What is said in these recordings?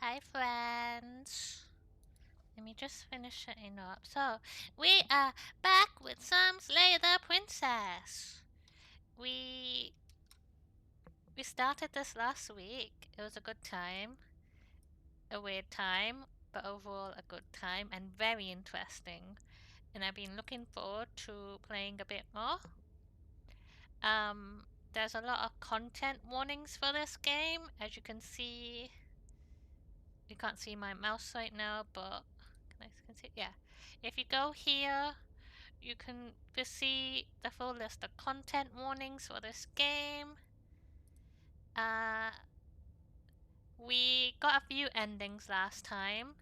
Hi friends. Let me just finish setting up. So, we are back with some Slay the Princess. We started this last week. It was a good time. A weird time, but overall a good time and very interesting. And I've been looking forward to playing a bit more. There's a lot of content warnings for this game. As you can see, you can't see my mouse right now, but can see? Yeah. If you go here, you can see the full list of content warnings for this game. We got a few endings last time,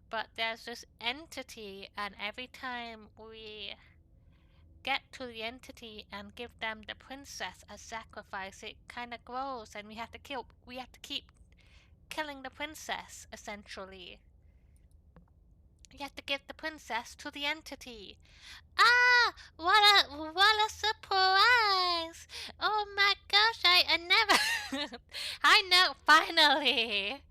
but there's this entity, and every time we get to the entity and give them the princess as sacrifice, it kind of grows, and we have to keep killing the princess, essentially. You have to give the princess to the entity. Ah, what a surprise! Oh my gosh, I never I know, finally.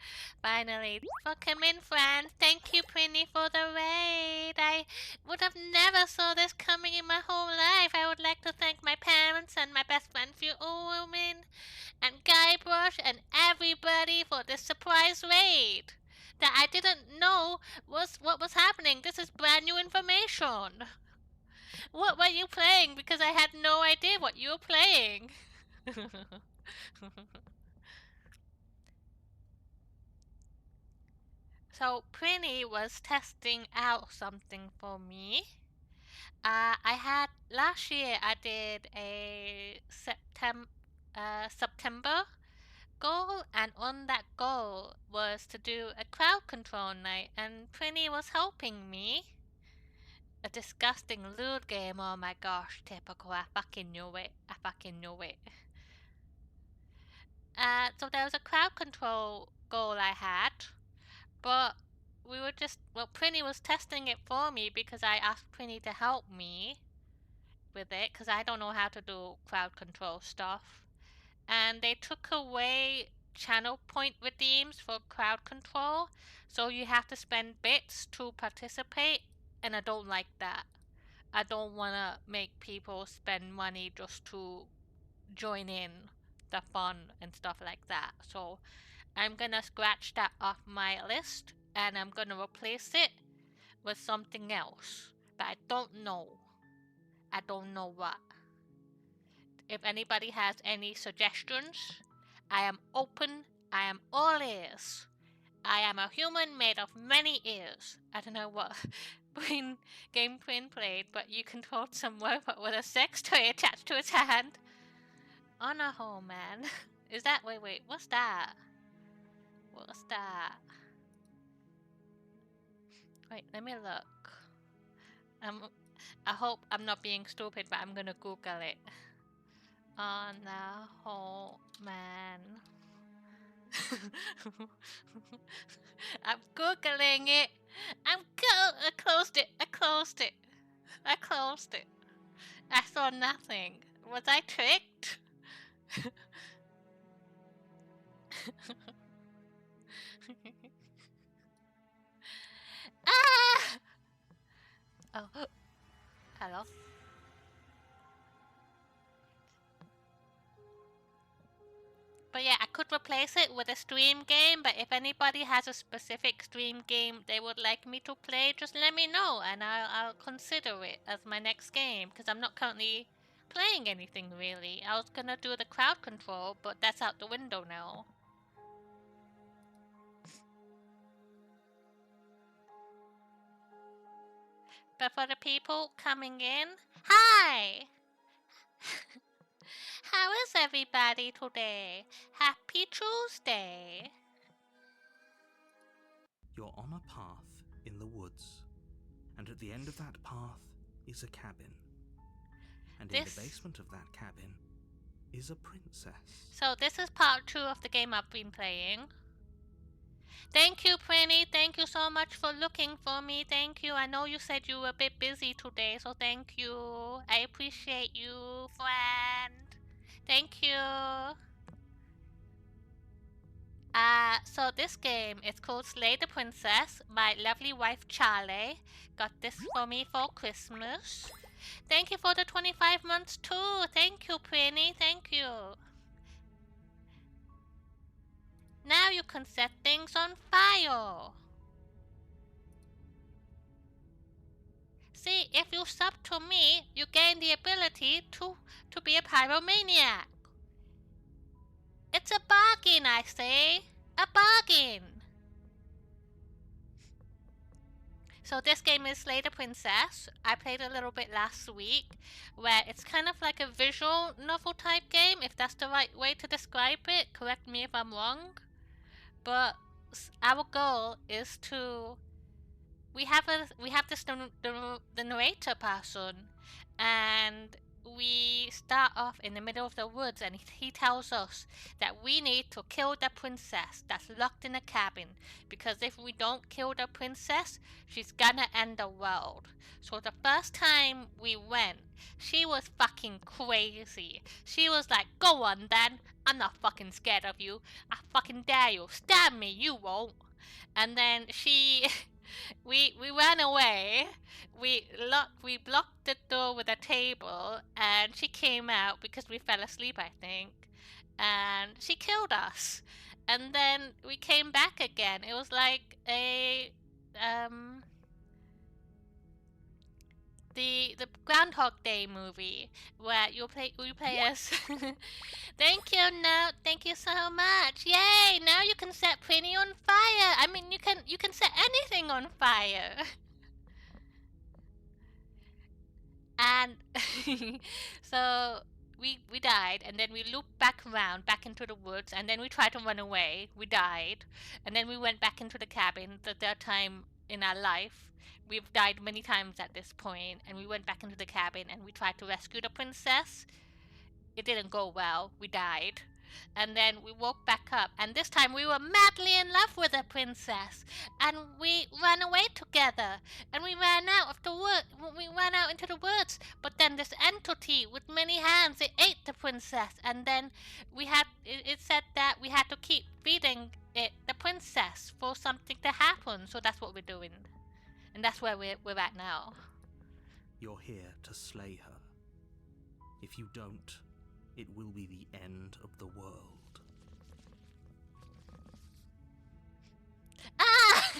Welcome in, friends. Thank you, Prinny, for the raid. I would have never saw this coming in my whole life. I would like to thank my parents and my best friend Woman and Guybrush and everybody for this surprise raid that I didn't know what was happening. This is brand new information. What were you playing? Because I had no idea what you were playing. So Prinny was testing out something for me. Last year I did a September goal, and on that goal was to do a crowd control night, and Prinny was helping me. A disgusting lewd game, oh my gosh, typical, I fucking knew it. So there was a crowd control goal I had, but Prinny was testing it for me because I asked Prinny to help me with it because I don't know how to do crowd control stuff. And they took away channel point redeems for crowd control, so you have to spend bits to participate, and I don't like that. I don't want to make people spend money just to join in the fun and stuff like that. So I'm gonna scratch that off my list and I'm gonna replace it with something else. But I don't know. I don't know what. If anybody has any suggestions, I am open. I am all ears. I am a human made of many ears. I don't know what game Quinn played, but you controlled some robot with a sex toy attached to its hand. On a hole, man. Is that... Wait, what's that? What's that? Wait, let me look. I hope I'm not being stupid, but I'm gonna Google it. On the whole, man. I'm Googling it. I closed it. I saw nothing. Was I tricked? Ah! Oh, hello. But yeah, I could replace it with a stream game, but if anybody has a specific stream game they would like me to play, just let me know and I'll consider it as my next game, because I'm not currently playing anything really. I was gonna do the crowd control, but that's out the window now. But for the people coming in, hi! How is everybody today? Happy Tuesday! You're on a path in the woods, and at the end of that path is a cabin. And in the basement of that cabin is a princess. So this is part 2 of the game I've been playing. Thank you, Prinny. Thank you so much for looking for me. Thank you. I know you said you were a bit busy today, so thank you. I appreciate you, friend. Thank you. So this game is called Slay the Princess. My lovely wife Charlie got this for me for Christmas. Thank you for the 25 months too. Thank you, Prinny. Thank you. Now you can set things on fire. See, if you sub to me, you gain the ability to be a pyromaniac. It's a bargain, I say. A bargain. So this game is Slay the Princess. I played a little bit last week, where it's kind of like a visual novel type game, if that's the right way to describe it. Correct me if I'm wrong. But our goal is to we have this the narrator person, and we start off in the middle of the woods, and he tells us that we need to kill the princess that's locked in a cabin, because if we don't kill the princess, she's gonna end the world. So the first time we went, she was fucking crazy. She was like, go on then, I'm not fucking scared of you, I fucking dare you, stab me, you won't. And then we ran away. We blocked the door with a table, and she came out because we fell asleep, I think, and she killed us. And then we came back again. It was like the Groundhog Day movie where you play as. Thank you, no, thank you so much. Yay! Now you can set Prinny on fire. I mean, you can set anything on fire. And so we died, and then we looped back around back into the woods, and then we tried to run away. We died, and then we went back into the cabin. The third time in our life. We've died many times at this point, and we went back into the cabin and we tried to rescue the princess. It didn't go well. We died. And then we woke back up, and this time we were madly in love with the princess, and we ran away together, and we ran out of the wood. We ran out into the woods, but then this entity with many hands, it ate the princess, and then it said that we had to keep feeding it the princess for something to happen. So that's what we're doing, and that's where we're at now. You're here to slay her. If you don't, it will be the end of the world. Ah!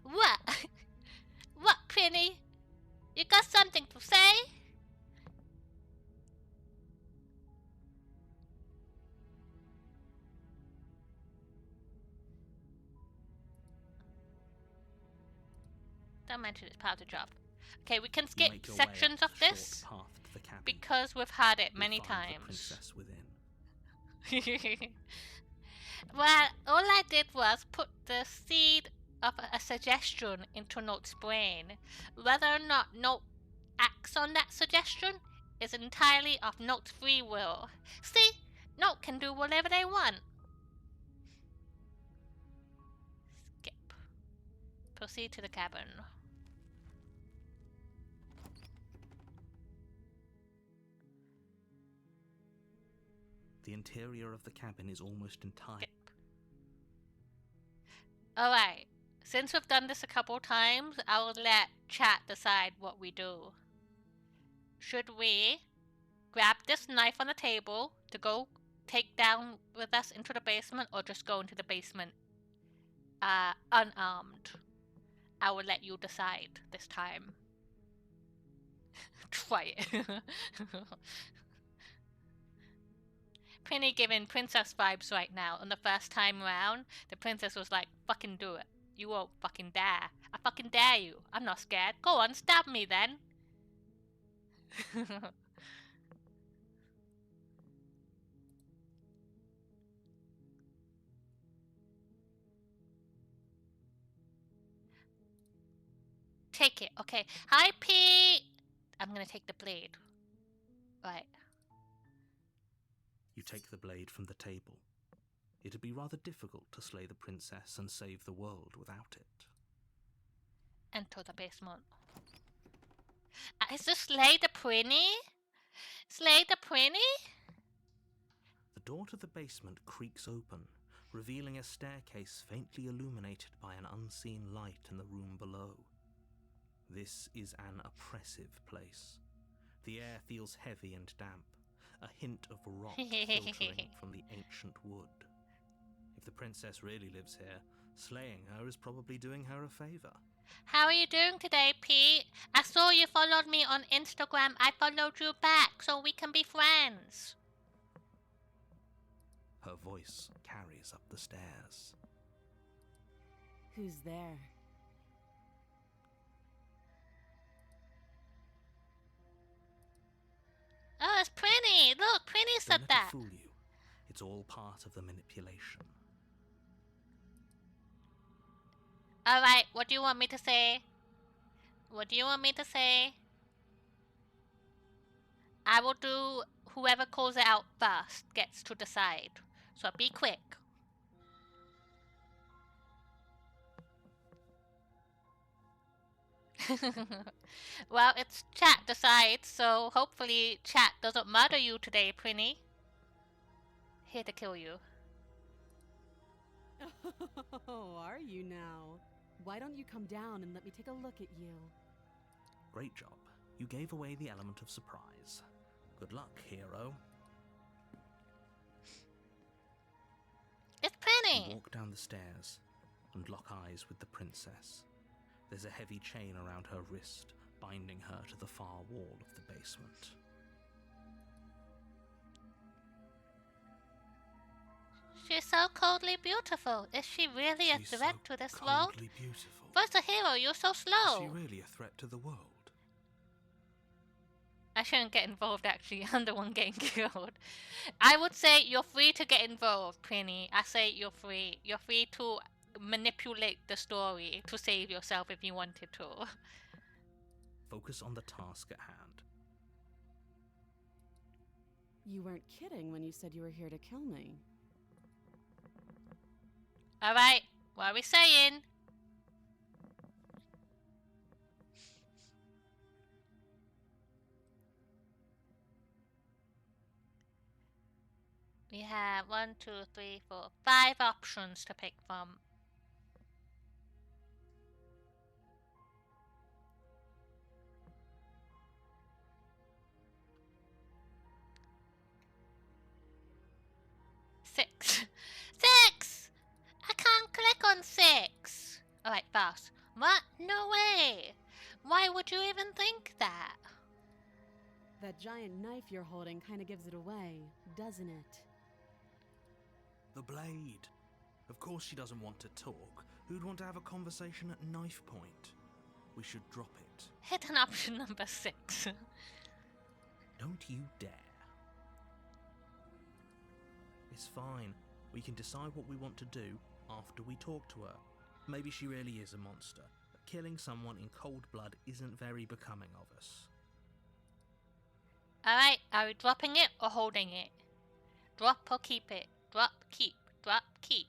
What? What, Prinny? You got something to say? Don't mention it's part of the job. Okay, we can skip sections of this because we've had it many times. Well, all I did was put the seed of a suggestion into Note's brain. Whether or not Note acts on that suggestion is entirely of Note's free will. See, Note can do whatever they want. Skip. Proceed to the cabin. The interior of the cabin is almost entire. Alright, since we've done this a couple times, I'll let chat decide what we do. Should we grab this knife on the table to go take down with us into the basement, or just go into the basement unarmed? I will let you decide this time. Try it. Penny giving princess vibes right now. On the first time round, the princess was like, fucking do it. You won't fucking dare. I fucking dare you. I'm not scared. Go on, stab me then. Take it. Okay. Hi, Pete. I'm gonna take the blade. Right. You take the blade from the table. It'd be rather difficult to slay the princess and save the world without it. Enter the basement. Is this Slay the Prinny? Slay the Prinny? The door to the basement creaks open, revealing a staircase faintly illuminated by an unseen light in the room below. This is an oppressive place. The air feels heavy and damp, a hint of rot filtering from the ancient wood. If the princess really lives here, slaying her is probably doing her a favor. How are you doing today, Pete? I saw you followed me on Instagram. I followed you back so we can be friends. Her voice carries up the stairs. Who's there? Oh, it's Prinny. Look, Prinny said Don't let that. it fool you. It's all part of the manipulation. Alright, what do you want me to say? What do you want me to say? I will do whoever calls it out first gets to decide. So be quick. Well, it's chat decides, so hopefully chat doesn't murder you today, Prinny. Here to kill you. Oh, are you now? Why don't you come down and let me take a look at you? Great job. You gave away the element of surprise. Good luck, hero. It's Prinny! You walk down the stairs and lock eyes with the princess. There's a heavy chain around her wrist, binding her to the far wall of the basement. She's so coldly beautiful. Is she really a threat to this world? Coldly beautiful. What's a hero? You're so slow. Is she really a threat to the world? I shouldn't get involved, actually. I'm the one getting killed. I would say you're free to get involved, Prinny. I say you're free. You're free to manipulate the story to save yourself if you wanted to. Focus on the task at hand. You weren't kidding when you said you were here to kill me. Alright, what are we saying? We have 1, 2, 3, 4, 5 options to pick from. Six. I can't click on 6! Alright, fast. What? No way! Why would you even think that? That giant knife you're holding kinda gives it away, doesn't it? The blade. Of course she doesn't want to talk. Who'd want to have a conversation at knife point? We should drop it. Hit on option number 6. Don't you dare. It's fine. We can decide what we want to do after we talk to her. Maybe she really is a monster, but killing someone in cold blood isn't very becoming of us. Alright, are we dropping it or holding it? Drop or keep it? Drop, keep, drop, keep.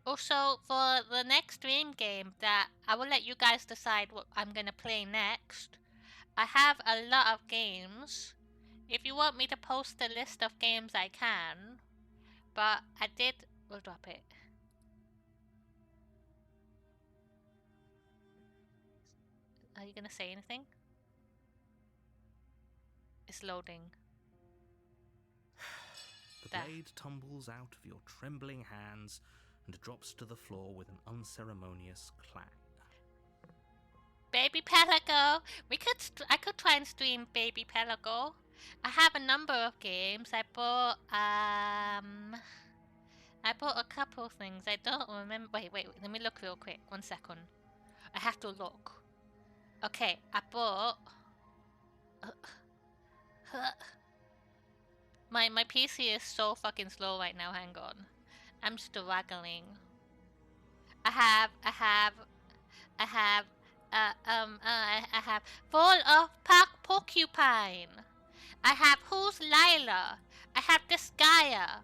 Also, for the next stream game that I will let you guys decide what I'm gonna play next. I have a lot of games. If you want me to post a list of games, I can. But we'll drop it. Are you gonna say anything? It's loading. The blade tumbles out of your trembling hands and drops to the floor with an unceremonious clang. Baby Pelago! I could try and stream Baby Pelago. I have a number of games. I bought a couple things. I don't remember. Wait. Let me look real quick. 1 second. I have to look. Okay, I bought. My PC is so fucking slow right now. Hang on. I'm struggling. I have Fall of Porcupine. I have Who's Lila. I have Disgaea.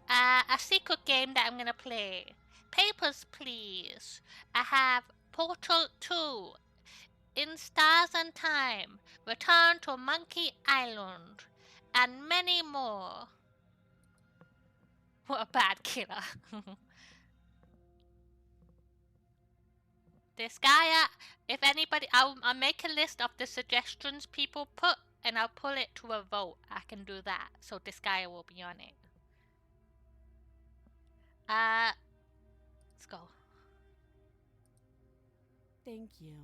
A secret game that I'm gonna play. Papers, Please. I have Portal 2. In Stars and Time. Return to Monkey Island. And many more. What a bad killer. This guy, if anybody, I'll make a list of the suggestions people put and I'll pull it to a vote. I can do that. So this guy will be on it. Let's go. Thank you.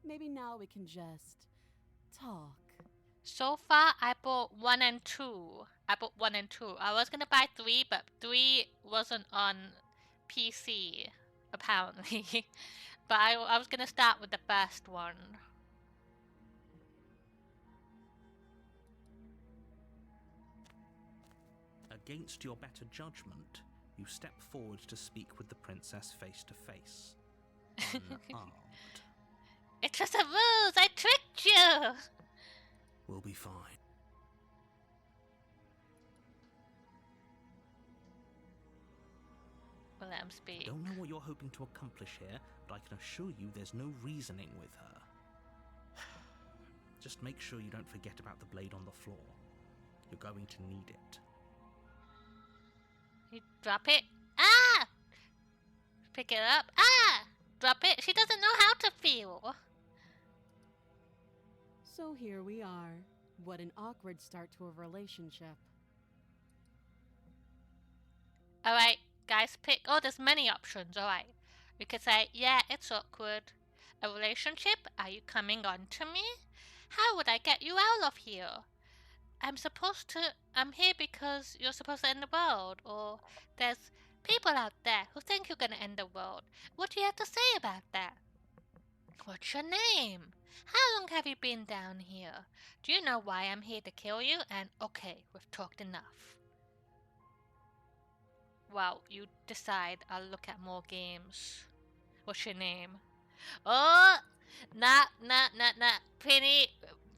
Maybe now we can just talk. So far, I bought 1 and 2. I bought 1 and 2. I was gonna buy 3, but 3 wasn't on PC, apparently. But I was gonna start with the first one. Against your better judgment, you step forward to speak with the princess face to face, unarmed. It was a ruse! I tricked you! We'll be fine. Well, let him speak. Don't know what you're hoping to accomplish here, but I can assure you there's no reasoning with her. Just make sure you don't forget about the blade on the floor. You're going to need it. You drop it. Ah! Pick it up. Ah! Drop it. She doesn't know how to feel. So here we are. What an awkward start to a relationship. Alright, guys, pick. Oh, there's many options. Alright. We could say, yeah, it's awkward. A relationship? Are you coming on to me? How would I get you out of here? I'm here because you're supposed to end the world. Or there's people out there who think you're gonna end the world. What do you have to say about that? What's your name? How long have you been down here? Do you know why I'm here to kill you? And okay, we've talked enough. Well, you decide. I'll look at more games. What's your name? Oh, nah. Penny,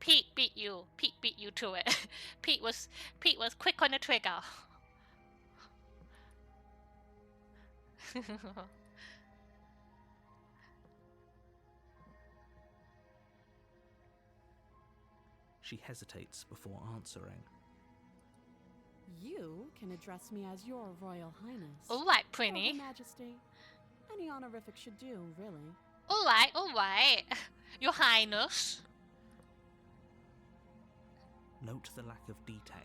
Pete beat you. Pete beat you to it. Pete was quick on the trigger. She hesitates before answering. You can address me as your Royal Highness. Alright, Or Prinny. Her Majesty. Any honorific should do, really. Alright. Your Highness. Note the lack of detail.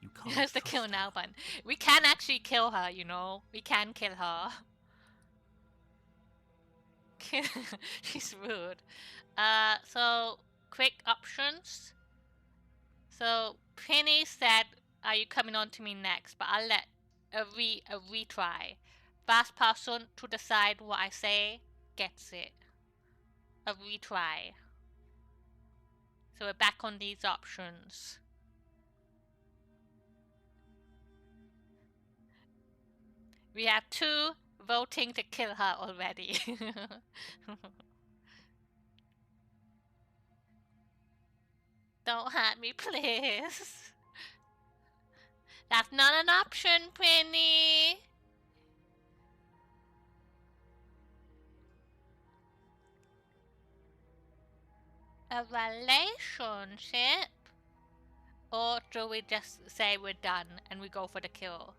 You can't That's the trust kill her. now button. We can actually kill her, you know. We can kill her. She's rude. So quick options. So Penny said, "Are you coming on to me next?" But I'll let a retry. First person to decide what I say gets it. A retry. So we're back on these options. We have 2 voting to kill her already. Don't hurt me, please. That's not an option, Penny. A relationship? Or do we just say we're done and we go for the kill?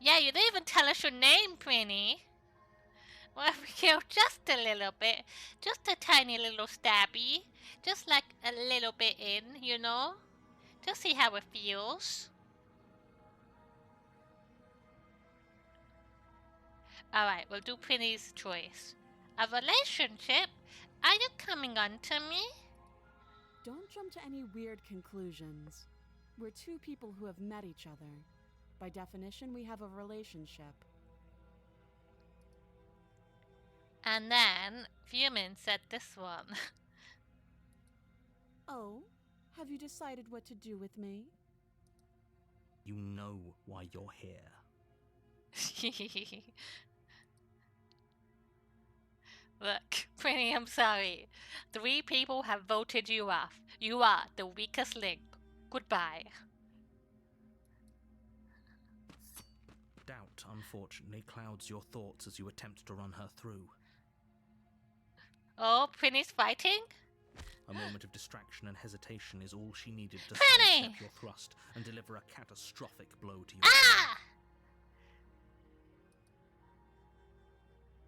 Yeah, you didn't even tell us your name, Penny. Well, if we kill just a little bit, just a tiny little stabby, just like a little bit in, you know? Just see how it feels. Alright, we'll do Penny's choice. A relationship? Are you coming on to me? Don't jump to any weird conclusions. We're 2 people who have met each other. By definition, we have a relationship. And then Fuming said this one. Oh? Have you decided what to do with me? You know why you're here. Look, Penny, I'm sorry. 3 people have voted you off. You are the weakest link. Goodbye. Doubt, unfortunately, clouds your thoughts as you attempt to run her through. Oh, Penny's fighting? A moment of distraction and hesitation is all she needed to Penny! sidestep your thrust and deliver a catastrophic blow to your Ah!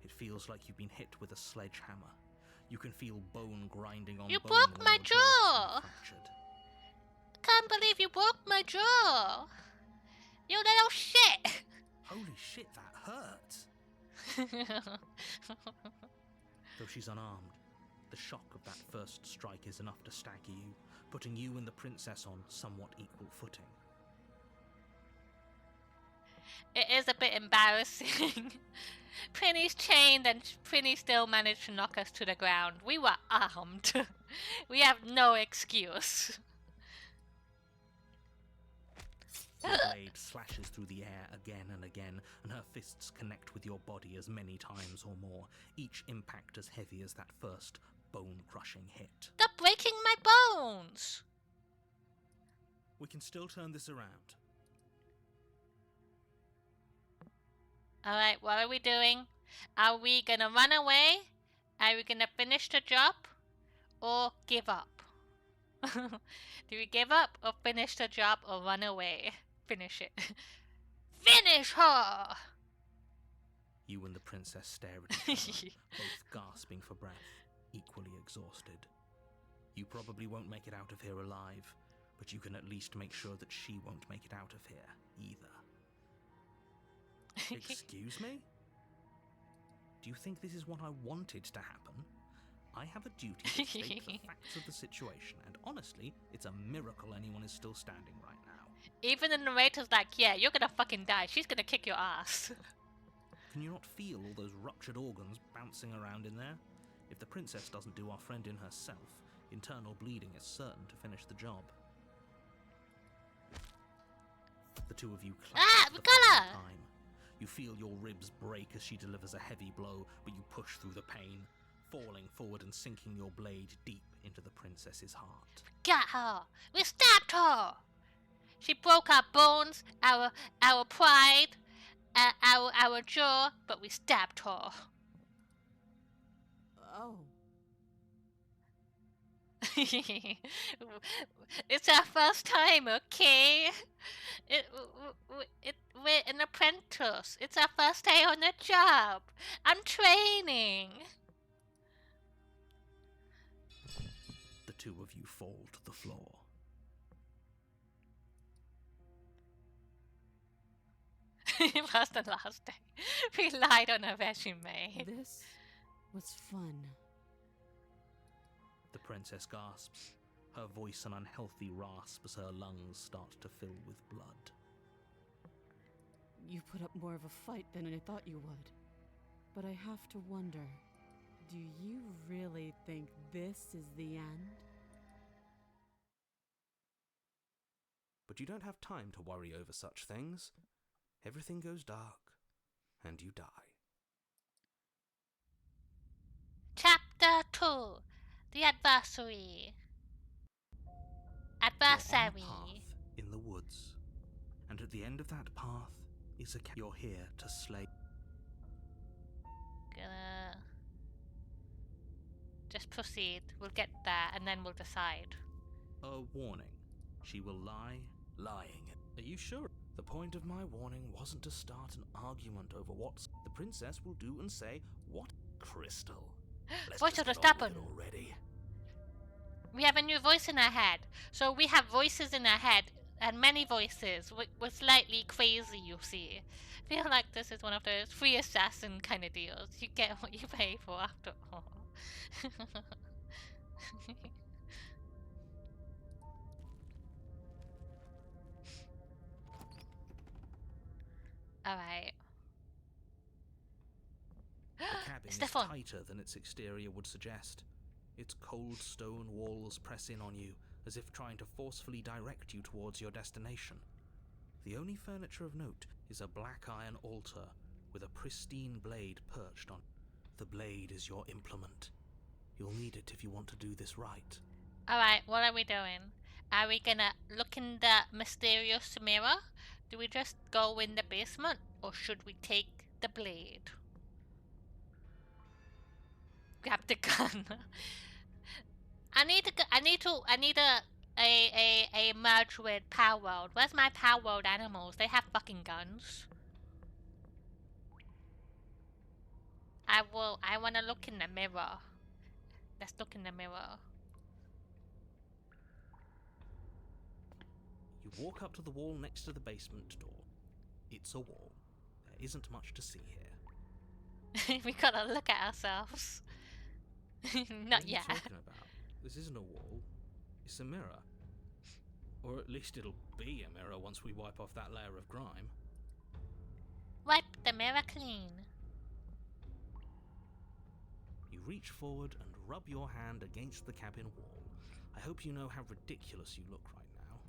It feels like you've been hit with a sledgehammer. You can feel bone grinding on You bone broke when my your jaw's jaw! been fractured. Can't believe you broke my jaw! You little shit! Holy shit, that hurt! Though she's unarmed, the shock of that first strike is enough to stagger you, putting you and the princess on somewhat equal footing. It is a bit embarrassing. Prinny's chained and Prinny still managed to knock us to the ground. We were armed. We have no excuse. The blade slashes through the air again and again, and her fists connect with your body as many times or more, each impact as heavy as that first bone-crushing hit. Stop breaking my bones! We can still turn this around. Alright, what are we doing? Are we gonna run away? Are we gonna finish the job? Or give up? Do we give up or finish the job or run away? Finish it. Finish her! You and the princess stare at each other, both gasping for breath, equally exhausted. You probably won't make it out of here alive, but you can at least make sure that she won't make it out of here either. Excuse me? Do you think this is what I wanted to happen? I have a duty to state the facts of the situation, and honestly, it's a miracle anyone is still standing right now. Even the narrator's like, yeah, you're gonna fucking die. She's gonna kick your ass. Can you not feel all those ruptured organs bouncing around in there? If the princess doesn't do our friend in herself, internal bleeding is certain to finish the job. The two of you clash for the final time. You feel your ribs break as she delivers a heavy blow, but you push through the pain, falling forward and sinking your blade deep into the princess's heart. Got her! We stabbed her! She broke our bones, our pride, our jaw, but we stabbed her. Oh. It's our first time, okay? We're an apprentice. It's our first day on the job. I'm training. The two of you fall to the floor. It was the last day. We lied on a resume. This was fun. The princess gasps, her voice an unhealthy rasp as her lungs start to fill with blood. You put up more of a fight than I thought you would. But I have to wonder, do you really think this is the end? But you don't have time to worry over such things. Everything goes dark, and you die. Chapter 2. The Adversary. You're on a Adversary. path in the woods, and at the end of that path is a You're here to slay. Gonna just proceed. We'll get there and then we'll decide. A warning. She will lie, lying. Are you sure? The point of my warning wasn't to start an argument over what the princess will do and say. What? Crystal. Let's Voice just of the get on with stubborn. it already. We have a new voice in our head. So we have voices in our head, and many voices. We're slightly crazy, you see. I feel like this is one of those free assassin kind of deals. You get what you pay for after all. Alright. The cabin is Stefan. tighter than its exterior would suggest. Its cold stone walls press in on you, as if trying to forcefully direct you towards your destination. The only furniture of note is a black iron altar with a pristine blade perched on. The blade is your implement. You'll need it if you want to do this right. Alright, what are we doing? Are we gonna look in the mysterious mirror? Do we just go in the basement? Or should we take the blade? Grab the gun. I need a merge with Power World. Where's my Power World animals? They have fucking guns. I wanna look in the mirror. Let's look in the mirror. You walk up to the wall next to the basement door. It's a wall. There isn't much to see here. We gotta look at ourselves. Not yet. What are you talking about? This isn't a wall. It's a mirror. Or at least it'll be a mirror once we wipe off that layer of grime. Wipe the mirror clean. You reach forward and rub your hand against the cabin wall. I hope you know how ridiculous you look right now.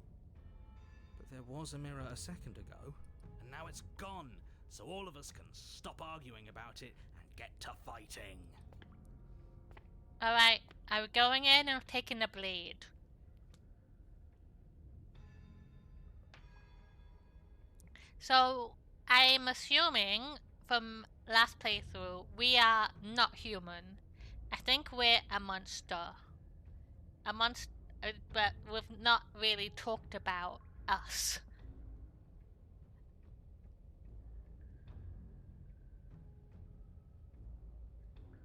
But there was a mirror a second ago, and now it's gone, so all of us can stop arguing about it and get to fighting. Alright, are we going in or taking the blade? So, I'm assuming from last playthrough, we are not human. I think we're a monster. A monster, but we've not really talked about us.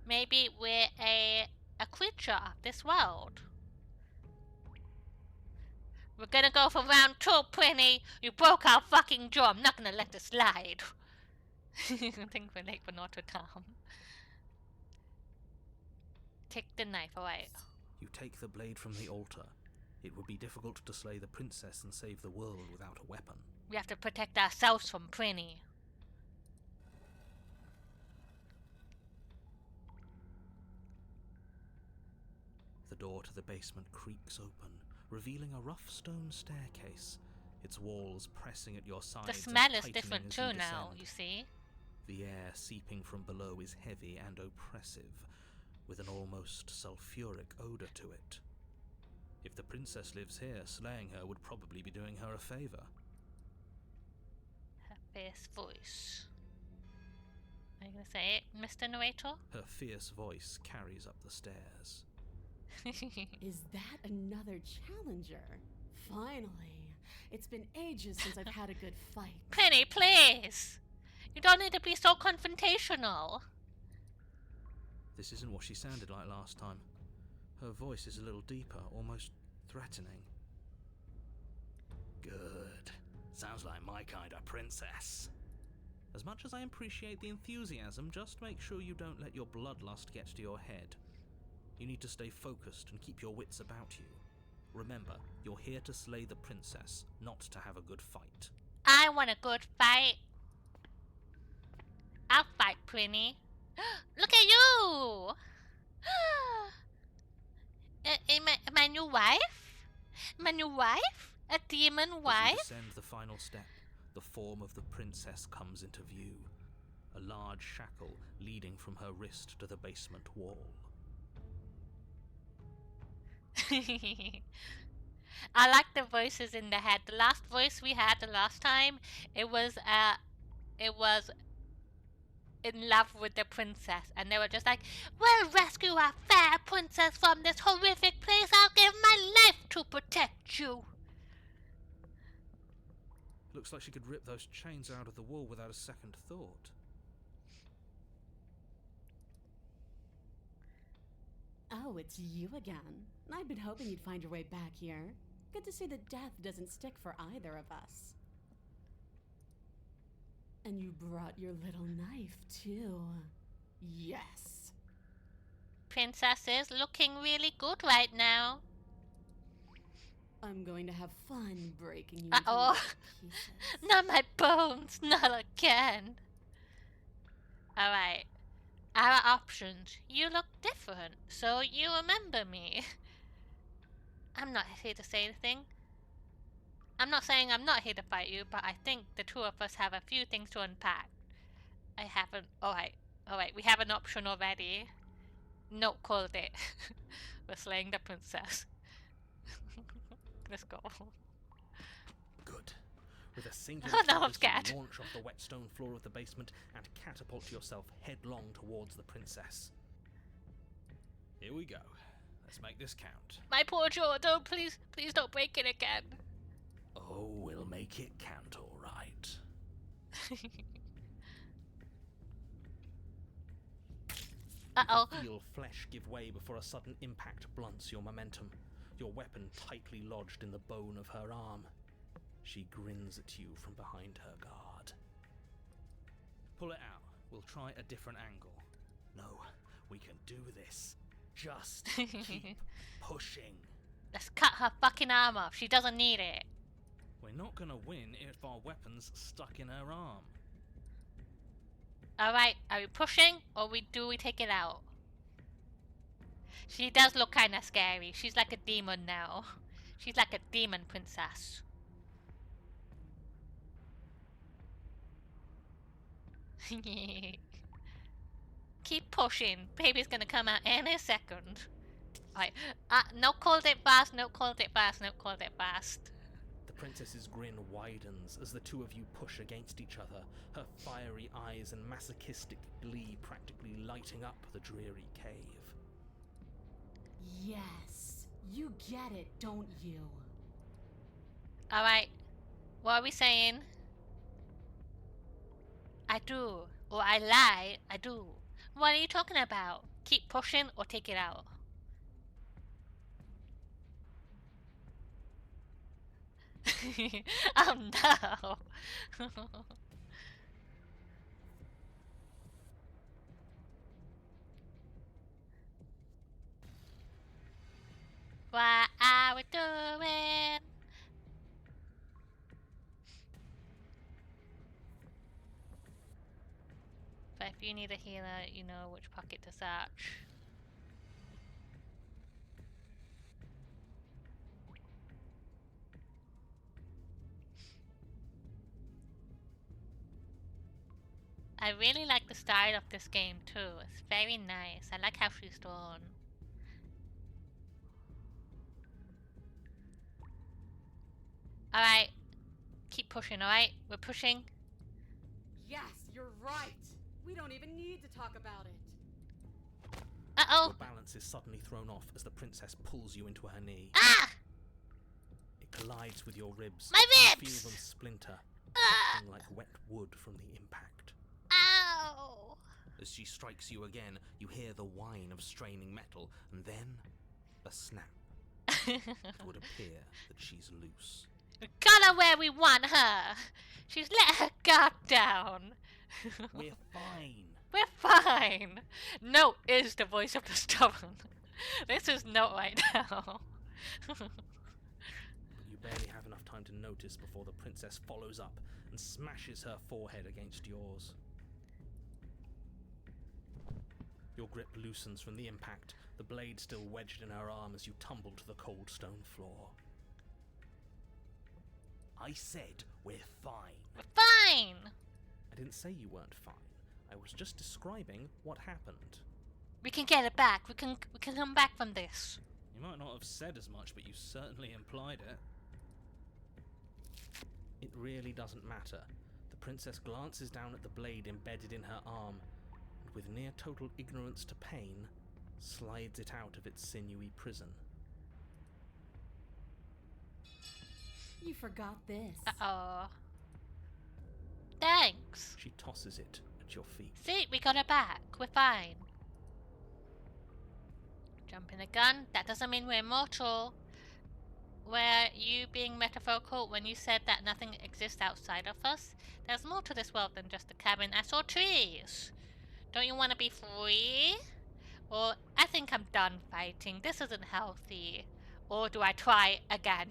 Maybe we're a creature of this world. We're gonna go for round 2, Prinny. You broke our fucking jaw. I'm not gonna let this slide. I think we're late for Notre Dame. Take the knife, alright. You take the blade from the altar. It would be difficult to slay the princess and save the world without a weapon. We have to protect ourselves from Prinny. The door to the basement creaks open, revealing a rough stone staircase, its walls pressing at your sides. The smell is tightening different as too you now, descend. you see. The air seeping from below is heavy and oppressive, with an almost sulphuric odor to it. If the princess lives here, slaying her would probably be doing her a favor. Her fierce voice. Are you gonna say it, Mr. Narrator? Her fierce voice carries up the stairs. Is that another challenger? Finally. It's been ages since I've had a good fight. Prinny, please! You don't need to be so confrontational. This isn't what she sounded like last time. Her voice is a little deeper, almost threatening. Good. Sounds like my kind of princess. As much as I appreciate the enthusiasm, just make sure you don't let your bloodlust get to your head. You need to stay focused and keep your wits about you. Remember, you're here to slay the princess, not to have a good fight. I want a good fight. I'll fight, Prinny. Look at you! My new wife? My new wife? A demon As you wife? descend the final step, the form of the princess comes into view. A large shackle leading from her wrist to the basement wall. I like the voices in the head. The last voice we had the last time, it was in love with the princess, and they were just like, "We'll rescue our fair princess from this horrific place. I'll give my life to protect you." Looks like she could rip those chains out of the wall without a second thought. Oh, it's you again. I'd been hoping you'd find your way back here. Good to see that death doesn't stick for either of us. And you brought your little knife, too. Yes. Princess is looking really good right now. I'm going to have fun breaking you Uh-oh. into pieces. Not my bones, not again. Alright. Our options. You look different, so you remember me. I'm not here to say anything. I'm not saying I'm not here to fight you, but I think the two of us have a few things to unpack. I haven't. Alright, we have an option already. No, called it. We're slaying the princess. Let's go. Good. With a single Oh, now I'm focus, scared. you launch off the wet stone floor of the basement and catapult yourself headlong towards the princess. Here we go. Let's make this count. My poor jaw, don't, please don't break it again. Oh, we'll make it count, all right. Uh-oh. You feel flesh give way before a sudden impact blunts your momentum, your weapon tightly lodged in the bone of her arm. She grins at you from behind her guard. Pull it out. We'll try a different angle. No, we can do this. Just keep pushing. Let's cut her fucking arm off. She doesn't need it. We're not gonna win if our weapon's stuck in her arm. Alright, are we pushing or do we take it out? She does look kinda scary. She's like a demon now. She's like a demon princess. Keep pushing. Baby's gonna come out any second. Alright, no called it fast, no called it fast, no called it fast. The princess's grin widens as the two of you push against each other, her fiery eyes and masochistic glee practically lighting up the dreary cave. Yes, you get it, don't you? Alright, what are we saying? I do. Or I lie, I do. What are you talking about? Keep pushing or take it out? Oh no! What are we doing? But if you need a healer, you know which pocket to search. I really like the style of this game too. It's very nice. I like how she's drawn. Alright. Keep pushing, alright? We're pushing. Yes, you're right. We don't even need to talk about it. Uh-oh! Your balance is suddenly thrown off as the princess pulls you into her knee. Ah! It collides with your ribs. My You ribs! feel them splinter, Ah! cracking like wet wood from the impact. Ow! As she strikes you again, you hear the whine of straining metal, and then a snap. It would appear that she's loose. We got her where we want her. She's let her guard down. We're fine. We're fine. No is the voice of the stubborn. This is no right now. But you barely have enough time to notice before the princess follows up and smashes her forehead against yours. Your grip loosens from the impact, the blade still wedged in her arm as you tumble to the cold stone floor. I said we're fine. We're fine. I didn't say you weren't fine. I was just describing what happened. We can get it back. We can come back from this. You might not have said as much, but you certainly implied it. It really doesn't matter. The princess glances down at the blade embedded in her arm, and with near total ignorance to pain, slides it out of its sinewy prison. You forgot this. Uh-oh. Thanks. She tosses it at your feet. See, we got it back. We're fine. Jumping the gun. That doesn't mean we're immortal. Were you being metaphorical when you said that nothing exists outside of us? There's more to this world than just a cabin. I saw trees. Don't you want to be free? Or I think I'm done fighting. This isn't healthy. Or do I try again?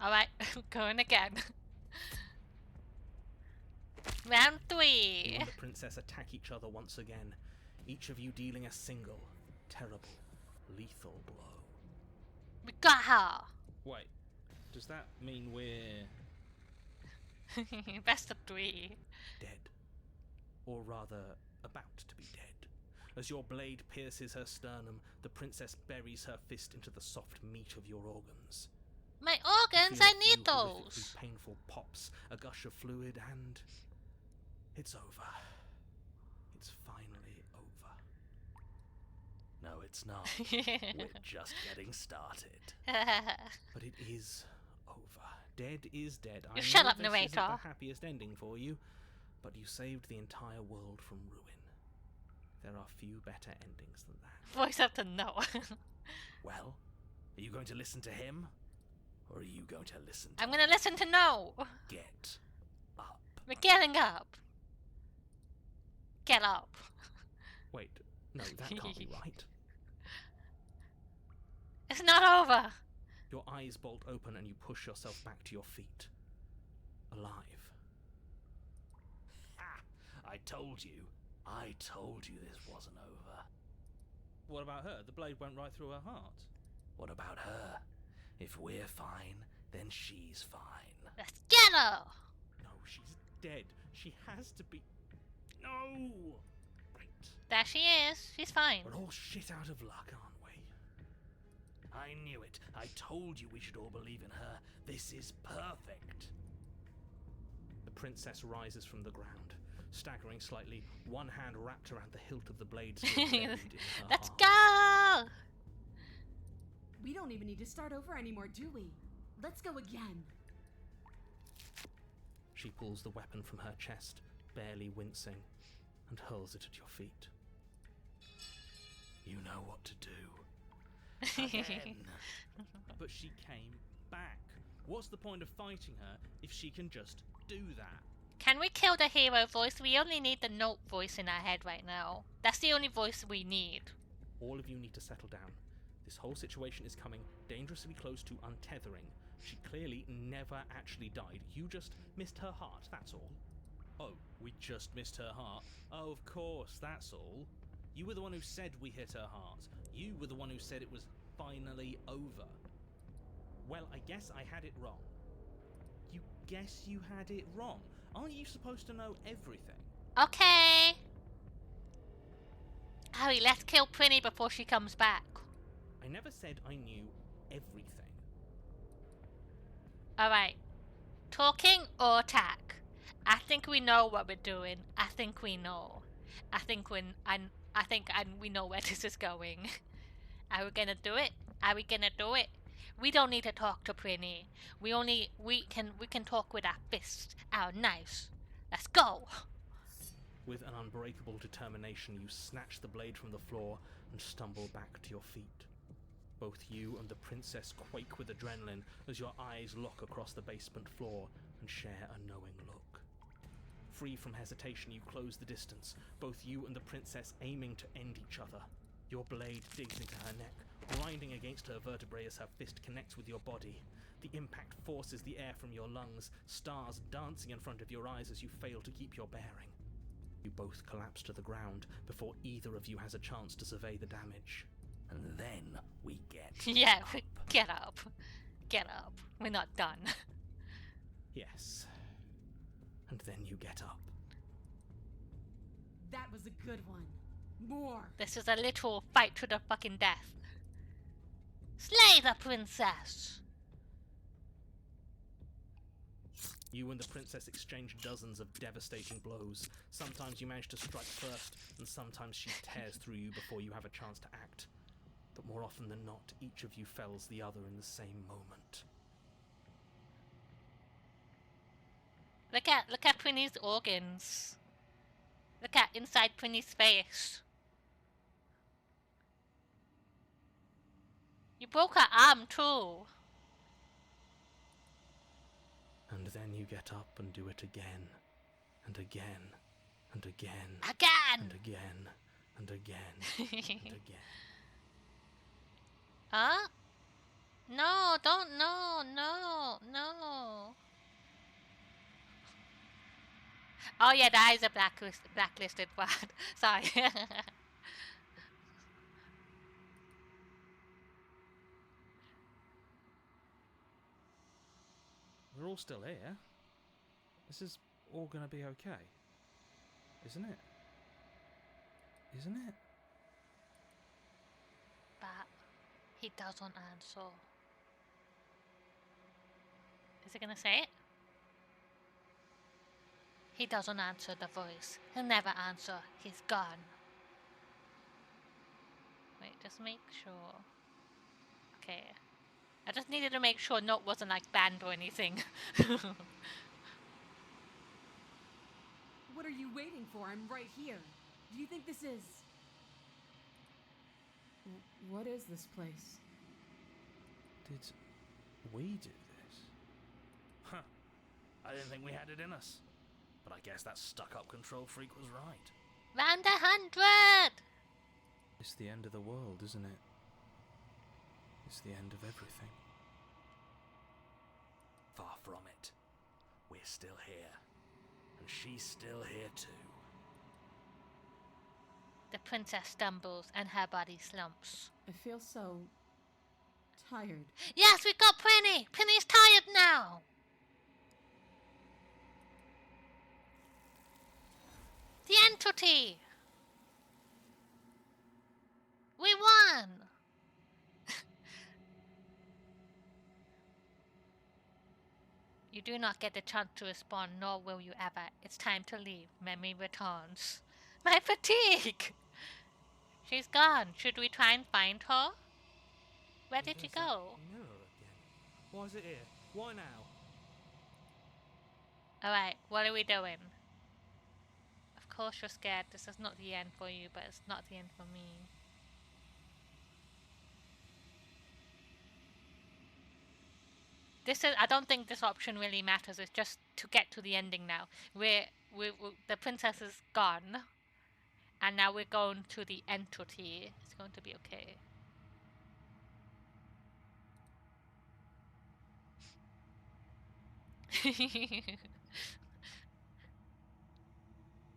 Alright, going again. Round 3. You and the princess attack each other once again, each of you dealing a single, terrible, lethal blow. We got her. Wait, does that mean we're Best of 3. dead? Or rather, about to be dead. As your blade pierces her sternum, the princess buries her fist into the soft meat of your organs. My You organs, feel I a need few horrifically those. painful pops, a gush of fluid, and it's over. It's finally over. No, it's not. We're just getting started. But it is over. Dead is dead. I shut know up, this isn't narrator. the happiest ending for you, but you saved the entire world from ruin. There are few better endings than that. Voice up to no. Well, are you going to listen to him? Or are you going to listen to I'm gonna listen to no. Get up? We're getting up. Get up. Wait, no, that can't be right. It's not over. Your eyes bolt open and you push yourself back to your feet. Alive. Ha! I told you this wasn't over. What about her? The blade went right through her heart. What about her? If we're fine, then she's fine. Let's get her. No, she's dead. She has to be... No! Right. There she is. She's fine. We're all shit out of luck, aren't we? I knew it. I told you we should all believe in her. This is perfect. The princess rises from the ground, staggering slightly, one hand wrapped around the hilt of the blade still buried in her Let's heart. go. We don't even need to start over anymore, do we? Let's go again. She pulls the weapon from her chest, barely wincing, and hurls it at your feet. You know what to do. Again. But she came back. What's the point of fighting her if she can just do that? Can we kill the hero voice? We only need the note voice in our head right now. That's the only voice we need. All of you need to settle down. This whole situation is coming dangerously close to untethering. She clearly never actually died. You just missed her heart, that's all. Oh, we just missed her heart? Oh, of course, that's all. You were the one who said we hit her heart. You were the one who said it was finally over. Well, I guess I had it wrong. You guess you had it wrong? Aren't you supposed to know everything? Okay. Harry, let's kill Prinny before she comes back. I never said I knew everything. Alright. Talking or attack? I think we know what we're doing. I think we know. I think we know where this is going. Are we gonna do it? Are we gonna do it? We don't need to talk to Prinny. We can talk with our fists, our knives. Let's go. With an unbreakable determination, you snatch the blade from the floor and stumble back to your feet. Both you and the princess quake with adrenaline as your eyes lock across the basement floor and share a knowing look. Free from hesitation, you close the distance, both you and the princess aiming to end each other. Your blade digs into her neck, grinding against her vertebrae as her fist connects with your body. The impact forces the air from your lungs, stars dancing in front of your eyes as you fail to keep your bearing. You both collapse to the ground before either of you has a chance to survey the damage. And then we get Yeah, up. get up. Get up. We're not done. Yes. And then you get up. That was a good one. More. This is a literal fight to the fucking death. Slay the princess! You and the princess exchange dozens of devastating blows. Sometimes you manage to strike first, and sometimes she tears through you before you have a chance to act. But more often than not, each of you fells the other in the same moment. Look at Prinny's organs. Look at inside Prinny's face. You broke her arm too. And then you get up and do it again, and again, and again, Again! and again, and again, and again. Huh? No, don't, no. Oh yeah, that is a blacklisted word. Sorry. We're all still here. This is all gonna be okay. Isn't it? Isn't it? But he doesn't answer. Is he gonna say it? He doesn't answer the voice. He'll never answer. He's gone. Wait, just make sure. Okay. I just needed to make sure Note wasn't like banned or anything. What are you waiting for? I'm right here. Do you think this is... What is this place? Did we do this? Huh. I didn't think we had it in us. But I guess that stuck-up control freak was right. Round 100! It's the end of the world, isn't it? It's the end of everything. Far from it. We're still here. And she's still here too. The princess stumbles and her body slumps. I feel so... tired. Yes, we got Prinny! Prinny's tired now! The entity! We won! You do not get the chance to respond, nor will you ever. It's time to leave. Memory returns. My fatigue! She's gone. Should we try and find her? Where did she go? Mirror again. Why is it here? Why now? Alright, what are we doing? Of course you're scared. This is not the end for you, but it's not the end for me. I don't think this option really matters. It's just to get to the ending now. The princess is gone. And now we're going to the entity. It's going to be okay.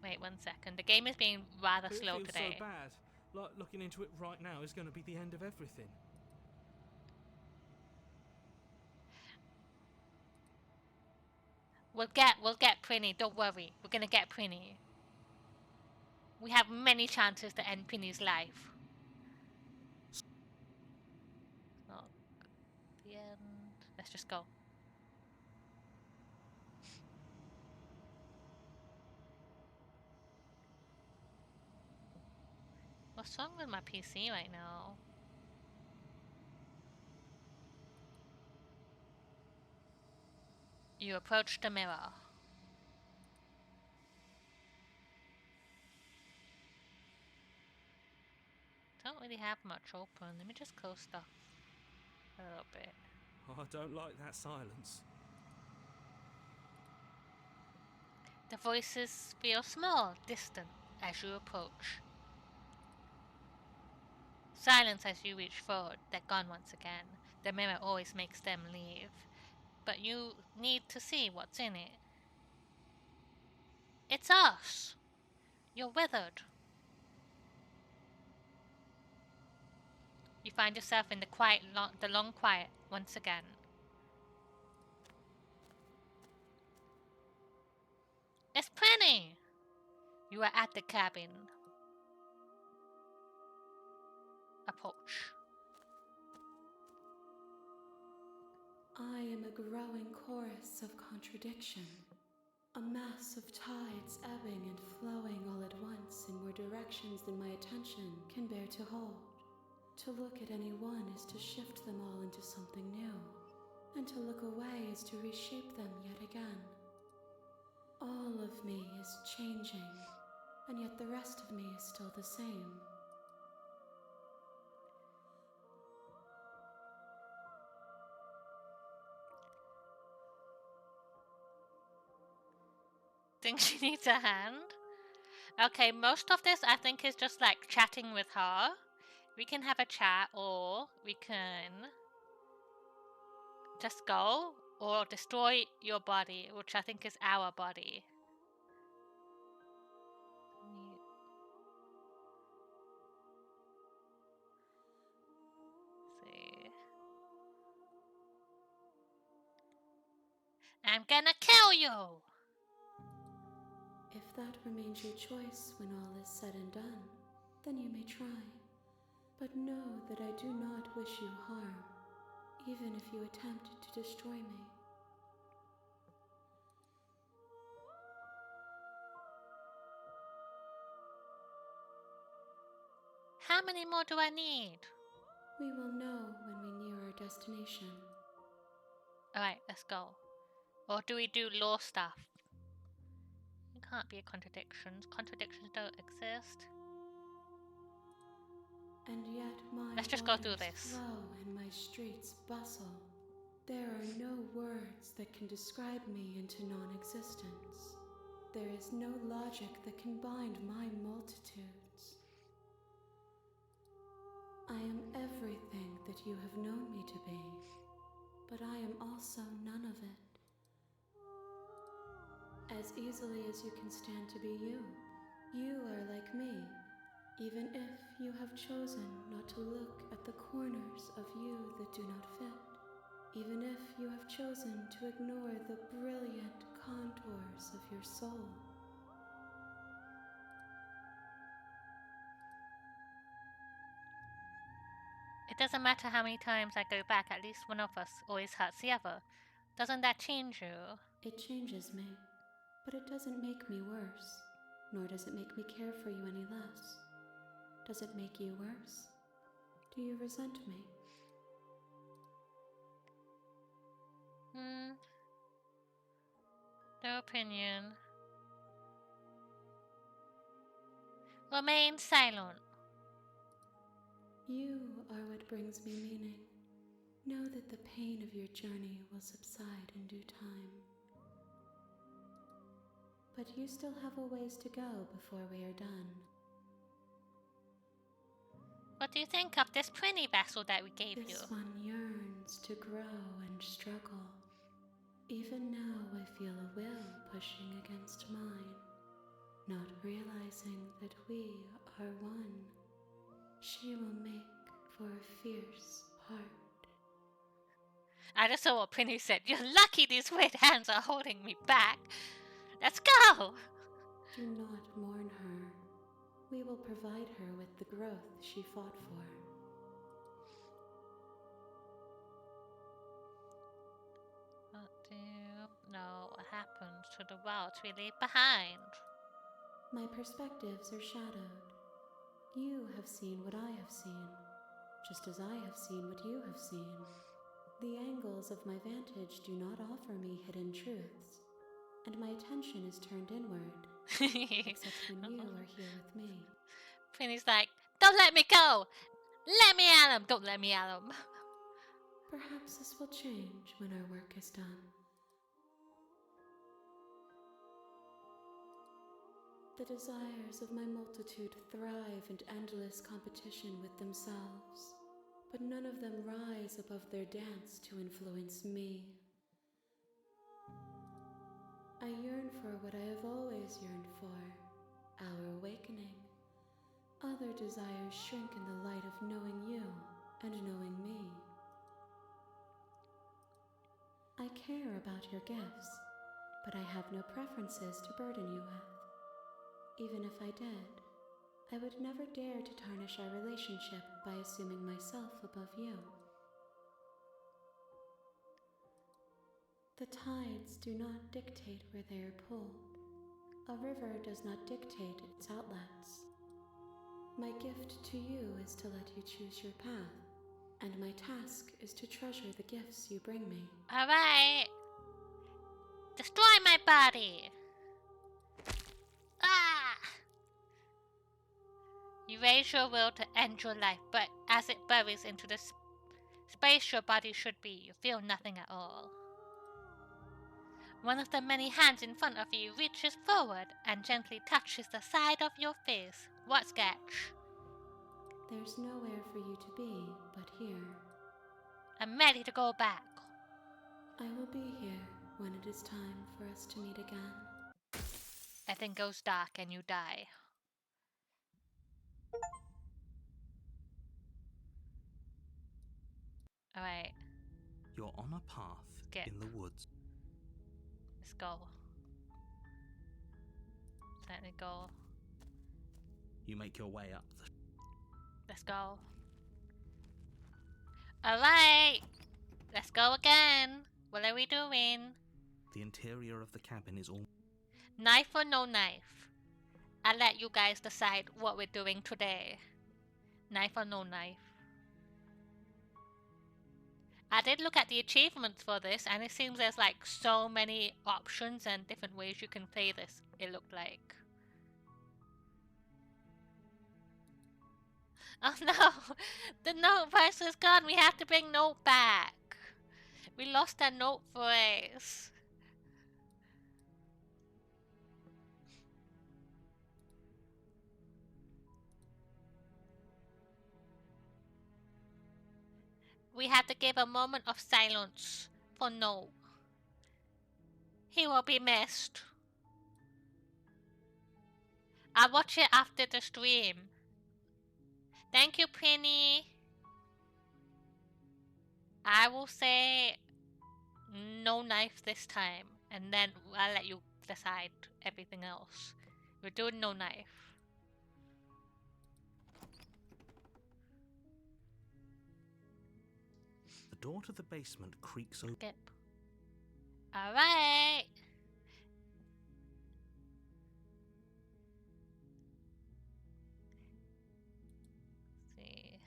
Wait 1 second. The game is being rather slow today. It feels so bad. Like looking into it right now is going to be the end of everything. We'll get Prinny. Don't worry. We're gonna get Prinny. We have many chances to end Prinny's life. Not the end. Let's just go. What's wrong with my PC right now? You approach the mirror. Don't really have much open. Let me just close stuff a little bit. Oh, I don't like that silence. The voices feel small, distant, as you approach. Silence as you reach forward. They're gone once again. The mirror always makes them leave. But you need to see what's in it. It's us! You're withered. You find yourself in the long quiet once again. It's Penny! You are at the cabin. Approach. I am a growing chorus of contradiction. A mass of tides ebbing and flowing all at once in more directions than my attention can bear to hold. To look at any one is to shift them all into something new, and to look away is to reshape them yet again. All of me is changing, and yet the rest of me is still the same. Think she needs a hand? Okay, most of this I think is just like chatting with her. We can have a chat, or we can just go, or destroy your body, which I think is our body. See. I'm gonna kill you! If that remains your choice when all is said and done, then you may try. But know that I do not wish you harm, even if you attempt to destroy me. How many more do I need? We will know when we near our destination. Alright, let's go. Or do we do law stuff? It can't be contradictions. Contradictions don't exist. And yet my Let's just go through waters this. flow and my streets bustle. There are no words that can describe me into non-existence. There is no logic that can bind my multitudes. I am everything that you have known me to be, but I am also none of it. As easily as you can stand to be you, you are like me, even if you have chosen not to look at the corners of you that do not fit, even if you have chosen to ignore the brilliant contours of your soul. It doesn't matter how many times I go back, at least one of us always hurts the other. Doesn't that change you? It changes me, but it doesn't make me worse, nor does it make me care for you any less. Does it make you worse? Do you resent me? No opinion. Remain silent. You are what brings me meaning. Know that the pain of your journey will subside in due time. But you still have a ways to go before we are done. What do you think of this pretty vessel that we gave you? This one yearns to grow and struggle. Even now I feel a will pushing against mine, not realizing that we are one. She will make for a fierce part. I just saw what Prinny said. You're lucky these weird hands are holding me back. Let's go! Do not mourn her. We will provide her with the growth she fought for. What do you know what happens to the worlds we leave behind? My perspectives are shadowed. You have seen what I have seen, just as I have seen what you have seen. The angles of my vantage do not offer me hidden truths, and my attention is turned inward, except when you are here with me. Prinny's like, don't let me go! Let me at him! Don't let me at him! Perhaps this will change when our work is done. The desires of my multitude thrive in endless competition with themselves, but none of them rise above their dance to influence me. I yearn for what I have always yearned for, our awakening. Other desires shrink in the light of knowing you and knowing me. I care about your gifts, but I have no preferences to burden you with. Even if I did, I would never dare to tarnish our relationship by assuming myself above you. The tides do not dictate where they are pulled. A river does not dictate its outlets. My gift to you is to let you choose your path, and my task is to treasure the gifts you bring me. Alright! Destroy my body! Ah! You raise your will to end your life, but as it buries into the space your body should be, you feel nothing at all. One of the many hands in front of you reaches forward and gently touches the side of your face. What sketch? There's nowhere for you to be but here. I'm ready to go back. I will be here when it is time for us to meet again. Everything goes dark and you die. Alright, You're on a path Skip. in the woods. let's go. Let it go. You make your way up the... Let's go. Alright! Let's go again. What are we doing? The interior of the cabin is all... Knife or no knife? I'll let you guys decide what we're doing today. Knife or no knife? I did look at the achievements for this, and it seems there's like so many options and different ways you can play this, it looked like. Oh no! The note price is gone! We have to bring note back! We lost that note phrase. We have to give a moment of silence for Note. He will be missed. I'll watch it after the stream. Thank you, Penny. I will say no knife this time, and then I'll let you decide everything else. We're doing no knife. The door to the basement creaks open. Skip. Alright. See.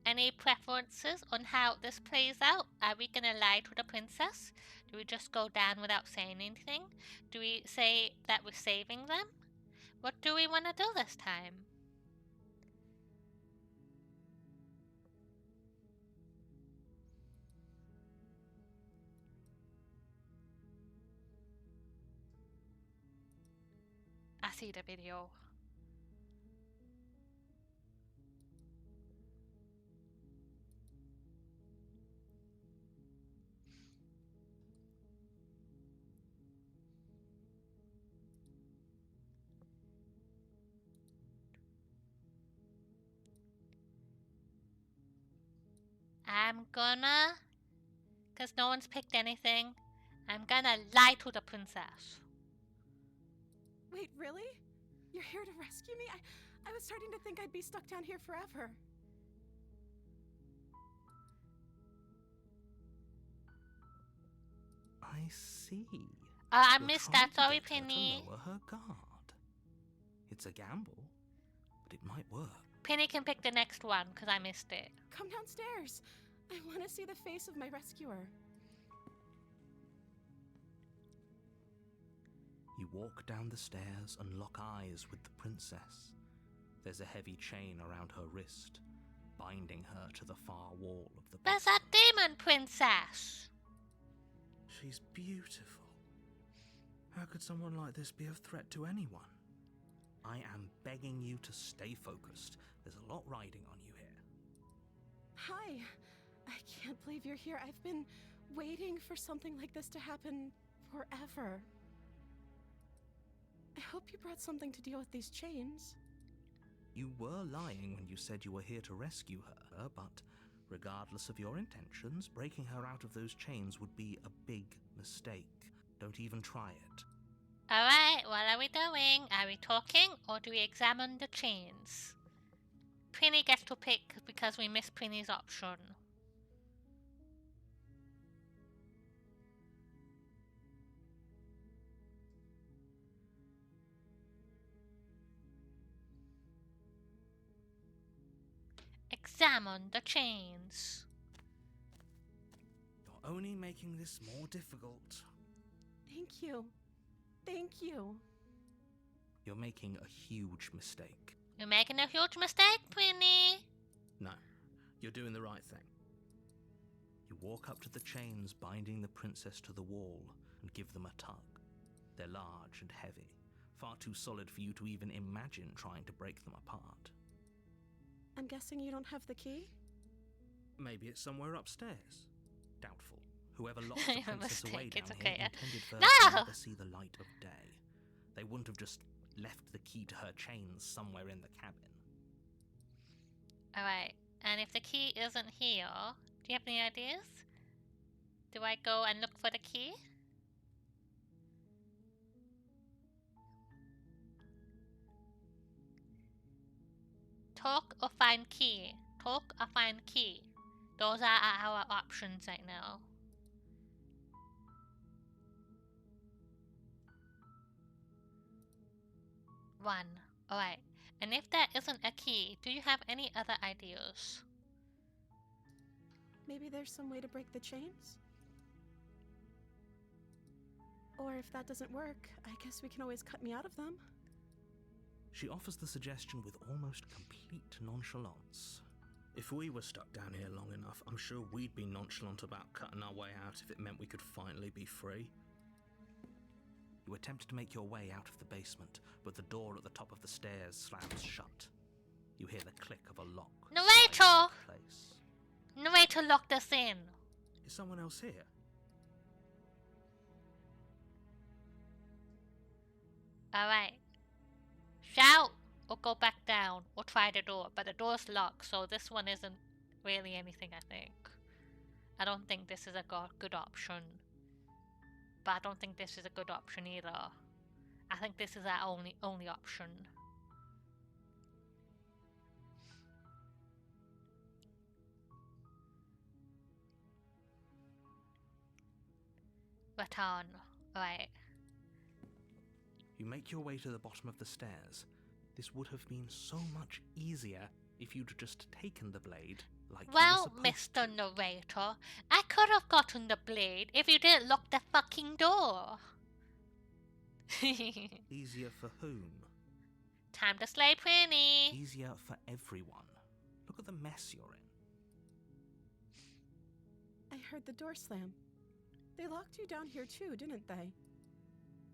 Any preferences on how this plays out? Are we gonna lie to the princess? Do we just go down without saying anything? Do we say that we're saving them? What do we want to do this time? I see the video. I'm gonna, cause no one's picked anything, I'm gonna lie to the princess. Wait, really? You're here to rescue me? I was starting to think I'd be stuck down here forever. I see. I You're missed trying that. to Sorry, get her to Penny. lower her guard. It's a gamble, but it might work. Penny can pick the next one, cause I missed it. Come downstairs. I want to see the face of my rescuer. You walk down the stairs and lock eyes with the princess. There's a heavy chain around her wrist, binding her to the far wall of the There's basement. that demon princess. She's beautiful. How could someone like this be a threat to anyone? I am begging you to stay focused. There's a lot riding on you here. Hi. I can't believe you're here. I've been waiting for something like this to happen forever. I hope you brought something to deal with these chains. You were lying when you said you were here to rescue her, but regardless of your intentions, breaking her out of those chains would be a big mistake. Don't even try it. Alright, what are we doing? Are we talking, or do we examine the chains? Penny gets to pick because we missed Penny's option. Examine the chains. You're only making this more difficult. Thank you. Thank you. You're making a huge mistake. You're making a huge mistake, Penny. No, you're doing the right thing. You walk up to the chains binding the princess to the wall and give them a tug. They're large and heavy, far too solid for you to even imagine trying to break them apart. I'm guessing you don't have the key? Maybe it's somewhere upstairs. Doubtful. Whoever locked Your the princess mistake, away down it's here okay. intended for her No! to never see the light of day. They wouldn't have just left the key to her chains somewhere in the cabin. Alright, and if the key isn't here, do you have any ideas? Do I go and look for the key? Talk or find key? Talk or find key? Those are our options right now. One. Alright. And if that isn't a key, do you have any other ideas? Maybe there's some way to break the chains? Or if that doesn't work, I guess we can always cut me out of them. She offers the suggestion with almost complete nonchalance. If we were stuck down here long enough, I'm sure we'd be nonchalant about cutting our way out if it meant we could finally be free. You attempt to make your way out of the basement, but the door at the top of the stairs slams shut. You hear the click of a lock. Narrator! Place. Narrator, locked us in. Is someone else here? Alright. Shout or go back down or try the door, but the door's locked, so this one isn't really anything, I think. I don't think this is a good option. But I don't think this is a good option either. I think this is our only option. Return. Right. You make your way to the bottom of the stairs. This would have been so much easier if you'd just taken the blade like Well, you were supposed Mr. to. Narrator, I could have gotten the blade if you didn't lock the fucking door. Easier for whom? Time to slay Prinny. Easier for everyone. Look at the mess you're in. I heard the door slam. They locked you down here too, didn't they?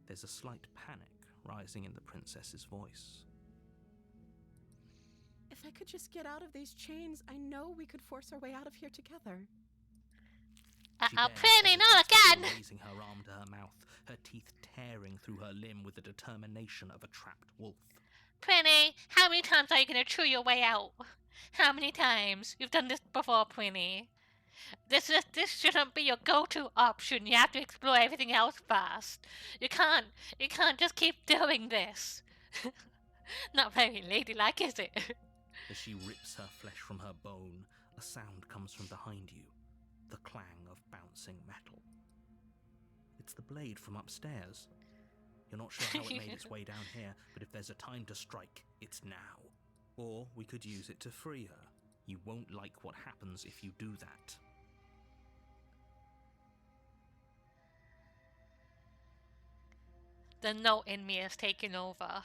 There's a slight panic rising in the princess's voice. If I could just get out of these chains, I know we could force our way out of here together. She Uh-oh, barely Prinny, not hesitates before again! raising her arm to her mouth, her teeth tearing through her limb with the determination of a trapped wolf. Prinny, how many times are you gonna chew your way out? How many times? You've done this before, Prinny. This shouldn't be your go-to option. You have to explore everything else first. You can't just keep doing this. Not very ladylike, is it? As she rips her flesh from her bone, a sound comes from behind you, the clang of bouncing metal. It's the blade from upstairs. You're not sure how it made its way down here, but if there's a time to strike, it's now. Or we could use it to free her. You won't like what happens if you do that. The note in me is taking over.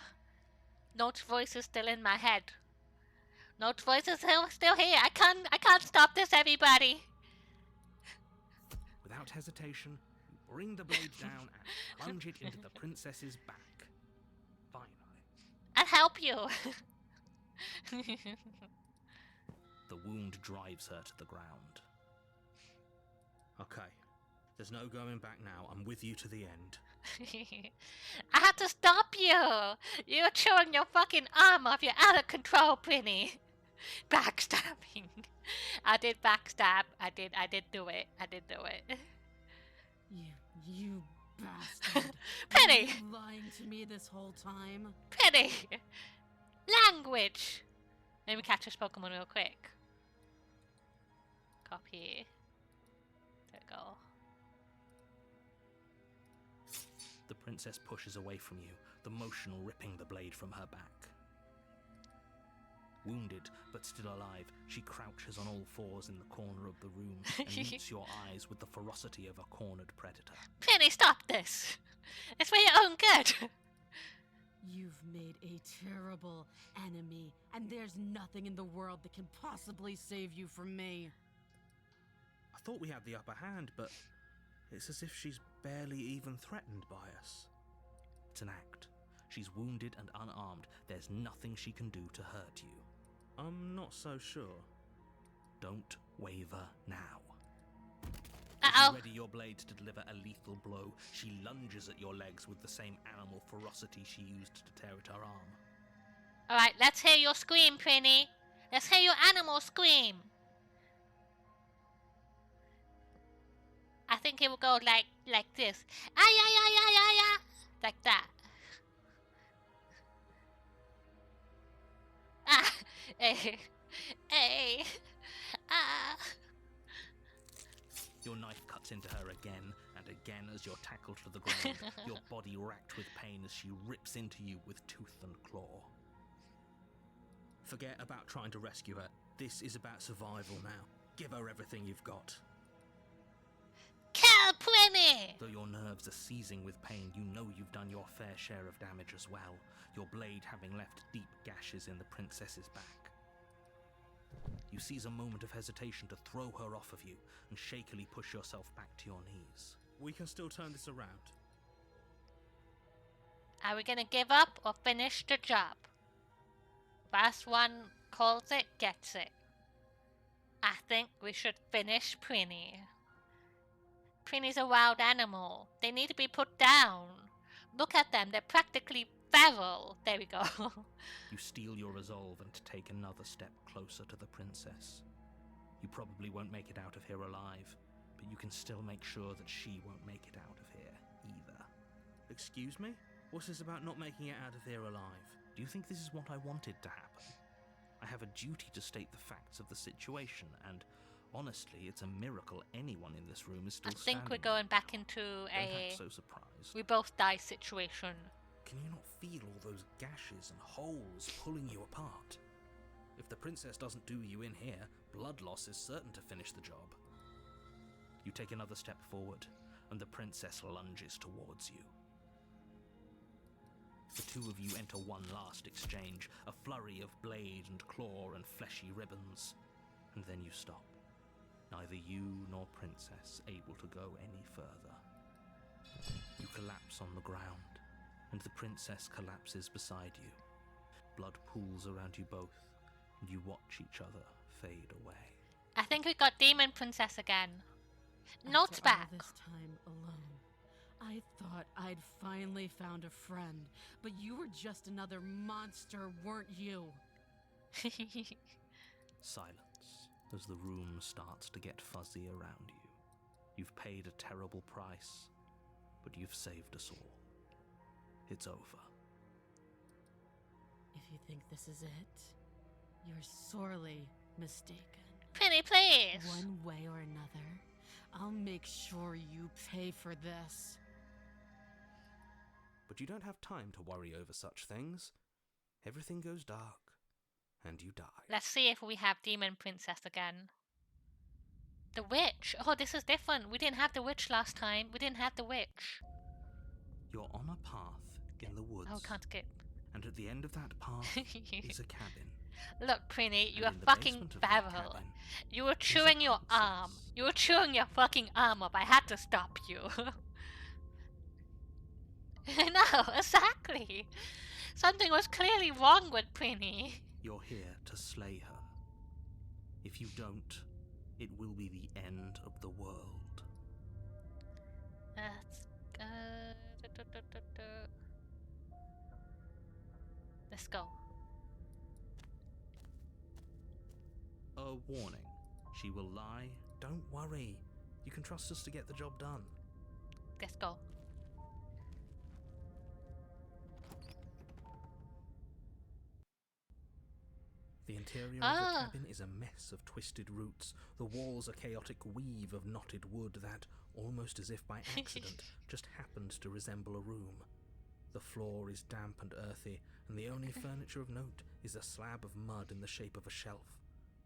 Note's voice is still in my head. Note's voice is still here. I can't stop this, everybody. Without hesitation, you bring the blade down and plunge it into the princess's back. Finally. I'll help you. The wound drives her to the ground. Okay, there's no going back now. I'm with you to the end. I had to stop you. You were chewing your fucking arm off. You're out of control, Prinny. Backstabbing. I did backstab. I did do it. You bastard. Penny! Were you lying to me this whole time? Penny! Language! Let me catch this Pokemon real quick. Copy. There we go. The princess pushes away from you, the motion ripping the blade from her back. Wounded, but still alive, she crouches on all fours in the corner of the room and meets your eyes with the ferocity of a cornered predator. Penny, stop this! It's for your own good! You've made a terrible enemy, and there's nothing in the world that can possibly save you from me. I thought we had the upper hand, but it's as if she's barely even threatened by us. It's an act. She's wounded and unarmed. There's nothing she can do to hurt you. I'm not so sure. Don't waver now. As you ready your blade to deliver a lethal blow, she lunges at your legs with the same animal ferocity she used to tear at her arm. Alright, let's hear your scream, Prinny. Let's hear your animal scream. I think it will go like this. Ay, ay, ay, ay, ay, ay. Like that. Ah! Hey. Hey. Ah. Your knife cuts into her again and again as you're tackled to the ground, your body racked with pain as she rips into you with tooth and claw. Forget about trying to rescue her. This is about survival now. Give her everything you've got. Kill Prinny! Though your nerves are seizing with pain, you know you've done your fair share of damage as well, your blade having left deep gashes in the princess's back. You seize a moment of hesitation to throw her off of you and shakily push yourself back to your knees. We can still turn this around. Are we gonna give up or finish the job? Last one calls it, gets it. I think we should finish Prinny. Prinny's a wild animal. They need to be put down. Look at them, they're practically feral. There we go. You steel your resolve and take another step closer to the princess. You probably won't make it out of here alive, but you can still make sure that she won't make it out of here either. Excuse me? What's this about not making it out of here alive? Do you think this is what I wanted to happen? I have a duty to state the facts of the situation, and honestly, it's a miracle anyone in this room is still standing. I think we're going back into Don't act so surprised. we both die situation. Can you not feel all those gashes and holes pulling you apart? If the princess doesn't do you in here, blood loss is certain to finish the job. You take another step forward, and the princess lunges towards you. The two of you enter one last exchange, a flurry of blade and claw and fleshy ribbons, and then you stop. Neither you nor princess able to go any further. You collapse on the ground, and the princess collapses beside you. Blood pools around you both, and you watch each other fade away. I think we got Demon Princess again. Notes After all back. this time alone, I thought I'd finally found a friend, but you were just another monster, weren't you? Silence as the room starts to get fuzzy around you. You've paid a terrible price, but you've saved us all. It's over. If you think this is it, you're sorely mistaken. Prinny, please. One way or another, I'll make sure you pay for this. But you don't have time to worry over such things. Everything goes dark, and you die. Let's see if we have Demon Princess again. The witch. Oh, this is different. We didn't have the witch last time. We didn't have the witch. You're on a path in the woods. Oh, can't skip. And at the end of that path is a cabin. Look, Prinny, you And are in the fucking basement of that feral. cabin You were is a chewing your arm. princess. You were chewing your fucking arm up. I had to stop you. No, exactly. Something was clearly wrong with Prinny. You're here to slay her. If you don't, it will be the end of the world. Let's Let's go. A warning. She will lie. Don't worry. You can trust us to get the job done. Let's go. The interior of the cabin is a mess of twisted roots. The walls a chaotic weave of knotted wood that, almost as if by accident, just happened to resemble a room. The floor is damp and earthy, and the only furniture of note is a slab of mud in the shape of a shelf,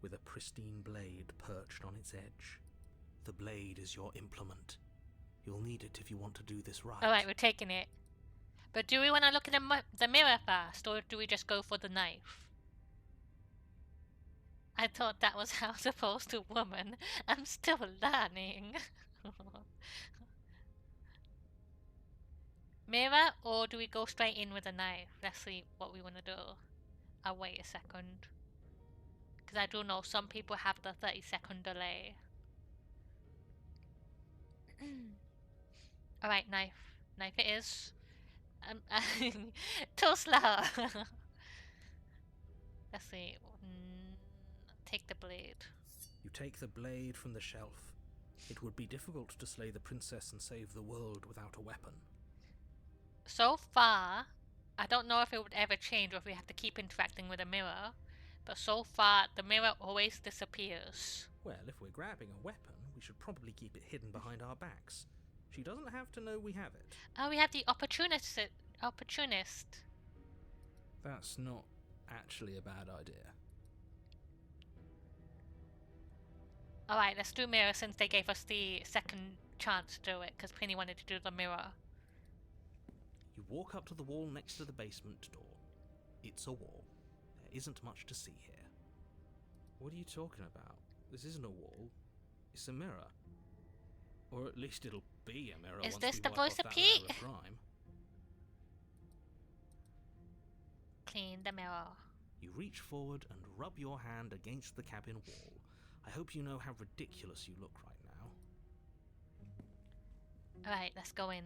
with a pristine blade perched on its edge. The blade is your implement. You'll need it if you want to do this right. Alright, we're taking it. But do we want to look at the mirror first, or do we just go for the knife? I thought that was how supposed to woman. I'm still learning. Mirror, or do we go straight in with a knife? Let's see what we want to do. I'll wait a second. Because I do know some people have the 30-second delay. Alright, knife. Knife it is. Too slow. Let's see. Take the blade. You take the blade from the shelf. It would be difficult to slay the princess and save the world without a weapon. So far, I don't know if it would ever change or if we have to keep interacting with a mirror, but so far the mirror always disappears. Well, if we're grabbing a weapon, we should probably keep it hidden behind our backs. She doesn't have to know we have it. Oh, we have the opportunist. That's not actually a bad idea. Alright, let's do mirror since they gave us the second chance to do it, because Prinny wanted to do the mirror. You walk up to the wall next to the basement door. It's a wall. There isn't much to see here. What are you talking about? This isn't a wall. It's a mirror. Or at least it'll be a mirror Is once this we the wipe voice off of that Pete? layer of grime. Clean the mirror. You reach forward and rub your hand against the cabin wall. I hope you know how ridiculous you look right now. Alright, let's go in.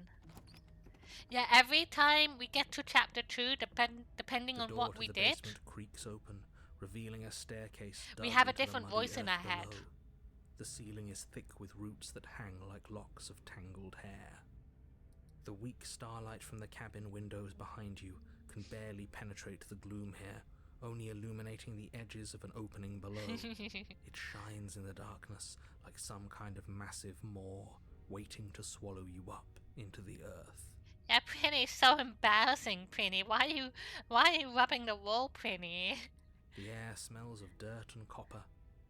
Yeah, every time we get to chapter 2, depending on what we The did, basement creaks open, revealing a staircase we dug have a into the different muddy voice in earth our head. below. The ceiling is thick with roots that hang like locks of tangled hair. The weak starlight from the cabin windows behind you can barely penetrate the gloom here, only illuminating the edges of an opening below. It shines in the darkness like some kind of massive maw waiting to swallow you up into the earth. Yeah, Prinny, so embarrassing, Prinny. Why are you rubbing the wall, Prinny? The air smells of dirt and copper.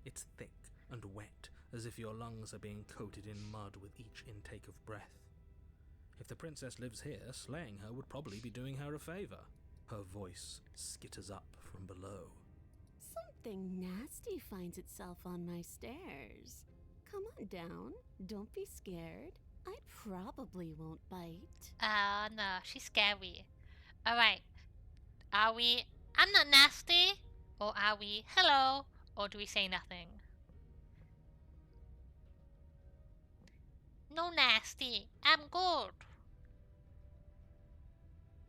It's thick and wet, as if your lungs are being coated in mud with each intake of breath. If the princess lives here, slaying her would probably be doing her a favor. Her voice skitters up from below. Something nasty finds itself on my stairs. Come on down. Don't be scared. I probably won't bite. No, she's scary. Alright, are we, I'm not nasty? Or are we, hello? Or do we say nothing? No nasty, I'm good.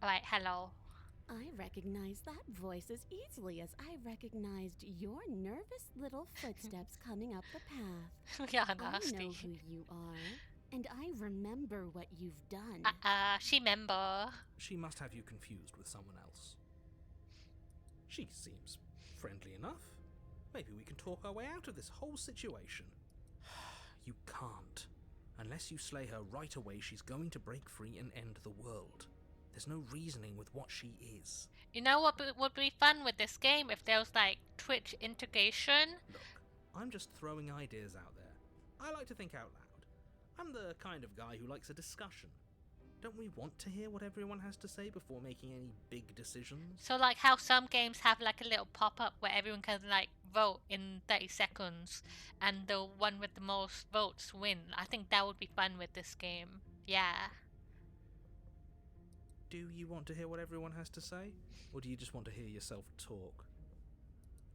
Alright, hello. I recognize that voice as easily as I recognized your nervous little footsteps coming up the path. We are I nasty. know who you are, and I remember what you've done. She member. She must have you confused with someone else. She seems friendly enough. Maybe we can talk our way out of this whole situation. You can't. Unless you slay her right away, she's going to break free and end the world. There's no reasoning with what she is. You know what would be fun with this game if there was like Twitch integration? Look, I'm just throwing ideas out there. I like to think out loud. I'm the kind of guy who likes a discussion. Don't we want to hear what everyone has to say before making any big decisions? So like how some games have like a little pop-up where everyone can like vote in 30 seconds and the one with the most votes win. I think that would be fun with this game. Yeah. Do you want to hear what everyone has to say? Or do you just want to hear yourself talk?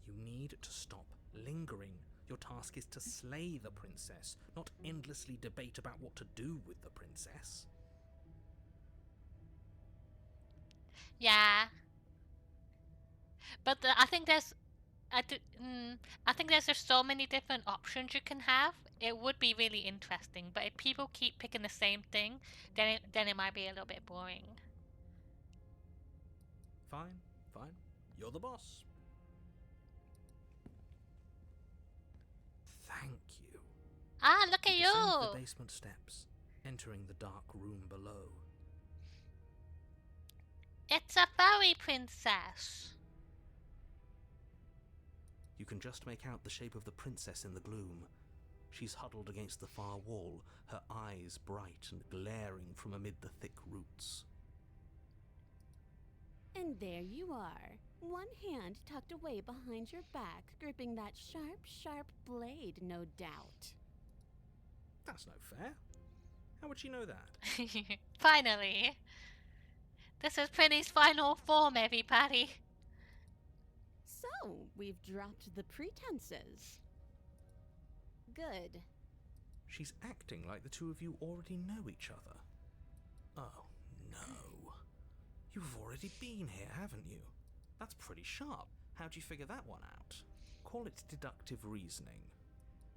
You need to stop lingering. Your task is to slay the princess, not endlessly debate about what to do with the princess. Yeah. But I think there's I think there's just so many different options you can have. It would be really interesting, but if people keep picking the same thing, then it might be a little bit boring. Fine. You're the boss. Thank you. Ah, look at Descend you! the basement steps, entering the dark room below. It's a fairy princess. You can just make out the shape of the princess in the gloom. She's huddled against the far wall, her eyes bright and glaring from amid the thick roots. And there you are, one hand tucked away behind your back, gripping that sharp, sharp blade, no doubt. That's no fair. How would she know that? Finally. This is Prinny's final form, everybody. So, we've dropped the pretenses. Good. She's acting like the two of you already know each other. Oh, no. You've already been here, haven't you? That's pretty sharp. How'd you figure that one out? Call it deductive reasoning.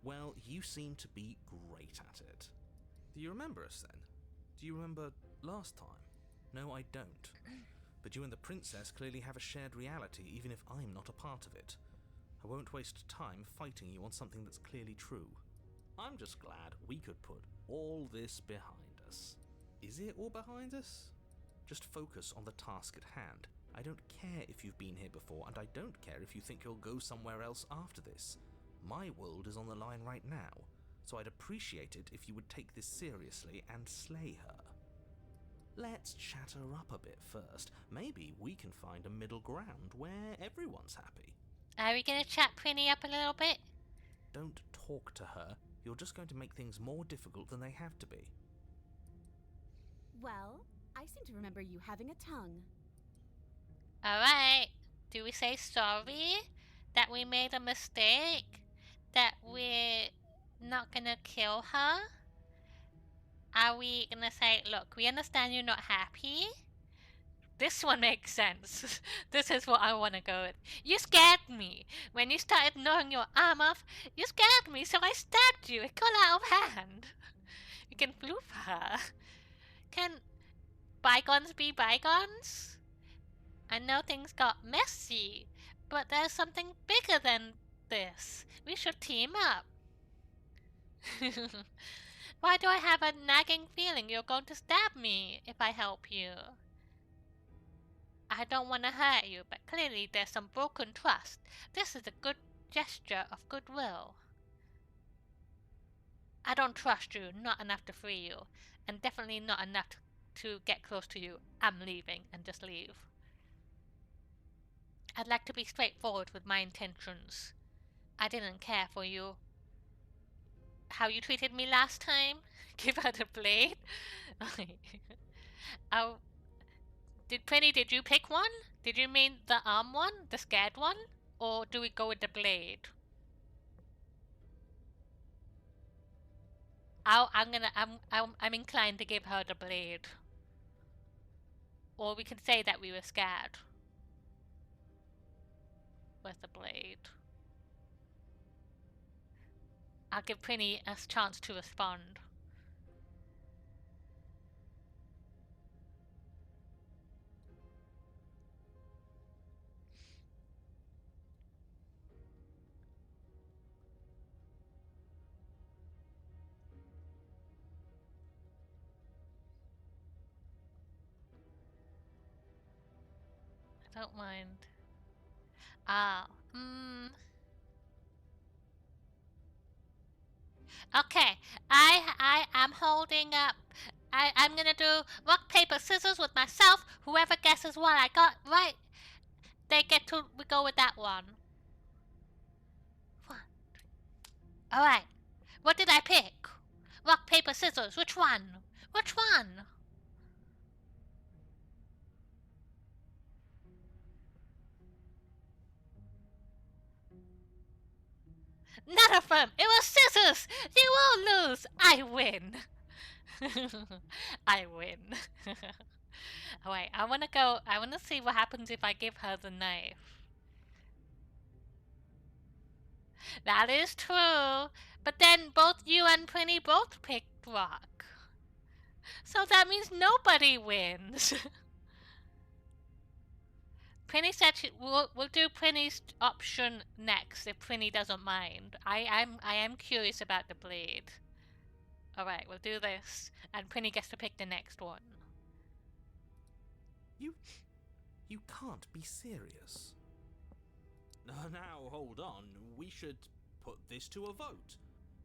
Well, you seem to be great at it. Do you remember us then? Do you remember last time? No, I don't. But you and the princess clearly have a shared reality, even if I'm not a part of it. I won't waste time fighting you on something that's clearly true. I'm just glad we could put all this behind us. Is it all behind us? Just focus on the task at hand. I don't care if you've been here before, and I don't care if you think you'll go somewhere else after this. My world is on the line right now, so I'd appreciate it if you would take this seriously and slay her. Let's chat her up a bit first. Maybe we can find a middle ground where everyone's happy. Are we gonna chat Prinny up a little bit? Don't talk to her. You're just going to make things more difficult than they have to be. Well, I seem to remember you having a tongue. Alright. Do we say sorry? That we made a mistake? That we're not gonna kill her? Are we gonna say, look, we understand you're not happy? This one makes sense. This is what I want to go with. You scared me. When you started gnawing your arm off, you scared me, so I stabbed you. It got out of hand. You can floof her. Can bygones be bygones? I know things got messy, but there's something bigger than this. We should team up. Why do I have a nagging feeling you're going to stab me if I help you? I don't want to hurt you, but clearly there's some broken trust. This is a good gesture of goodwill. I don't trust you, not enough to free you, and definitely not enough to get close to you. I'm leaving, and just leave. I'd like to be straightforward with my intentions. I didn't care for you. How you treated me last time? Give her the blade? Oh, did you pick one? Did you mean the arm one? The scared one? Or do we go with the blade? I'm inclined to give her the blade. Or we can say that we were scared. With the blade. I'll give Prinny a chance to respond. I don't mind. Okay, I am holding up. I'm gonna do rock, paper, scissors with myself. Whoever guesses what I got right, we go with that one. Alright, what did I pick? Rock, paper, scissors, which one? Which one? None of them! It was scissors! You all lose! I win! I win. Oh, wait, I wanna see what happens if I give her the knife. That is true. But then both you and Prinny both picked rock. So that means nobody wins. Prinny said we'll do Prinny's option next if Prinny doesn't mind. I am curious about the blade. Alright, we'll do this. And Prinny gets to pick the next one. You can't be serious. Now, hold on. We should put this to a vote.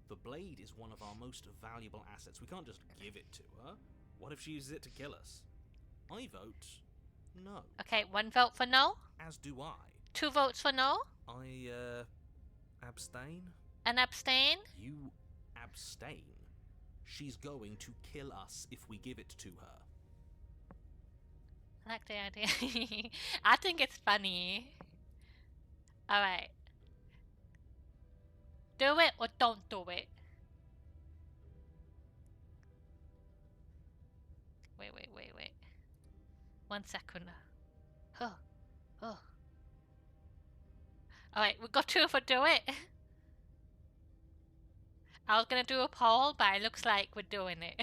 The blade is one of our most valuable assets. We can't just give it to her. What if she uses it to kill us? I vote no. Okay, 1 vote for no. As do I. 2 votes for no. I, abstain? And abstain? You abstain? She's going to kill us if we give it to her. I like the idea. I think it's funny. Alright. Do it or don't do it. Wait. 1 second. Oh. Alright, we got 2 for do it. I was gonna do a poll, but it looks like we're doing it.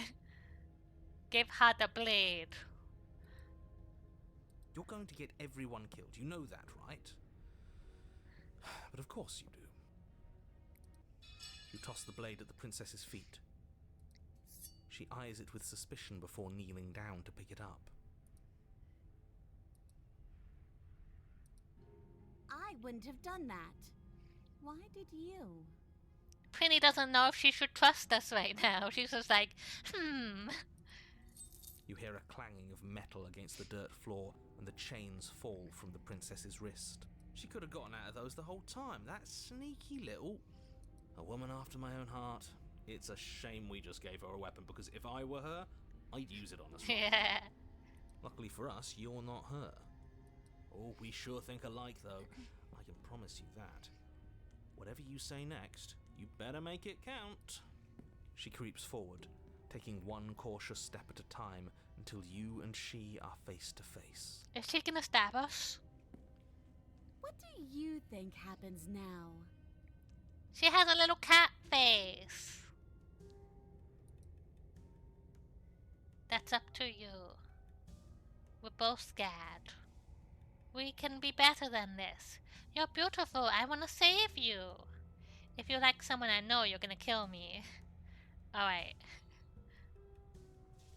Give her the blade. You're going to get everyone killed. You know that, right? But of course you do. You toss the blade at the princess's feet. She eyes it with suspicion before kneeling down to pick it up. wouldn't have done that. Why did you? Prinny doesn't know if she should trust us right now. She's just like, You hear a clanging of metal against the dirt floor, and the chains fall from the princess's wrist. She could have gotten out of those the whole time. That sneaky little... A woman after my own heart. It's a shame we just gave her a weapon, because if I were her, I'd use it on us. yeah. Luckily for us, you're not her. Oh, we sure think alike, though. I can promise you that. Whatever you say next, you better make it count. She creeps forward, taking one cautious step at a time until you and she are face to face. Is she gonna stab us? What do you think happens now? She has a little cat face. That's up to you. We're both scared. We can be better than this. You're beautiful. I want to save you. If you like someone I know, you're gonna kill me. Alright.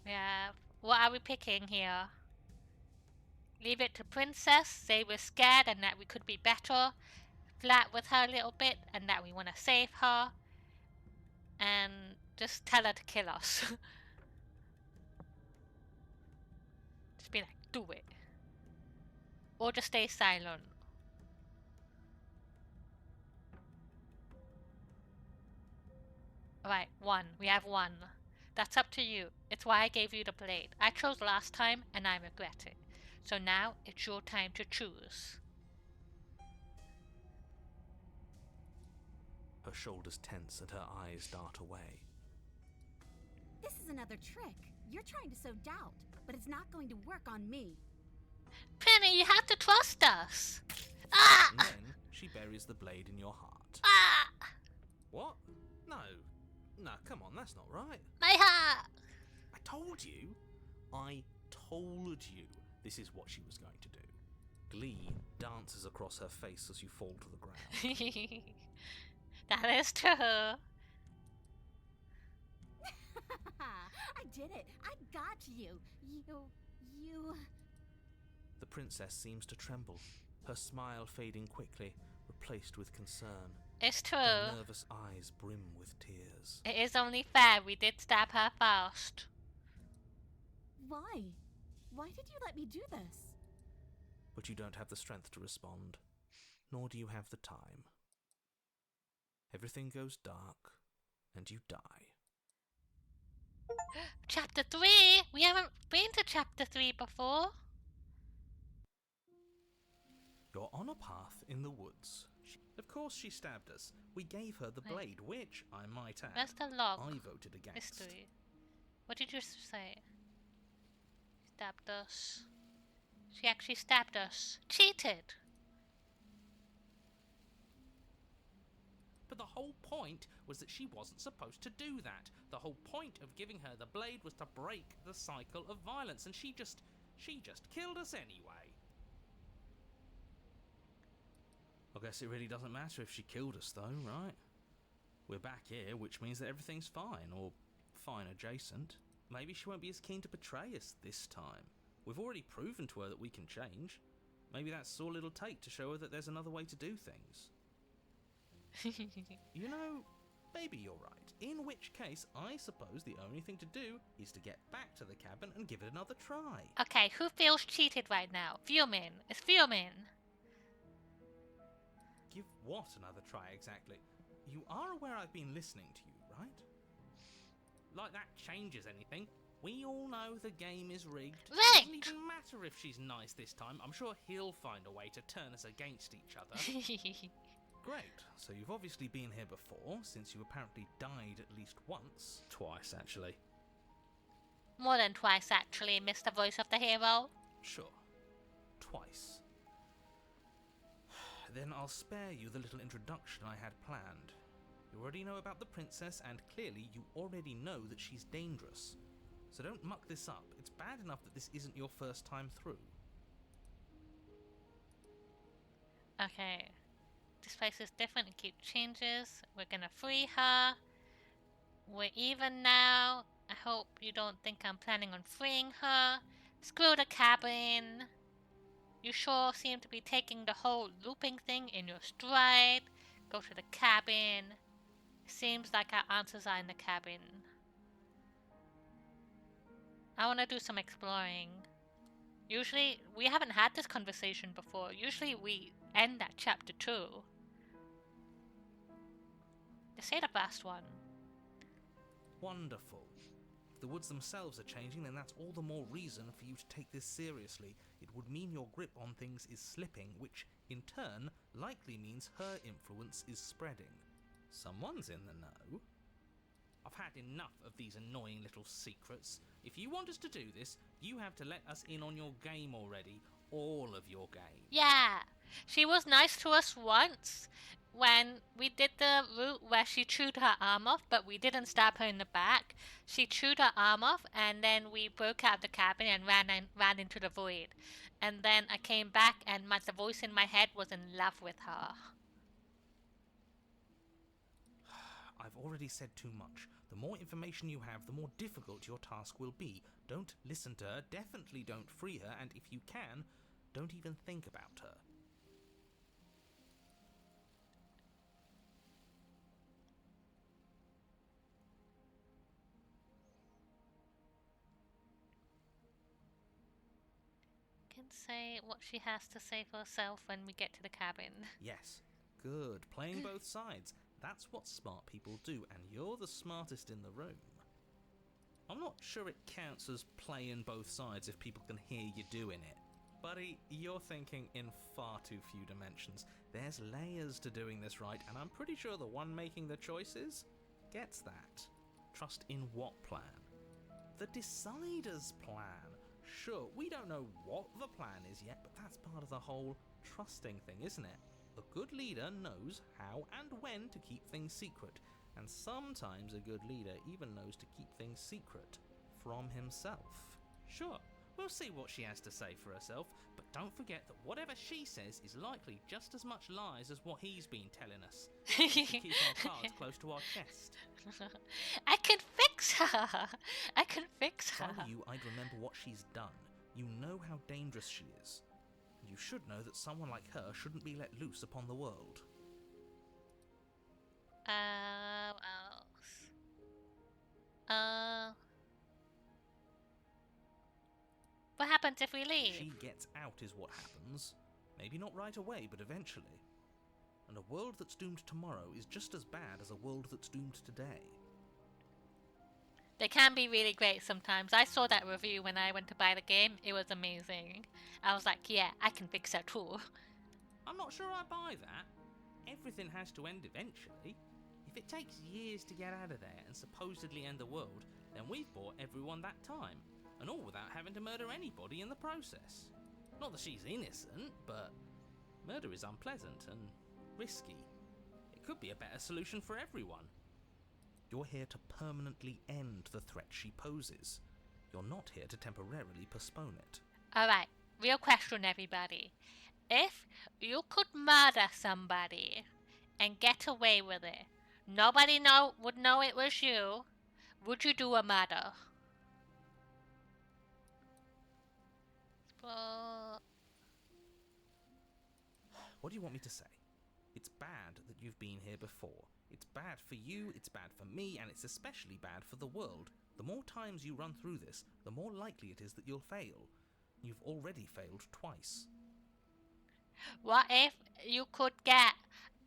Yeah. What are we picking here? Leave it to Princess, say we're scared and that we could be better. Flirt with her a little bit and that we want to save her. And just tell her to kill us. Just be like, do it. Or just stay silent. Alright, one. We have one. That's up to you. It's why I gave you the blade. I chose last time and I regret it. So now it's your time to choose. Her shoulders tense and her eyes dart away. This is another trick. You're trying to sow doubt, but it's not going to work on me. Penny, you have to trust us. Ah! And then she buries the blade in your heart. Ah! What? No, come on, that's not right. My heart! I told you this is what she was going to do. Glee dances across her face as you fall to the ground. That is true. I did it. I got you. You... The princess seems to tremble, her smile fading quickly, replaced with concern. It's true. Her nervous eyes brim with tears. It is only fair we did stab her first. Why? Why did you let me do this? But you don't have the strength to respond, nor do you have the time. Everything goes dark, and you die. Chapter 3? We haven't been to Chapter 3 before. You're on a path in the woods. Of course she stabbed us. We gave her the blade, which, I might add, Where's the log? I voted against. History. What did you say? Stabbed us. She actually stabbed us. Cheated! But the whole point was that she wasn't supposed to do that. The whole point of giving her the blade was to break the cycle of violence, and she just killed us anyway. I guess it really doesn't matter if she killed us though, right? We're back here, which means that everything's fine, or fine adjacent. Maybe she won't be as keen to betray us this time. We've already proven to her that we can change. Maybe that's all it'll take to show her that there's another way to do things. You know, maybe you're right. In which case, I suppose the only thing to do is to get back to the cabin and give it another try. Okay, who feels cheated right now? Fuming. It's fuming. Give what another try exactly? You are aware I've been listening to you, right? Like that changes anything. We all know the game is rigged. Rigged! It doesn't even matter if she's nice this time. I'm sure he'll find a way to turn us against each other. Great. So you've obviously been here before, since you apparently died at least once. Twice, actually. More than twice, actually, Mr. Voice of the Hero. Sure. Twice. Then I'll spare you the little introduction I had planned. You already know about the princess, and clearly you already know that she's dangerous. So don't muck this up. It's bad enough that this isn't your first time through. Okay. This place is different. It keeps changes. We're gonna free her. We're even now. I hope you don't think I'm planning on freeing her. Screw the cabin. You sure seem to be taking the whole looping thing in your stride. Go to the cabin. Seems like our answers are in the cabin. I want to do some exploring. Usually, we haven't had this conversation before. Usually we end at chapter 2. Just say the first one. Wonderful. If the woods themselves are changing, then that's all the more reason for you to take this seriously. It would mean your grip on things is slipping, which, in turn, likely means her influence is spreading. Someone's in the know. I've had enough of these annoying little secrets. If you want us to do this, you have to let us in on your game already. All of your game. Yeah, she was nice to us once when we did the route where she chewed her arm off, but we didn't stab her in the back. She chewed her arm off, and then we broke out of the cabin and ran into the void. And then I came back, and the voice in my head was in love with her. I've already said too much. The more information you have, the more difficult your task will be. Don't listen to her, definitely don't free her, and if you can, don't even think about her. Can say what she has to say for herself when we get to the cabin. Yes, good. Playing both sides. That's what smart people do, and you're the smartest in the room. I'm not sure it counts as playing both sides if people can hear you doing it. Buddy, you're thinking in far too few dimensions. There's layers to doing this right, and I'm pretty sure the one making the choices gets that. Trust in what plan? The Decider's plan. Sure, we don't know what the plan is yet, but that's part of the whole trusting thing, isn't it? A good leader knows how and when to keep things secret, and sometimes a good leader even knows to keep things secret from himself. Sure, we'll see what she has to say for herself, but don't forget that whatever she says is likely just as much lies as what he's been telling us. We should keep our cards close to our chest. I can fix her! I can fix her! If I were you, I'd remember what she's done. You know how dangerous she is. You should know that someone like her shouldn't be let loose upon the world. What else? What happens if we leave? She gets out is what happens. Maybe not right away, but eventually. And a world that's doomed tomorrow is just as bad as a world that's doomed today. They can be really great sometimes. I saw that review when I went to buy the game. It was amazing. I was like, yeah, I can fix her too. I'm not sure I buy that. Everything has to end eventually. If it takes years to get out of there and supposedly end the world, then we've bought everyone that time. And all without having to murder anybody in the process. Not that she's innocent, but murder is unpleasant and risky. It could be a better solution for everyone. You're here to permanently end the threat she poses. You're not here to temporarily postpone it. Alright, real question everybody. If you could murder somebody and get away with it, nobody would know it was you, would you do a murder? What do you want me to say? It's bad that you've been here before. It's bad for you, it's bad for me, and it's especially bad for the world. The more times you run through this, the more likely it is that you'll fail. You've already failed twice. What if you could get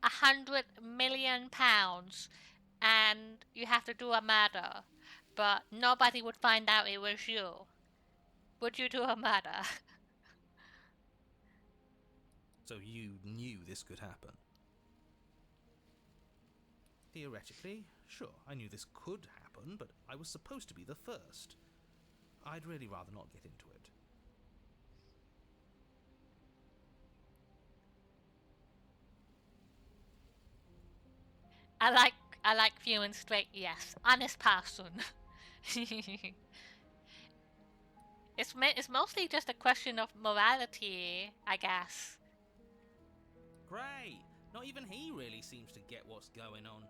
£100 million and you have to do a murder, but nobody would find out it was you? Would you do a murder? So you knew this could happen? Theoretically, sure, I knew this could happen, but I was supposed to be the first. I'd really rather not get into it. I like viewing straight, yes. Honest person. It's mostly just a question of morality, I guess. Great! Not even he really seems to get what's going on.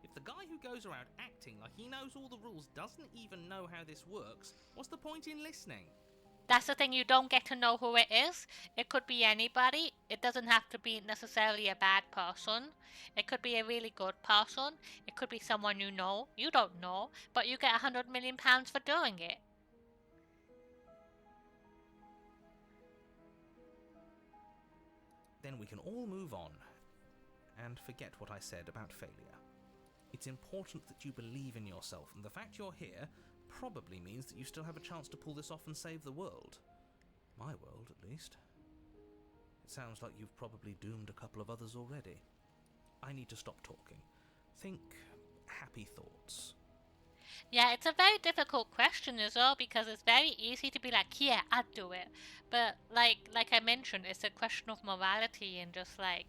If the guy who goes around acting like he knows all the rules doesn't even know how this works, what's the point in listening? That's the thing, you don't get to know who it is. It could be anybody. It doesn't have to be necessarily a bad person. It could be a really good person. It could be someone you know. You don't know, but you get £100 million for doing it. Then we can all move on and forget what I said about failure. It's important that you believe in yourself, and the fact you're here probably means that you still have a chance to pull this off and save the world. My world, at least. It sounds like you've probably doomed a couple of others already. I need to stop talking. Think happy thoughts. Yeah, it's a very difficult question as well, because it's very easy to be like, yeah, I'd do it. But like I mentioned, it's a question of morality and just like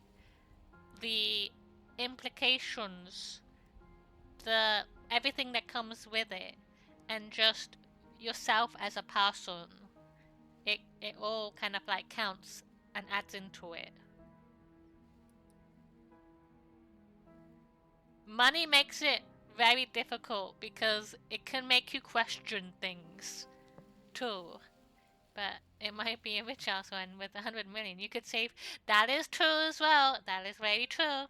the implications, the everything that comes with it, and just yourself as a person. It all kind of like counts and adds into it. Money makes it very difficult because it can make you question things too. But it might be a rich ass one with 100 million. You could save. That is true as well. That is very true.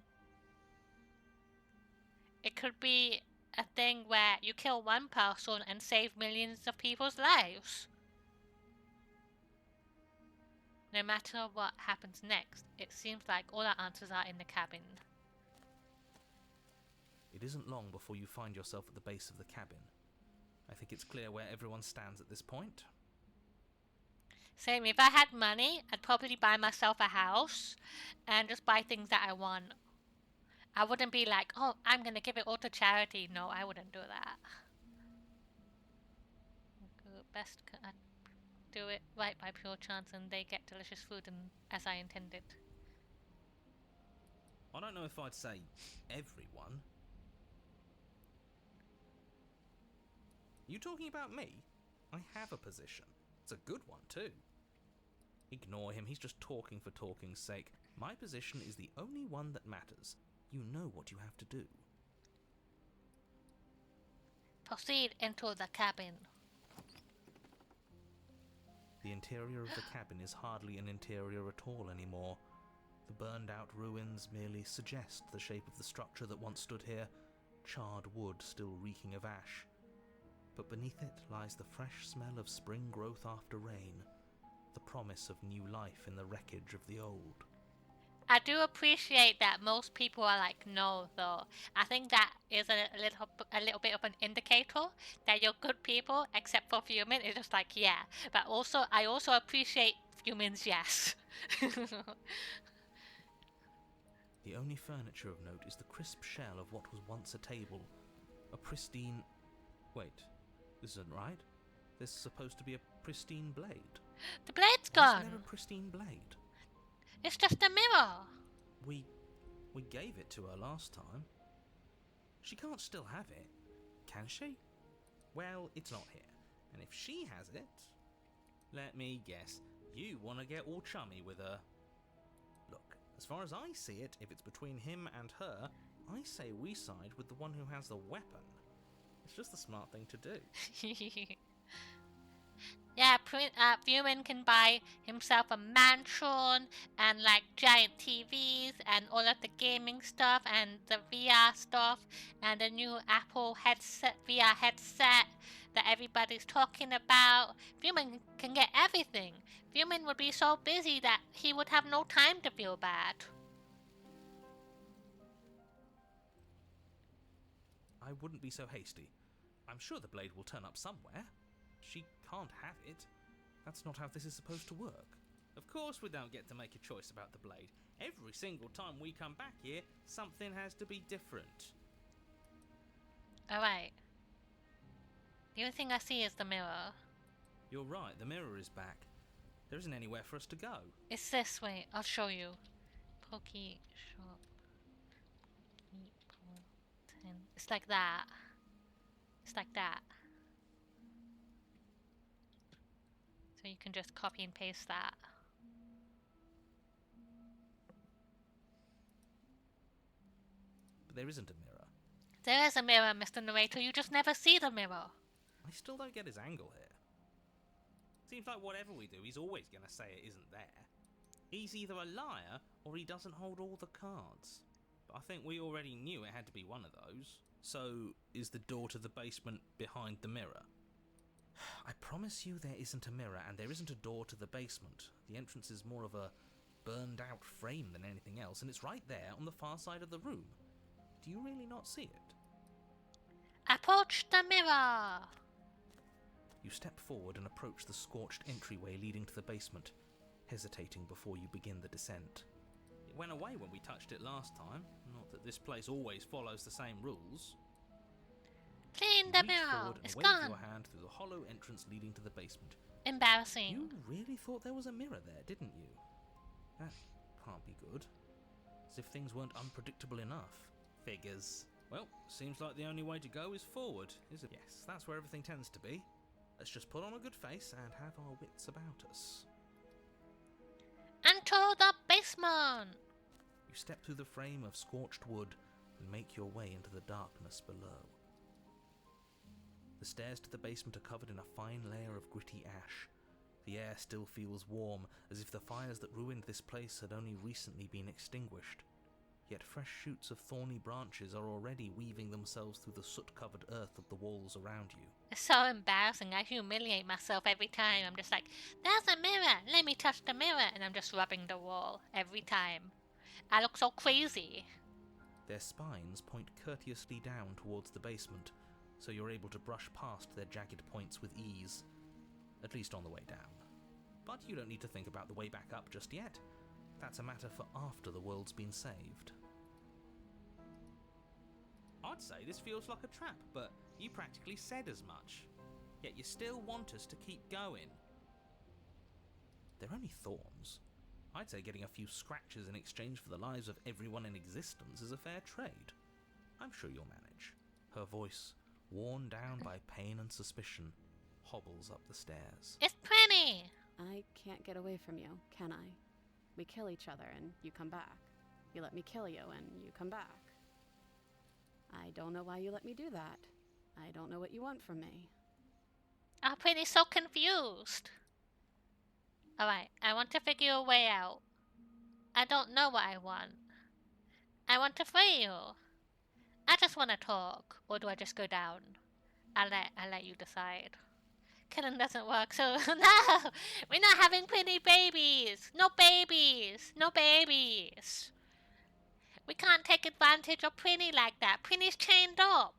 It could be a thing where you kill one person and save millions of people's lives. No matter what happens next, it seems like all our answers are in the cabin. It isn't long before you find yourself at the base of the cabin. I think it's clear where everyone stands at this point. Same, if I had money, I'd probably buy myself a house and just buy things that I want. I wouldn't be like, oh, I'm gonna give it all to charity. No, I wouldn't do that. Best I'd do it right by pure chance and they get delicious food and as I intended. I don't know if I'd say everyone. You talking about me? I have a position. It's a good one too. Ignore him, he's just talking for talking's sake. My position is the only one that matters. You know what you have to do. Proceed into the cabin. The interior of the cabin is hardly an interior at all anymore. The burned-out ruins merely suggest the shape of the structure that once stood here, charred wood still reeking of ash. But beneath it lies the fresh smell of spring growth after rain, the promise of new life in the wreckage of the old. I do appreciate that most people are like, no, though. I think that is a little bit of an indicator that you're good people, except for Fuming. It's just like, yeah. But also, I also appreciate Fuming's yes. The only furniture of note is the crisp shell of what was once a table. A pristine... Wait, this isn't right. There's supposed to be a pristine blade. The blade's Why gone. is there a pristine blade? It's just a mirror. We gave it to her last time. She can't still have it, can she? Well, it's not here. And if she has it... Let me guess. You want to get all chummy with her. Look, as far as I see it, if it's between him and her, I say we side with the one who has the weapon. It's just the smart thing to do. Yeah, Fuming can buy himself a mansion and like giant TVs and all of the gaming stuff and the VR stuff and the new Apple headset, VR headset that everybody's talking about. Fuming can get everything. Fuming would be so busy that he would have no time to feel bad. I wouldn't be so hasty. I'm sure the blade will turn up somewhere. She can't have it. That's not how this is supposed to work. Of course we don't get to make a choice about the blade. Every single time we come back here, something has to be different. Alright. The only thing I see is the mirror. You're right, the mirror is back. There isn't anywhere for us to go. It's this way. I'll show you. Pokey shop. It's like that. It's like that. So you can just copy and paste that. But there isn't a mirror. There is a mirror, Mr. Narrator. You just never see the mirror. I still don't get his angle here. Seems like whatever we do, he's always going to say it isn't there. He's either a liar or he doesn't hold all the cards. But I think we already knew it had to be one of those. So, is the door to the basement behind the mirror? I promise you there isn't a mirror and there isn't a door to the basement. The entrance is more of a burned out frame than anything else, and it's right there on the far side of the room. Do you really not see it? Approach the mirror! You step forward and approach the scorched entryway leading to the basement, hesitating before you begin the descent. It went away when we touched it last time. Not that this place always follows the same rules. Clean You the reach mirror! forward and It's wave gone! your hand through the hollow entrance leading to the basement. Embarrassing. You really thought there was a mirror there, didn't you? That can't be good. As if things weren't unpredictable enough. Figures. Well, seems like the only way to go is forward, isn't it? Yes, that's where everything tends to be. Let's just put on a good face and have our wits about us. Enter the basement! You step through the frame of scorched wood and make your way into the darkness below. The stairs to the basement are covered in a fine layer of gritty ash. The air still feels warm, as if the fires that ruined this place had only recently been extinguished. Yet fresh shoots of thorny branches are already weaving themselves through the soot-covered earth of the walls around you. It's so embarrassing. I humiliate myself every time. I'm just like, there's a mirror! Let me touch the mirror! And I'm just rubbing the wall every time. I look so crazy. Their spines point courteously down towards the basement, so you're able to brush past their jagged points with ease. At least on the way down. But you don't need to think about the way back up just yet. That's a matter for after the world's been saved. I'd say this feels like a trap, but you practically said as much. Yet you still want us to keep going. They're only thorns. I'd say getting a few scratches in exchange for the lives of everyone in existence is a fair trade. I'm sure you'll manage. Her voice, worn down by pain and suspicion, hobbles up the stairs. It's Prinny! I can't get away from you, can I? We kill each other and you come back. You let me kill you and you come back. I don't know why you let me do that. I don't know what you want from me. Oh, Prinny's so confused. Alright, I want to figure a way out. I don't know what I want. I want to free you. I just want to talk. Or do I just go down? I'll let you decide. Killing doesn't work, so no! We're not having Prinny babies! No babies! No babies! We can't take advantage of Prinny like that. Prinny's chained up.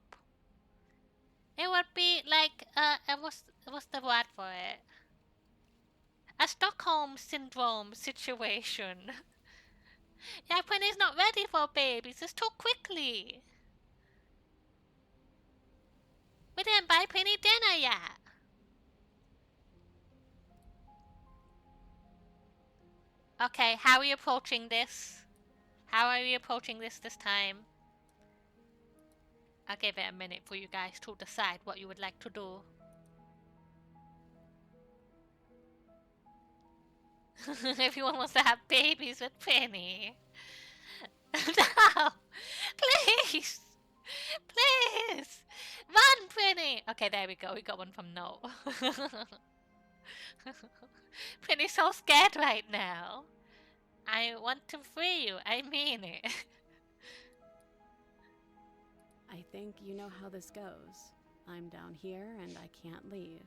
It would be like, what's the word for it? A Stockholm Syndrome situation. Yeah, Prinny's not ready for babies. It's too quickly. We didn't buy Prinny dinner yet. Okay, how are you approaching this? How are we approaching this time? I'll give it a minute for you guys to decide what you would like to do. Everyone wants to have babies with Penny. No! Please! Please! Run, Penny! Okay, there we go. We got one from No. Penny's so scared right now. I want to free you. I mean it. I think you know how this goes. I'm down here and I can't leave.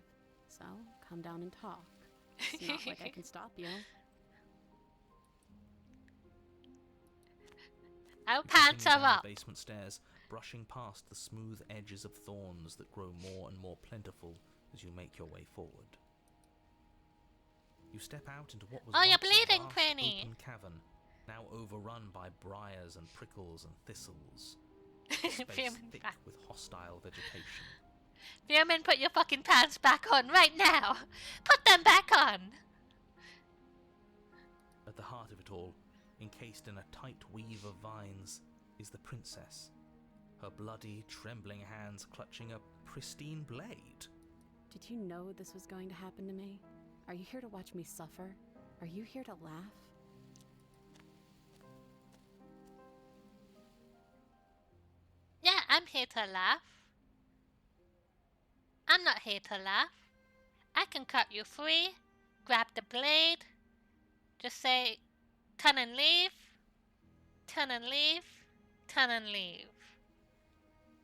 So, come down and talk. It's not like I can stop you. Our You pants continue are down up. the basement stairs, brushing past the smooth edges of thorns that grow more and more plentiful as you make your way forward. You step out into what was Oh, you're once a bleeding, vast Penny. open cavern, now overrun by briars and prickles and thistles. Space Fearman, thick with hostile vegetation. Fearman, put your fucking pants back on right now. Put them back on. At the heart of it all, encased in a tight weave of vines, is the princess. Her bloody, trembling hands clutching a pristine blade. Did you know this was going to happen to me? Are you here to watch me suffer? Are you here to laugh? Yeah, I'm here to laugh. I'm not here to laugh. I can cut you free. Grab the blade. Just say, turn and leave. Turn and leave. Turn and leave.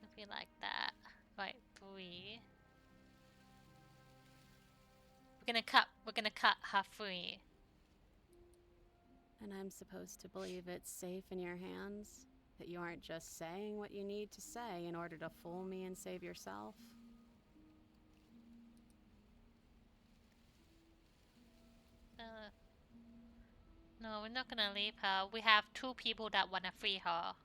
If you like that. Right, 3. We're gonna cut her free. And I'm supposed to believe it's safe in your hands? That you aren't just saying what you need to say in order to fool me and save yourself? No, we're not gonna leave her. We have 2 people that wanna free her.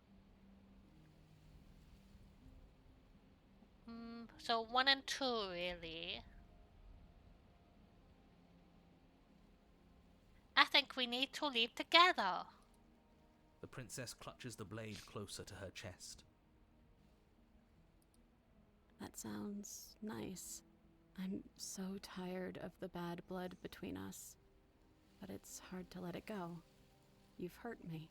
So 1 and 2, really. I think we need to leave together. The princess clutches the blade closer to her chest. That sounds nice. I'm so tired of the bad blood between us. But it's hard to let it go. You've hurt me.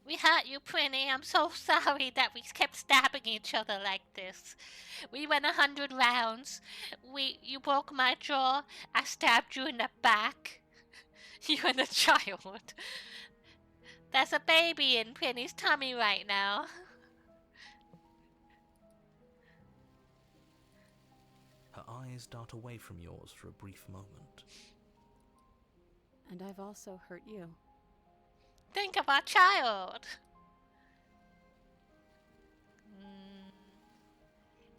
We hurt you, Prinny. I'm so sorry that we kept stabbing each other like this. We went 100 rounds. You broke my jaw. I stabbed you in the back. You and a child. There's a baby in Prinny's tummy right now. Her eyes dart away from yours for a brief moment. And I've also hurt you. Think of our child.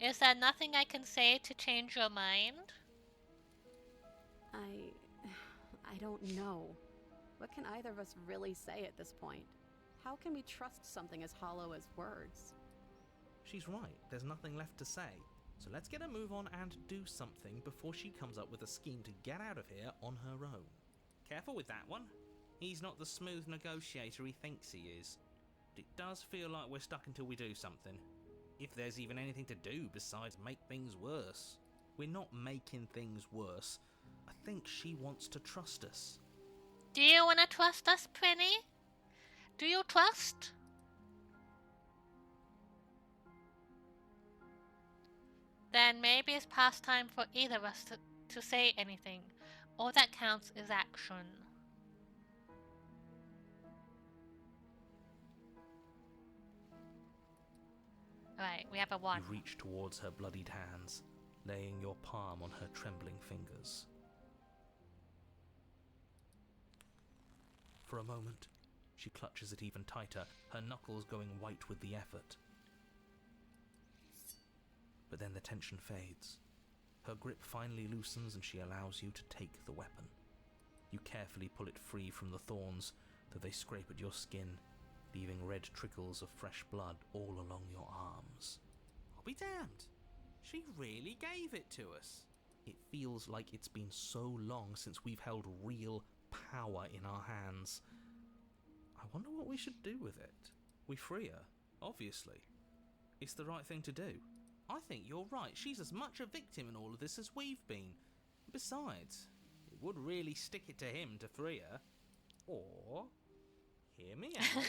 Is there nothing I can say to change your mind? I don't know. What can either of us really say at this point? How can we trust something as hollow as words? She's right, there's nothing left to say. So let's get a move on and do something before she comes up with a scheme to get out of here on her own. Careful with that one. He's not the smooth negotiator he thinks he is. It does feel like we're stuck until we do something. If there's even anything to do besides make things worse. We're not making things worse. I think she wants to trust us. Do you want to trust us, Prinny? Do you trust? Then maybe it's past time for either of us to say anything. All that counts is action. Right, we have a 1. You reach towards her bloodied hands, laying your palm on her trembling fingers. For a moment, she clutches it even tighter, her knuckles going white with the effort. But then the tension fades. Her grip finally loosens and she allows you to take the weapon. You carefully pull it free from the thorns, though they scrape at your skin, leaving red trickles of fresh blood all along your arms. I'll be damned. She really gave it to us. It feels like it's been so long since we've held real power in our hands. I wonder what we should do with it. We free her, obviously. It's the right thing to do. I think you're right. She's as much a victim in all of this as we've been. Besides, it would really stick it to him to free her. Or, hear me out.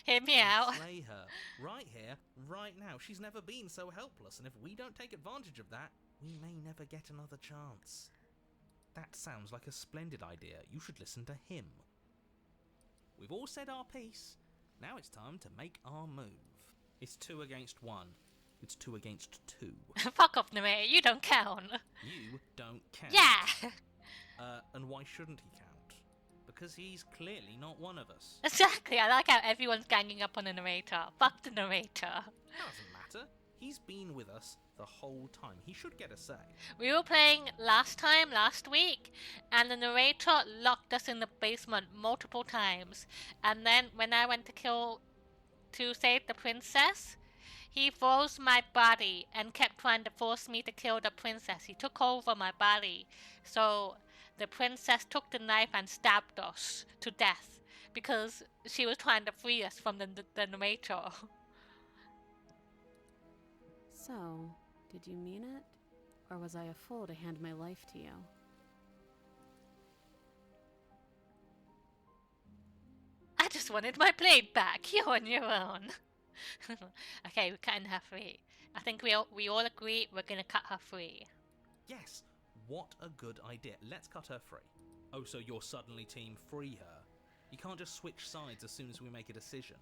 Hear me out. Slay her. Right here, right now. She's never been so helpless, and if we don't take advantage of that, we may never get another chance. That sounds like a splendid idea. You should listen to him. We've all said our piece. Now it's time to make our move. It's 2 against 1. It's 2 against 2. Fuck off, Narrator. You don't count. You don't count. Yeah. And why shouldn't he count? Because he's clearly not one of us. Exactly. I like how everyone's ganging up on the Narrator. Fuck the Narrator. Doesn't matter. He's been with us the whole time. He should get a say. We were playing last week, and the Narrator locked us in the basement multiple times. And then when I went to save the princess, he froze my body and kept trying to force me to kill the princess. He took over my body. So the princess took the knife and stabbed us to death because she was trying to free us from the Narrator. So, did you mean it? Or was I a fool to hand my life to you? I just wanted my blade back. You're on your own. Okay, we're cutting her free. I think we all agree we're gonna cut her free. Yes. What a good idea. Let's cut her free. Oh, so you're suddenly team free her? You can't just switch sides as soon as we make a decision.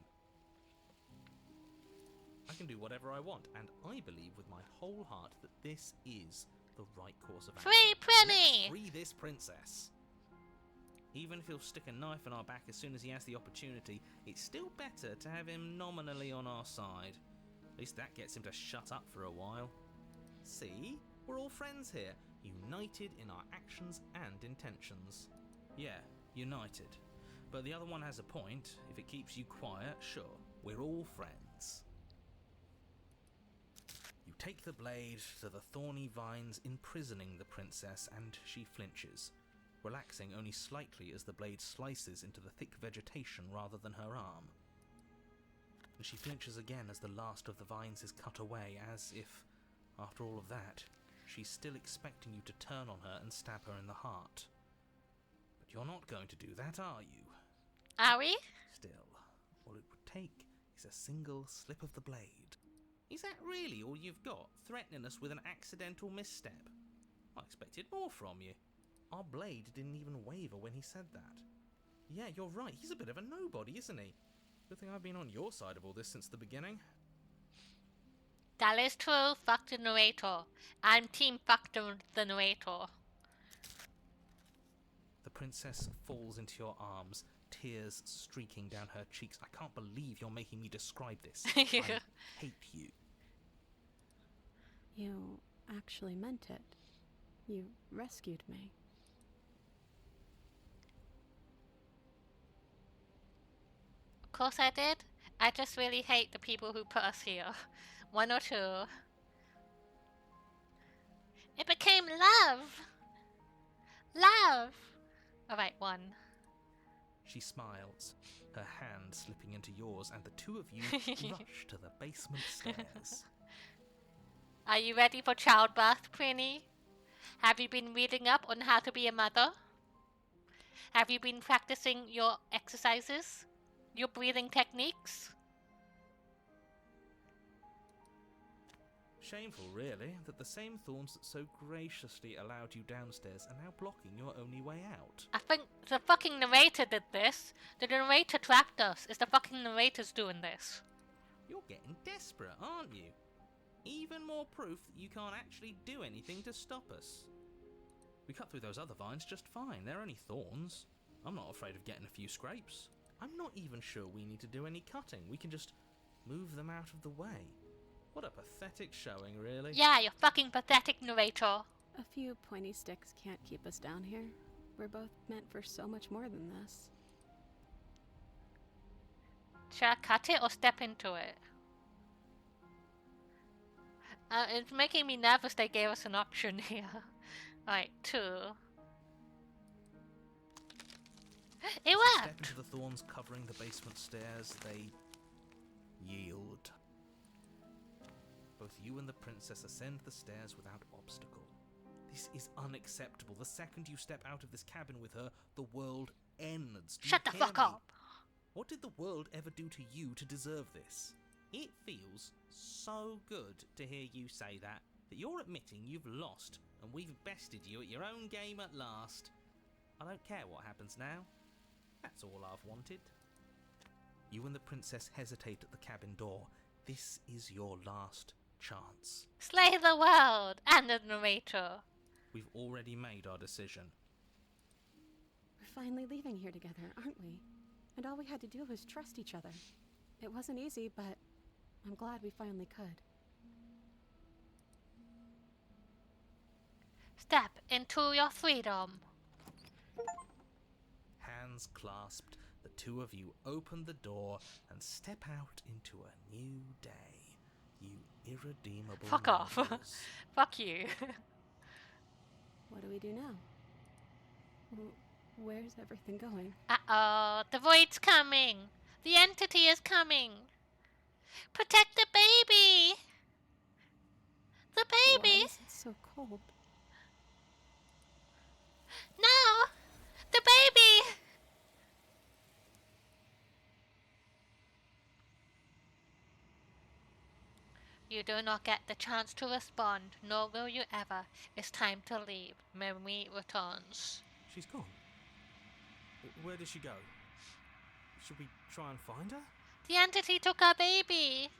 I can do whatever I want, and I believe with my whole heart that this is the right course of action. Free Prinny! Let's free this princess. Even if he'll stick a knife in our back as soon as he has the opportunity, it's still better to have him nominally on our side. At least that gets him to shut up for a while. See? We're all friends here, united in our actions and intentions. Yeah, united. But the other one has a point. If it keeps you quiet, sure, we're all friends. You take the blade to the thorny vines imprisoning the princess, and she flinches, relaxing only slightly as the blade slices into the thick vegetation rather than her arm. And she flinches again as the last of the vines is cut away, as if, after all of that, she's still expecting you to turn on her and stab her in the heart. But you're not going to do that, are you? Are we? Still, all it would take is a single slip of the blade. Is that really all you've got, threatening us with an accidental misstep? I expected more from you. Our blade didn't even waver when he said that. Yeah, you're right, he's a bit of a nobody, isn't he? Good thing I've been on your side of all this since the beginning. That is true, fuck the narrator. I'm team fuck the narrator. The princess falls into your arms, tears streaking down her cheeks. I can't believe you're making me describe this. I hate you. You actually meant it. You rescued me. Of course I did. I just really hate the people who put us here. One or two. It became love! Love! Alright, one. She smiles, her hand slipping into yours, and the two of you rush to the basement stairs. Are you ready for childbirth, Prinny? Have you been reading up on how to be a mother? Have you been practicing your exercises? Your breathing techniques? Shameful, really, that the same thorns that so graciously allowed you downstairs are now blocking your only way out. I think the fucking narrator did this. The narrator trapped us. It's the fucking narrators doing this. You're getting desperate, aren't you? Even more proof that you can't actually do anything to stop us. We cut through those other vines just fine. They're only thorns. I'm not afraid of getting a few scrapes. I'm not even sure we need to do any cutting. We can just move them out of the way. What a pathetic showing, really. Yeah, you're fucking pathetic, narrator. A few pointy sticks can't keep us down here. We're both meant for so much more than this. Should I cut it or step into it? It's making me nervous they gave us an option here. Alright, 2. It worked! Step into the thorns covering the basement stairs. They yield. Both you and the princess ascend the stairs without obstacle. This is unacceptable. The second you step out of this cabin with her, the world ends. Shut the fuck up! What did the world ever do to you to deserve this? It feels so good to hear you say that you're admitting you've lost and we've bested you at your own game at last. I don't care what happens now. That's all I've wanted. You and the princess hesitate at the cabin door. This is your last chance. Slay the world and the narrator. We've already made our decision. We're finally leaving here together, aren't we? And all we had to do was trust each other. It wasn't easy, but I'm glad we finally could. Step into your freedom. Hands clasped, the two of you open the door and step out into a new day. You irredeemable Fuck off. mortals. Fuck you. What do we do now? Where's everything going? Uh-oh, the void's coming. The entity is coming. Protect the baby. The baby. Why is it so cold? No, the baby. You do not get the chance to respond, nor will you ever. It's time to leave. Memory returns. She's gone. Where did she go? Should we try and find her? The entity took our baby!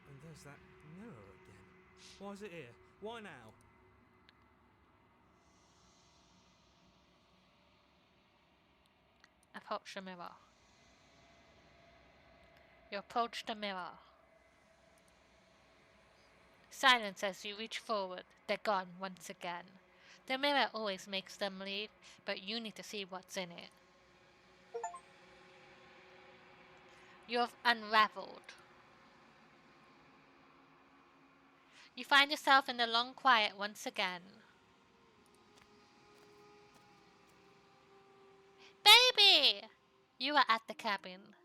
And there's that mirror again. Why is it here? Why now? Approach the mirror. You approach the mirror. Silence as you reach forward. They're gone once again. The mirror always makes them leave, but you need to see what's in it. You've unraveled. You find yourself in the long quiet once again. Baby! You are at the cabin.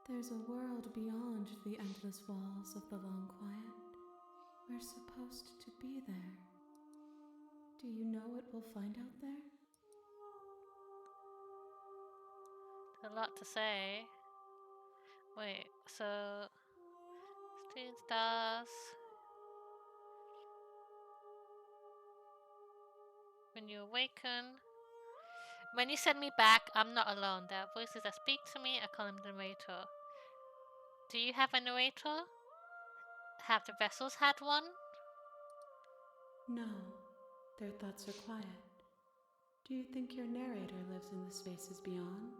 There's a world beyond the endless walls of the long quiet. We're supposed to be there. Do you know what we'll find out there? A lot to say. Wait, so... Street stars... When you awaken... When you send me back, I'm not alone. There are voices that speak to me. I call him the narrator. Do you have a narrator? Have the vessels had one? No, their thoughts are quiet. Do you think your narrator lives in the spaces beyond?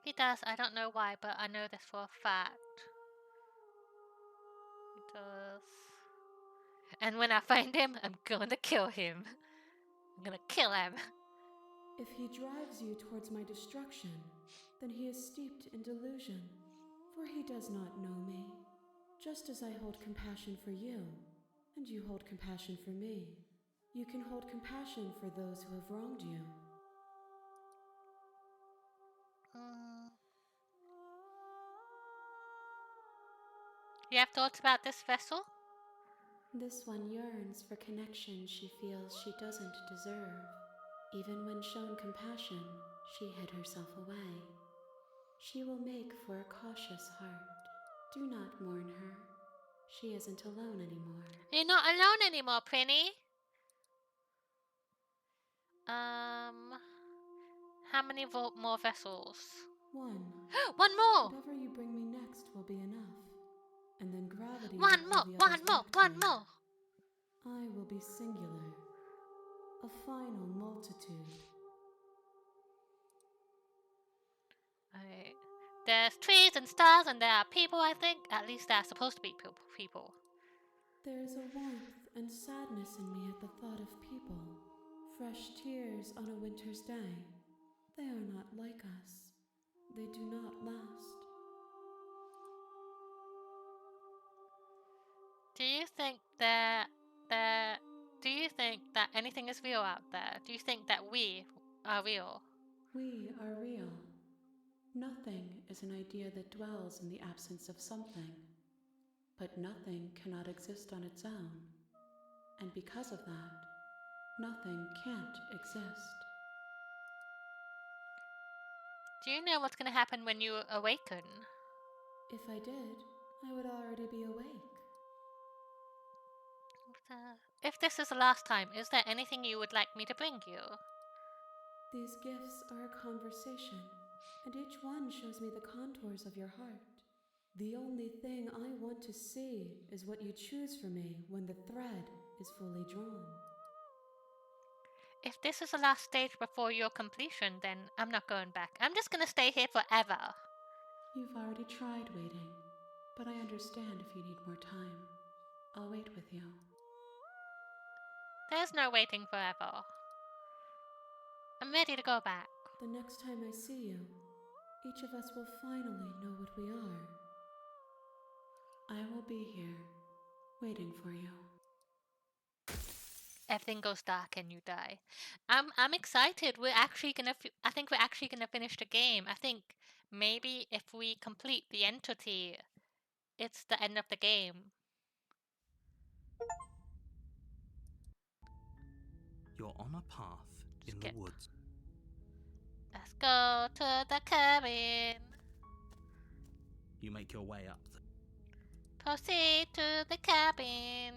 He does. I don't know why, but I know this for a fact. He does. And when I find him, I'm gonna kill him. I'm gonna kill him. If he drives you towards my destruction, then he is steeped in delusion, for he does not know me. Just as I hold compassion for you, and you hold compassion for me, you can hold compassion for those who have wronged you. You have thoughts about this vessel? This one yearns for connection she feels she doesn't deserve. Even when shown compassion, she hid herself away. She will make for a cautious heart. Do not mourn her. She isn't alone anymore. You're not alone anymore, Prinny. How many more vessels? One. One more! Whatever you bring me next will be enough. And then gravity will One pull the others back to one me. more! I will be singular. A final multitude. Alright. There's trees and stars and there are people, I think. At least there are supposed to be people. There is a warmth and sadness in me at the thought of people. Fresh tears on a winter's day. They are not like us. They do not last. Do you think that anything is real out there? Do you think that we are real? We are real. Nothing is an idea that dwells in the absence of something. But nothing cannot exist on its own. And because of that, nothing can't exist. Do you know what's going to happen when you awaken? If I did, I would already be awake. If this is the last time, is there anything you would like me to bring you? These gifts are a conversation, and each one shows me the contours of your heart. The only thing I want to see is what you choose for me when the thread is fully drawn. If this is the last stage before your completion, then I'm not going back. I'm just gonna stay here forever. You've already tried waiting, but I understand if you need more time. I'll wait with you. There's no waiting forever. I'm ready to go back. The next time I see you, each of us will finally know what we are. I will be here, waiting for you. Everything goes dark and you die. I'm excited. We're actually gonna. I think we're actually gonna finish the game. I think maybe if we complete the entity, it's the end of the game. You're on a path in the Skip. woods. Let's go to the cabin. You make your way up the... Proceed to the cabin.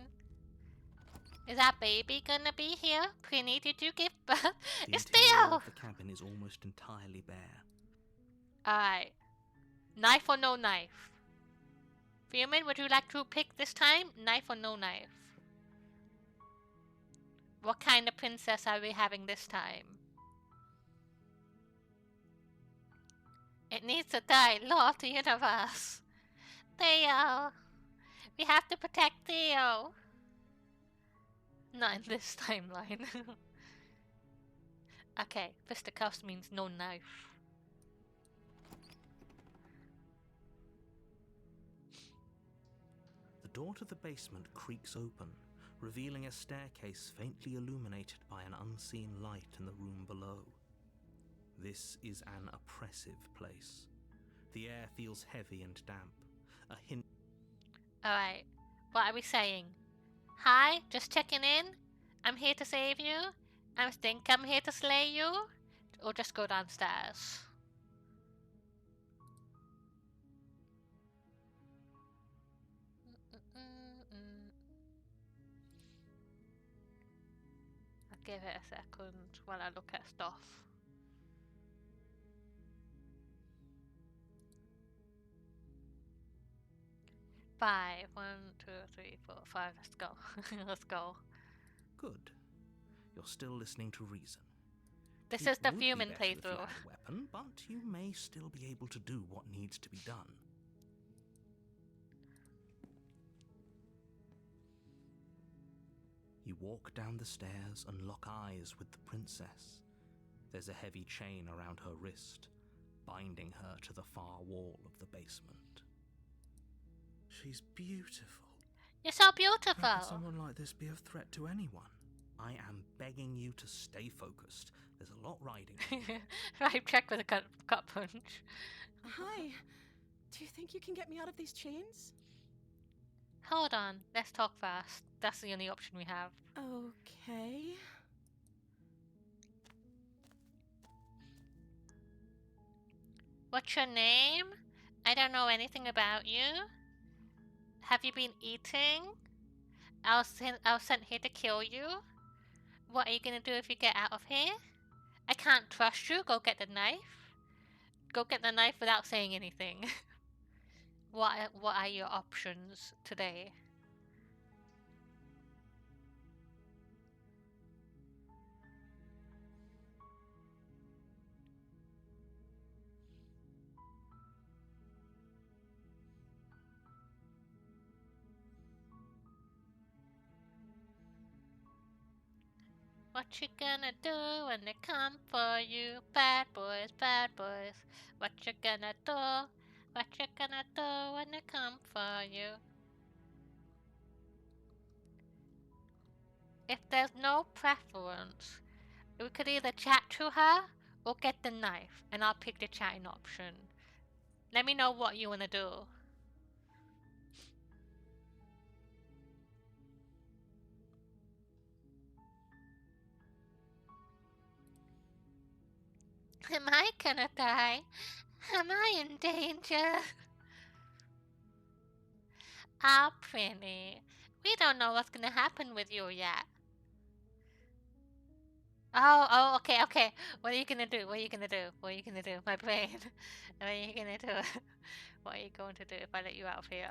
Is that baby gonna be here? Prinny, did you give birth? The It's interior Theo! of the cabin is almost entirely bare. Alright. Knife or no knife? Freeman, would you like to pick this time? Knife or no knife? What kind of princess are we having this time? It needs to die, Lord of the universe. Theo! We have to protect Theo! Not in this timeline. Okay, fisticuffs means no knife. The door to the basement creaks open, revealing a staircase faintly illuminated by an unseen light in the room below. This is an oppressive place. The air feels heavy and damp. A hint. Alright, what are we saying? Hi, just checking in. I'm here to save you. I think I'm here to slay you. Or just go downstairs. I'll give it a second while I look at stuff. Five. 1, 2, 3, 4, 5. Let's go. Let's go. Good. You're still listening to reason. This It is the would be human better if you playthrough. had a weapon, but you may still be able to do what needs to be done. You walk down the stairs and lock eyes with the princess. There's a heavy chain around her wrist, binding her to the far wall of the basement. She's beautiful. You're so How beautiful. could someone like this be a threat to anyone? I am begging you to stay focused. There's a lot riding on you. Right, check with a gut punch. Hi. Do you think you can get me out of these chains? Hold on, let's talk fast. That's the only option we have. Okay. What's your name? I don't know anything about you. Have you been eating? I was sent here to kill you. What are you gonna do if you get out of here? I can't trust you. Go get the knife. Go get the knife without saying anything. What are your options today? What you gonna do when they come for you? Bad boys, bad boys. What you gonna do? What you gonna do when they come for you? If there's no preference, we could either chat to her or get the knife, and I'll pick the chatting option. Let me know what you wanna do. Am I gonna die? Am I in danger? Ah, Prinny. We don't know what's gonna happen with you yet. Oh, okay. What are you gonna do? What are you gonna do? What are you gonna do? My brain. What are you gonna do? What are you going to do if I let you out of here?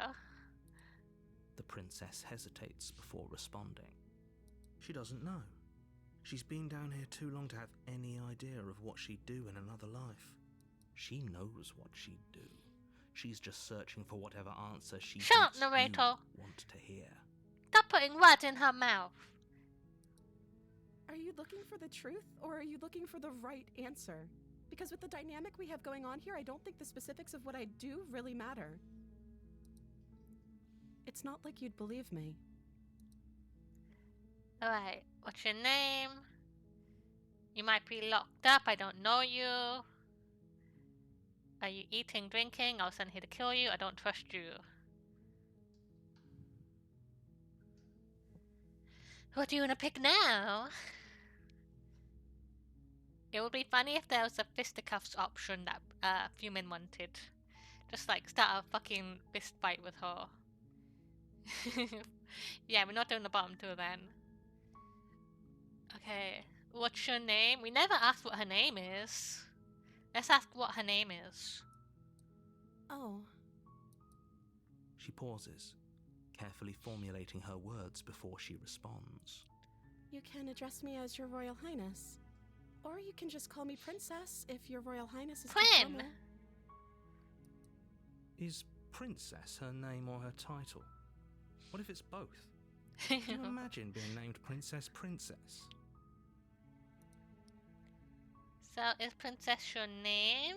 The princess hesitates before responding. She doesn't know. She's been down here too long to have any idea of what she'd do in another life. She knows what she'd do. She's just searching for whatever answer she Shut up, thinks Narrator. you want to hear. Stop putting words in her mouth. Are you looking for the truth, or are you looking for the right answer? Because with the dynamic we have going on here, I don't think the specifics of what I do really matter. It's not like you'd believe me. Alright, what's your name? You might be locked up, I don't know you. Are you eating, drinking? I was sent here to kill you, I don't trust you. What do you want to pick now? It would be funny if there was a fisticuffs option that Fumin wanted. Just like start a fucking fist fight with her. Yeah, we're not doing the bottom two then. Okay, what's your name? We never asked what her name is. Let's ask what her name is. Oh, She pauses, carefully formulating her words before she responds. you can address me as Your Royal Highness. Or you can just call me Princess if Your Royal Highness is too Prin! formal. Is Princess her name or her title? What if it's both? Can you imagine being named Princess? So, is Princess your name?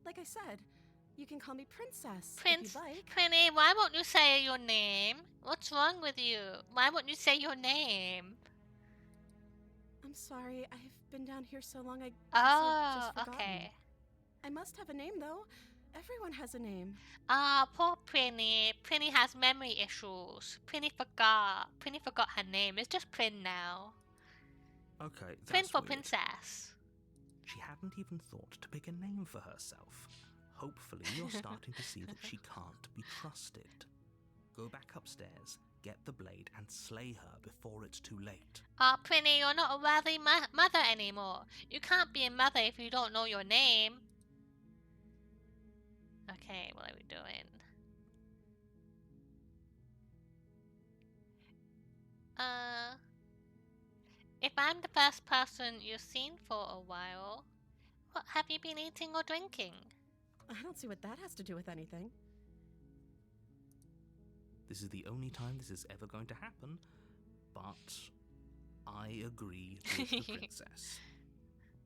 Like I said, you can call me Princess if you'd like. Prinny, why won't you say your name? What's wrong with you? Why won't you say your name? I'm sorry, I've been down here so long I guess Oh, I've just forgotten. okay. I must have a name though. Everyone has a name. Ah, poor Prinny. Prinny has memory issues. Prinny forgot. Prinny forgot her name. It's just Prin now. Okay, Prin that's for weird. Princess. She hadn't even thought to pick a name for herself. Hopefully you're starting to see that she can't be trusted. Go back upstairs, get the blade, and slay her before it's too late. Ah, Prinny, you're not a worthy mother anymore. You can't be a mother if you don't know your name. Okay, what are we doing? If I'm the first person you've seen for a while, what have you been eating or drinking? I don't see what that has to do with anything. This is the only time this is ever going to happen, but I agree with the princess.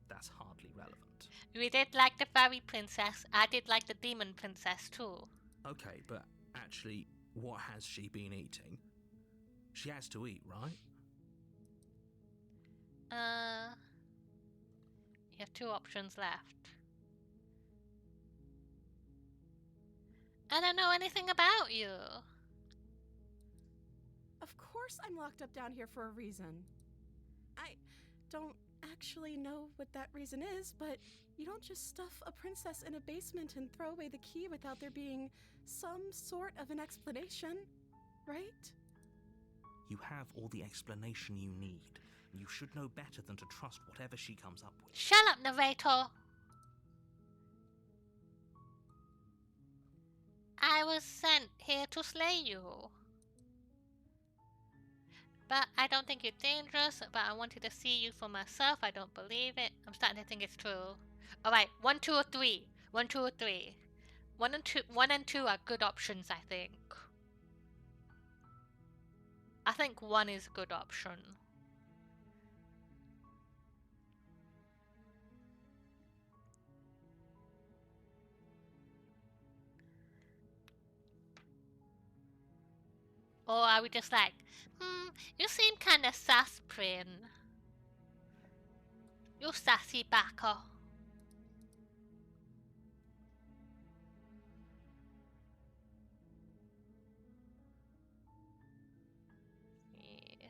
That's hardly relevant. We did like the fairy princess. I did like the demon princess too. Okay, but actually, what has she been eating? She has to eat, right? You have two options left. I don't know anything about you. Of course I'm locked up down here for a reason. I don't actually know what that reason is, but you don't just stuff a princess in a basement and throw away the key without there being some sort of an explanation, right? You have all the explanation you need. You should know better than to trust whatever she comes up with. Shut up, narrator. I was sent here to slay you. But I don't think you're dangerous, but I wanted to see you for myself. I don't believe it. I'm starting to think it's true. Alright, 1, 2, or 3. 1, 2, or 3. 1 and 2 are good options, I think. I think 1 is a good option. Or are we just like, you seem kinda sus, Prin. You sassy backer. Yeah.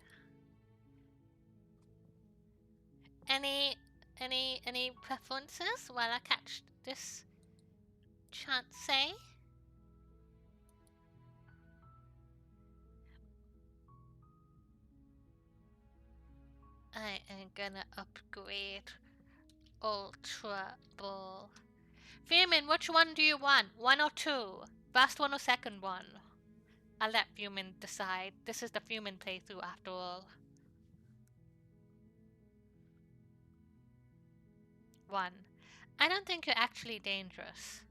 Any preferences while I catch this chance? I am gonna upgrade Ultra Ball. Furman, which one do you want? 1 or 2? First one or second one? I'll let Furman decide. This is the Furman playthrough after all. 1. I don't think you're actually dangerous.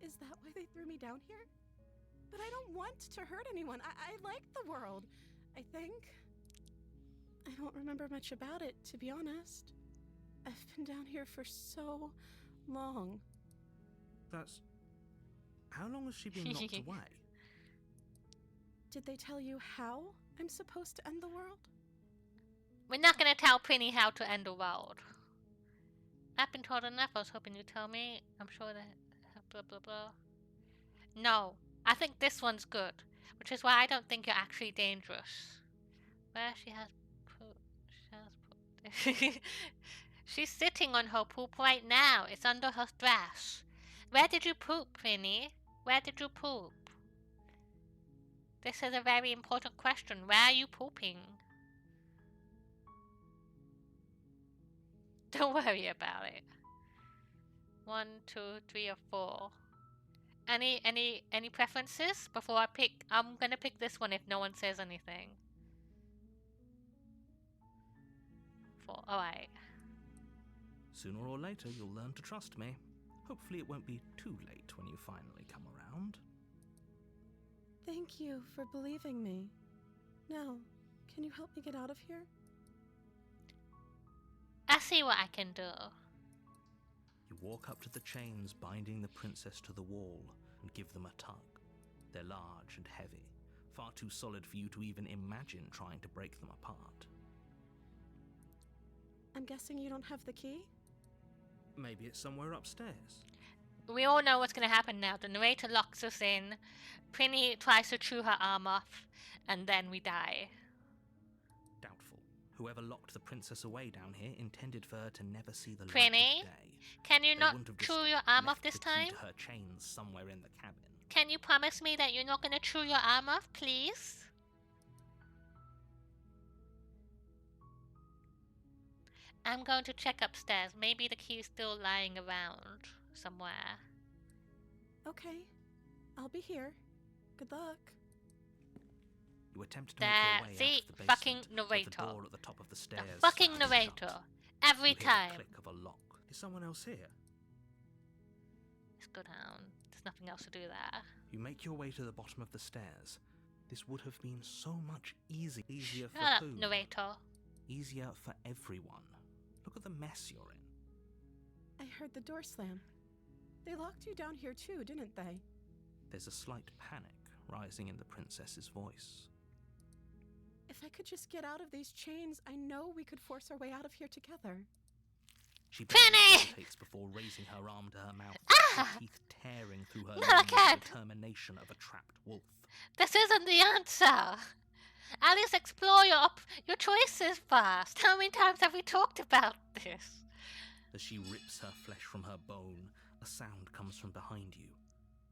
Is that why they threw me down here? But I don't want to hurt anyone. I like the world, I think. I don't remember much about it, to be honest. I've been down here for so long. That's... How long has she been locked away? Did they tell you how I'm supposed to end the world? We're not gonna tell Prinny how to end the world. I've been told enough. I was hoping you'd tell me. I'm sure that... blah blah blah. No, I think this one's good. Which is why I don't think you're actually dangerous. Where she has put... She's sitting on her poop right now. It's under her dress. Where did you poop, Prinny? Where did you poop? This is a very important question. Where are you pooping? Don't worry about it. 1, 2, 3, or 4. Any preferences before I pick? I'm gonna pick this one if no one says anything. 4. Alright. Sooner or later, you'll learn to trust me. Hopefully it won't be too late when you finally come around. Thank you for believing me. Now, can you help me get out of here? I see what I can do. You walk up to the chains binding the princess to the wall and give them a tug. They're large and heavy, far too solid for you to even imagine trying to break them apart. I'm guessing you don't have the key? Maybe it's somewhere upstairs. We all know what's gonna happen now. The narrator locks us in. Prinny tries to chew her arm off, and then we die. Doubtful. Whoever locked the princess away down here intended for her to never see the light Prinny, of day. can you They not wouldn't have chew just your arm left off this the key time? to her chains somewhere in the cabin. Can you promise me that you're not gonna chew your arm off, please? I'm going to check upstairs. Maybe the key is still lying around somewhere. Okay, I'll be here. Good luck. You attempt to make There, your way see? out of the Fucking basement, but narrator. the door at the top of the stairs The fucking slams narrator. shut. Every You hear time. the click of a lock. Is someone else here? Let's go down. There's nothing else to do there. You make your way to the bottom of the stairs. This would have been so much easier for Shut up, who? narrator. Easier for everyone. Look at the mess you're in. I heard the door slam. They locked you down here too, didn't they? There's a slight panic rising in the princess's voice. If I could just get out of these chains, I know we could force our way out of here together. She Penny! hesitates before raising her arm to her mouth, Ah! her teeth tearing through her No, I limbs with can't. the determination of a trapped wolf. This isn't the answer. At least explore your choices first. How many times have we talked about this? As she rips her flesh from her bone, a sound comes from behind you,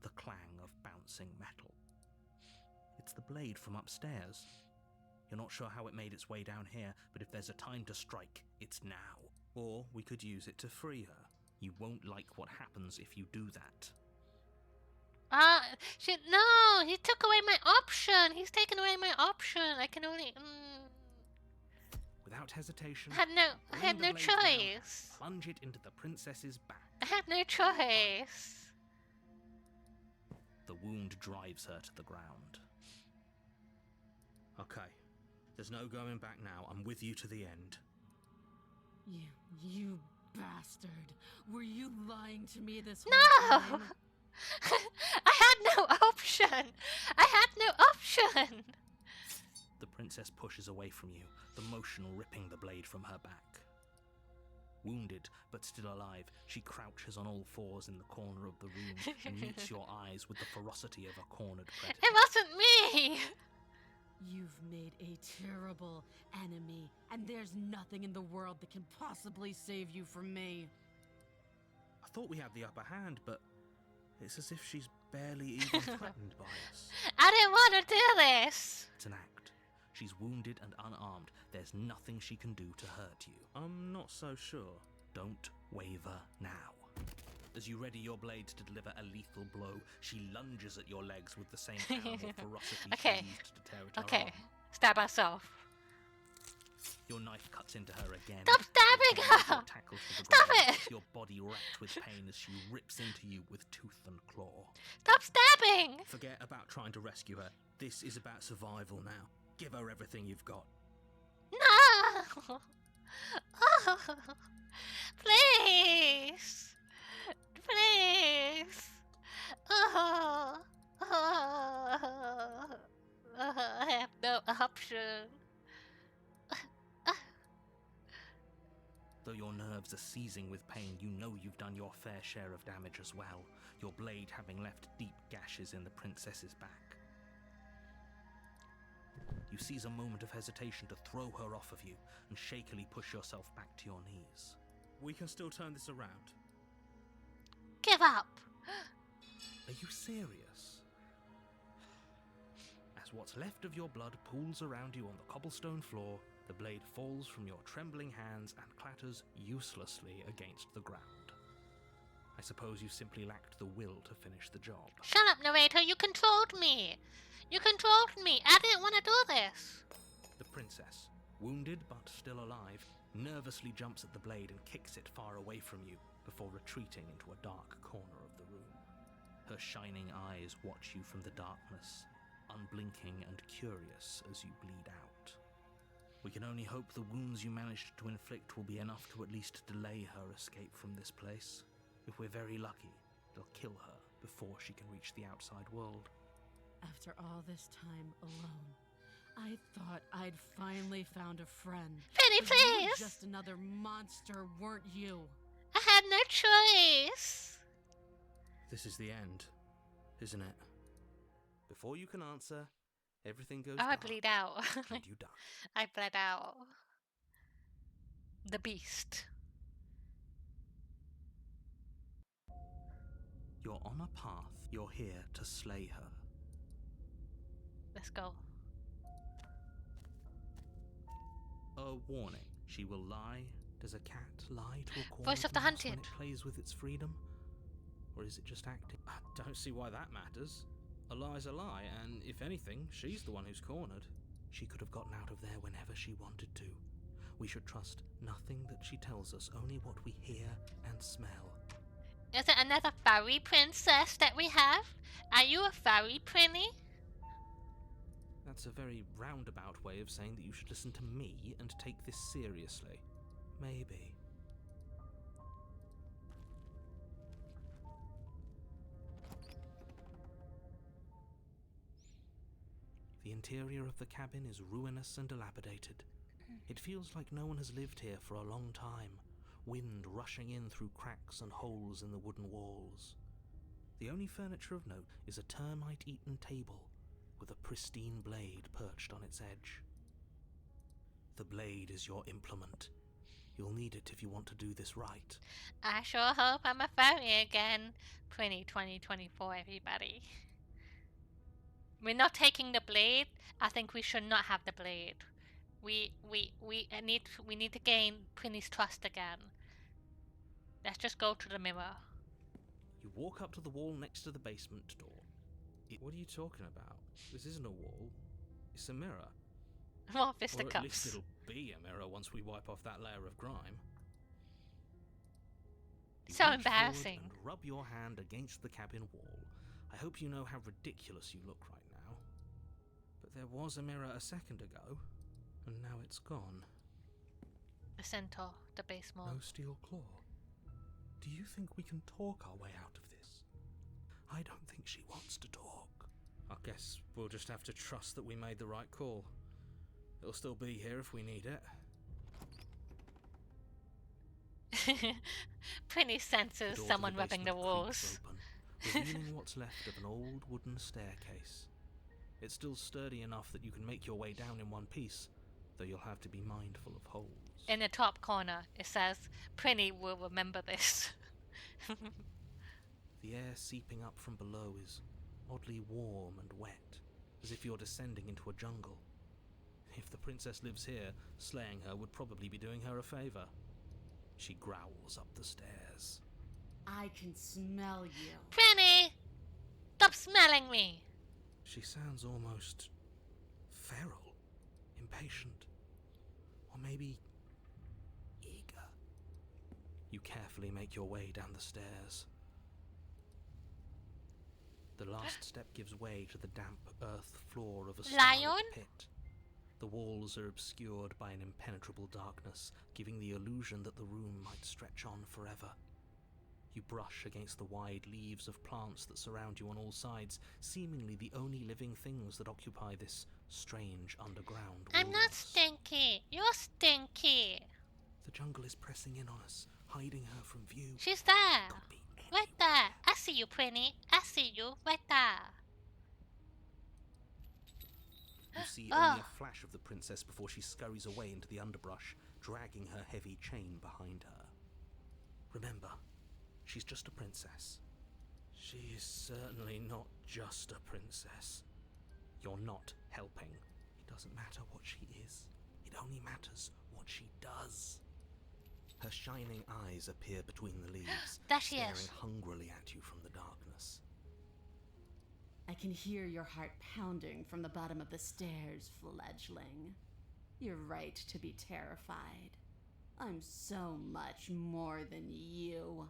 the clang of bouncing metal. It's the blade from upstairs. You're not sure how it made its way down here, but if there's a time to strike, it's now. Or we could use it to free her. You won't like what happens if you do that. No, he took away my option. He's taken away my option. I can only. Without hesitation, I had no bring the blade down and choice. plunge it into the princess's back. I had no choice. The wound drives her to the ground. Okay, there's no going back now. I'm with you to the end. You bastard. Were you lying to me this No! whole time? I had no option. I had no option. The princess pushes away from you, the motion ripping the blade from her back. Wounded, but still alive, she crouches on all fours in the corner of the room and meets your eyes with the ferocity of a cornered predator. It wasn't me. You've made a terrible enemy, and there's nothing in the world that can possibly save you from me. I thought we had the upper hand, but it's as if she's barely even threatened by us. I didn't want to do this. It's an act. She's wounded and unarmed. There's nothing she can do to hurt you. I'm not so sure. Don't waver now. As you ready your blade to deliver a lethal blow, she lunges at your legs with the same animal ferocity Okay. she used to tear at her Okay, arm. stab myself. Your knife cuts into her again. Stop stabbing Your her! tackles to the Stop ground, it! Your body racked with pain as she rips into you with tooth and claw. Stop stabbing! Forget about trying to rescue her. This is about survival now. Give her everything you've got. No! Oh, please! Please! Oh, I have no option. Though your nerves are seizing with pain, you know you've done your fair share of damage as well, your blade having left deep gashes in the princess's back. You seize a moment of hesitation to throw her off of you and shakily push yourself back to your knees. We can still turn this around. Give up! Are you serious? As what's left of your blood pools around you on the cobblestone floor, the blade falls from your trembling hands and clatters uselessly against the ground. I suppose you simply lacked the will to finish the job. Shut up, narrator, you controlled me! You controlled me! I didn't want to do this! The princess, wounded but still alive, nervously jumps at the blade and kicks it far away from you before retreating into a dark corner of the room. Her shining eyes watch you from the darkness, unblinking and curious as you bleed out. We can only hope the wounds you managed to inflict will be enough to at least delay her escape from this place. If we're very lucky, they'll kill her before she can reach the outside world. After all this time alone, I thought I'd finally found a friend. Penny, But you were please! just another monster, weren't you? I had no choice! This is the end, isn't it? Before you can answer, everything goes Oh, I dark bleed out. and you die. I bled out. The beast. You're on a path. You're here to slay her. Let's go. A warning. She will lie. Does a cat lie to a cornered Voice of the mouse when hunted. it plays with its freedom? Or is it just acting? I don't see why that matters. A lie's a lie, and if anything, she's the one who's cornered. She could have gotten out of there whenever she wanted to. We should trust nothing that she tells us, only what we hear and smell. Is it another fairy princess that we have? Are you a fairy, Prinny? That's a very roundabout way of saying that you should listen to me and take this seriously. Maybe. The interior of the cabin is ruinous and dilapidated. It feels like no one has lived here for a long time, wind rushing in through cracks and holes in the wooden walls. The only furniture of note is a termite-eaten table with a pristine blade perched on its edge. The blade is your implement. You'll need it if you want to do this right. I sure hope I'm a fairy again. Prinny 2024, everybody. We're not taking the blade. I think we should not have the blade. We need to gain Prinny's trust again. Let's just go to the mirror. You walk up to the wall next to the basement door. What are you talking about? This isn't a wall. It's a mirror. More Or at least fisticuffs. it'll be a mirror once we wipe off that layer of grime. You So reach forward embarrassing. and rub your hand against the cabin wall. I hope you know how ridiculous you look right now. But there was a mirror a second ago, and now it's gone. The centaur, the base mode. No steel claw. Do you think we can talk our way out of this? I don't think she wants to talk. I guess we'll just have to trust that we made the right call. It'll still be here if we need it. Prinny senses The door to someone rubbing the basement walls. creaks open, revealing what's left of an old wooden staircase. It's still sturdy enough that you can make your way down in one piece, though you'll have to be mindful of holes. In the top corner, it says, Prinny will remember this. The air seeping up from below is oddly warm and wet, as if you're descending into a jungle. If the princess lives here, slaying her would probably be doing her a favor. She growls up the stairs. I can smell you. Prinny! Stop smelling me! She sounds almost feral, impatient, or maybe eager. You carefully make your way down the stairs. The last step gives way to the damp earth floor of a starlit Lion? pit. The walls are obscured by an impenetrable darkness, giving the illusion that the room might stretch on forever. You brush against the wide leaves of plants that surround you on all sides, seemingly the only living things that occupy this strange underground I'm not wilderness. stinky. You're stinky. The jungle is pressing in on us, hiding her from view. She's there. Could be Right there. I see you, Prinny. I see you. Right there. You see Oh. only a flash of the princess before she scurries away into the underbrush, dragging her heavy chain behind her. Remember, she's just a princess. She is certainly not just a princess. You're not helping. It doesn't matter what she is. It only matters what she does. Her shining eyes appear between the leaves, There she staring is. hungrily at you from the darkness. I can hear your heart pounding from the bottom of the stairs, fledgling. You're right to be terrified. I'm so much more than you.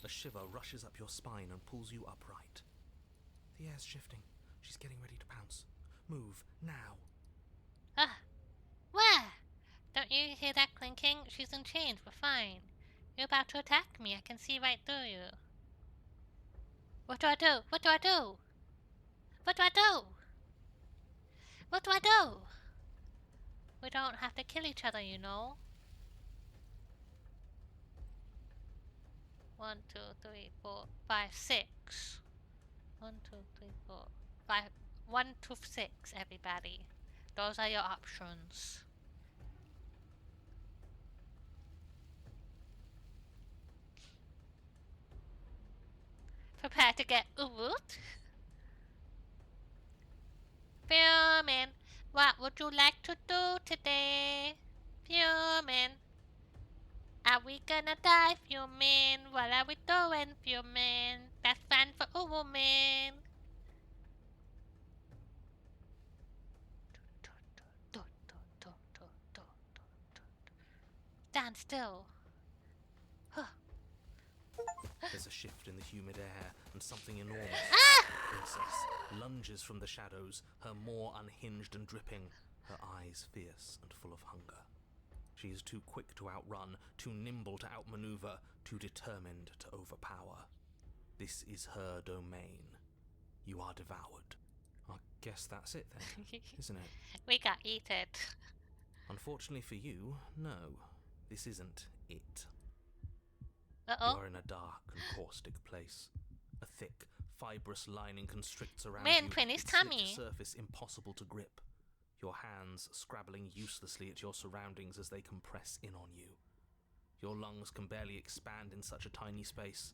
A shiver rushes up your spine and pulls you upright. The air's shifting. She's getting ready to pounce. Move, now. Ah. Where? Don't you hear that clinking? She's in chains. We're fine. You're about to attack me. I can see right through you. What do I do? What do I do? What do I do? What do I do? We don't have to kill each other, you know. 1, 2, 3, 4, 5, 6. 1, 2, 3, 4, 5. 1 to 6, everybody. Those are your options. Prepare to get oot. Fuming. What would you like to do today? Fuming. Are we gonna die, fuming? What are we doing, fuming? Best friend for a woman. Stand still. There's a shift in the humid air, and something enormous, Ah! the princess, lunges from the shadows, her maw unhinged and dripping, her eyes fierce and full of hunger. She is too quick to outrun, too nimble to outmaneuver, too determined to overpower. This is her domain. You are devoured. I guess that's it then, isn't it? We got eaten. Unfortunately for you, no. This isn't it. Uh-oh. You are in a dark and caustic place. A thick, fibrous lining constricts around Man, you, Prinny's its slick tummy. surface impossible to grip. Your hands scrabbling uselessly at your surroundings as they compress in on you. Your lungs can barely expand in such a tiny space.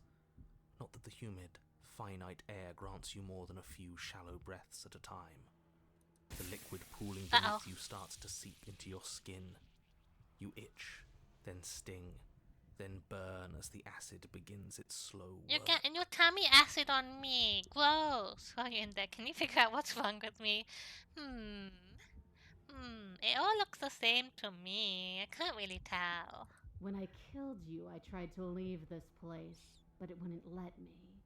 Not that the humid, finite air grants you more than a few shallow breaths at a time. The liquid pooling beneath you starts to seep into your skin. You itch, then sting, then burn as the acid begins its slow You're work. getting your tummy acid on me. Gross. While you're in there, can you figure out what's wrong with me? It all looks the same to me. I can't really tell. When I killed you, I tried to leave this place, but it wouldn't let me.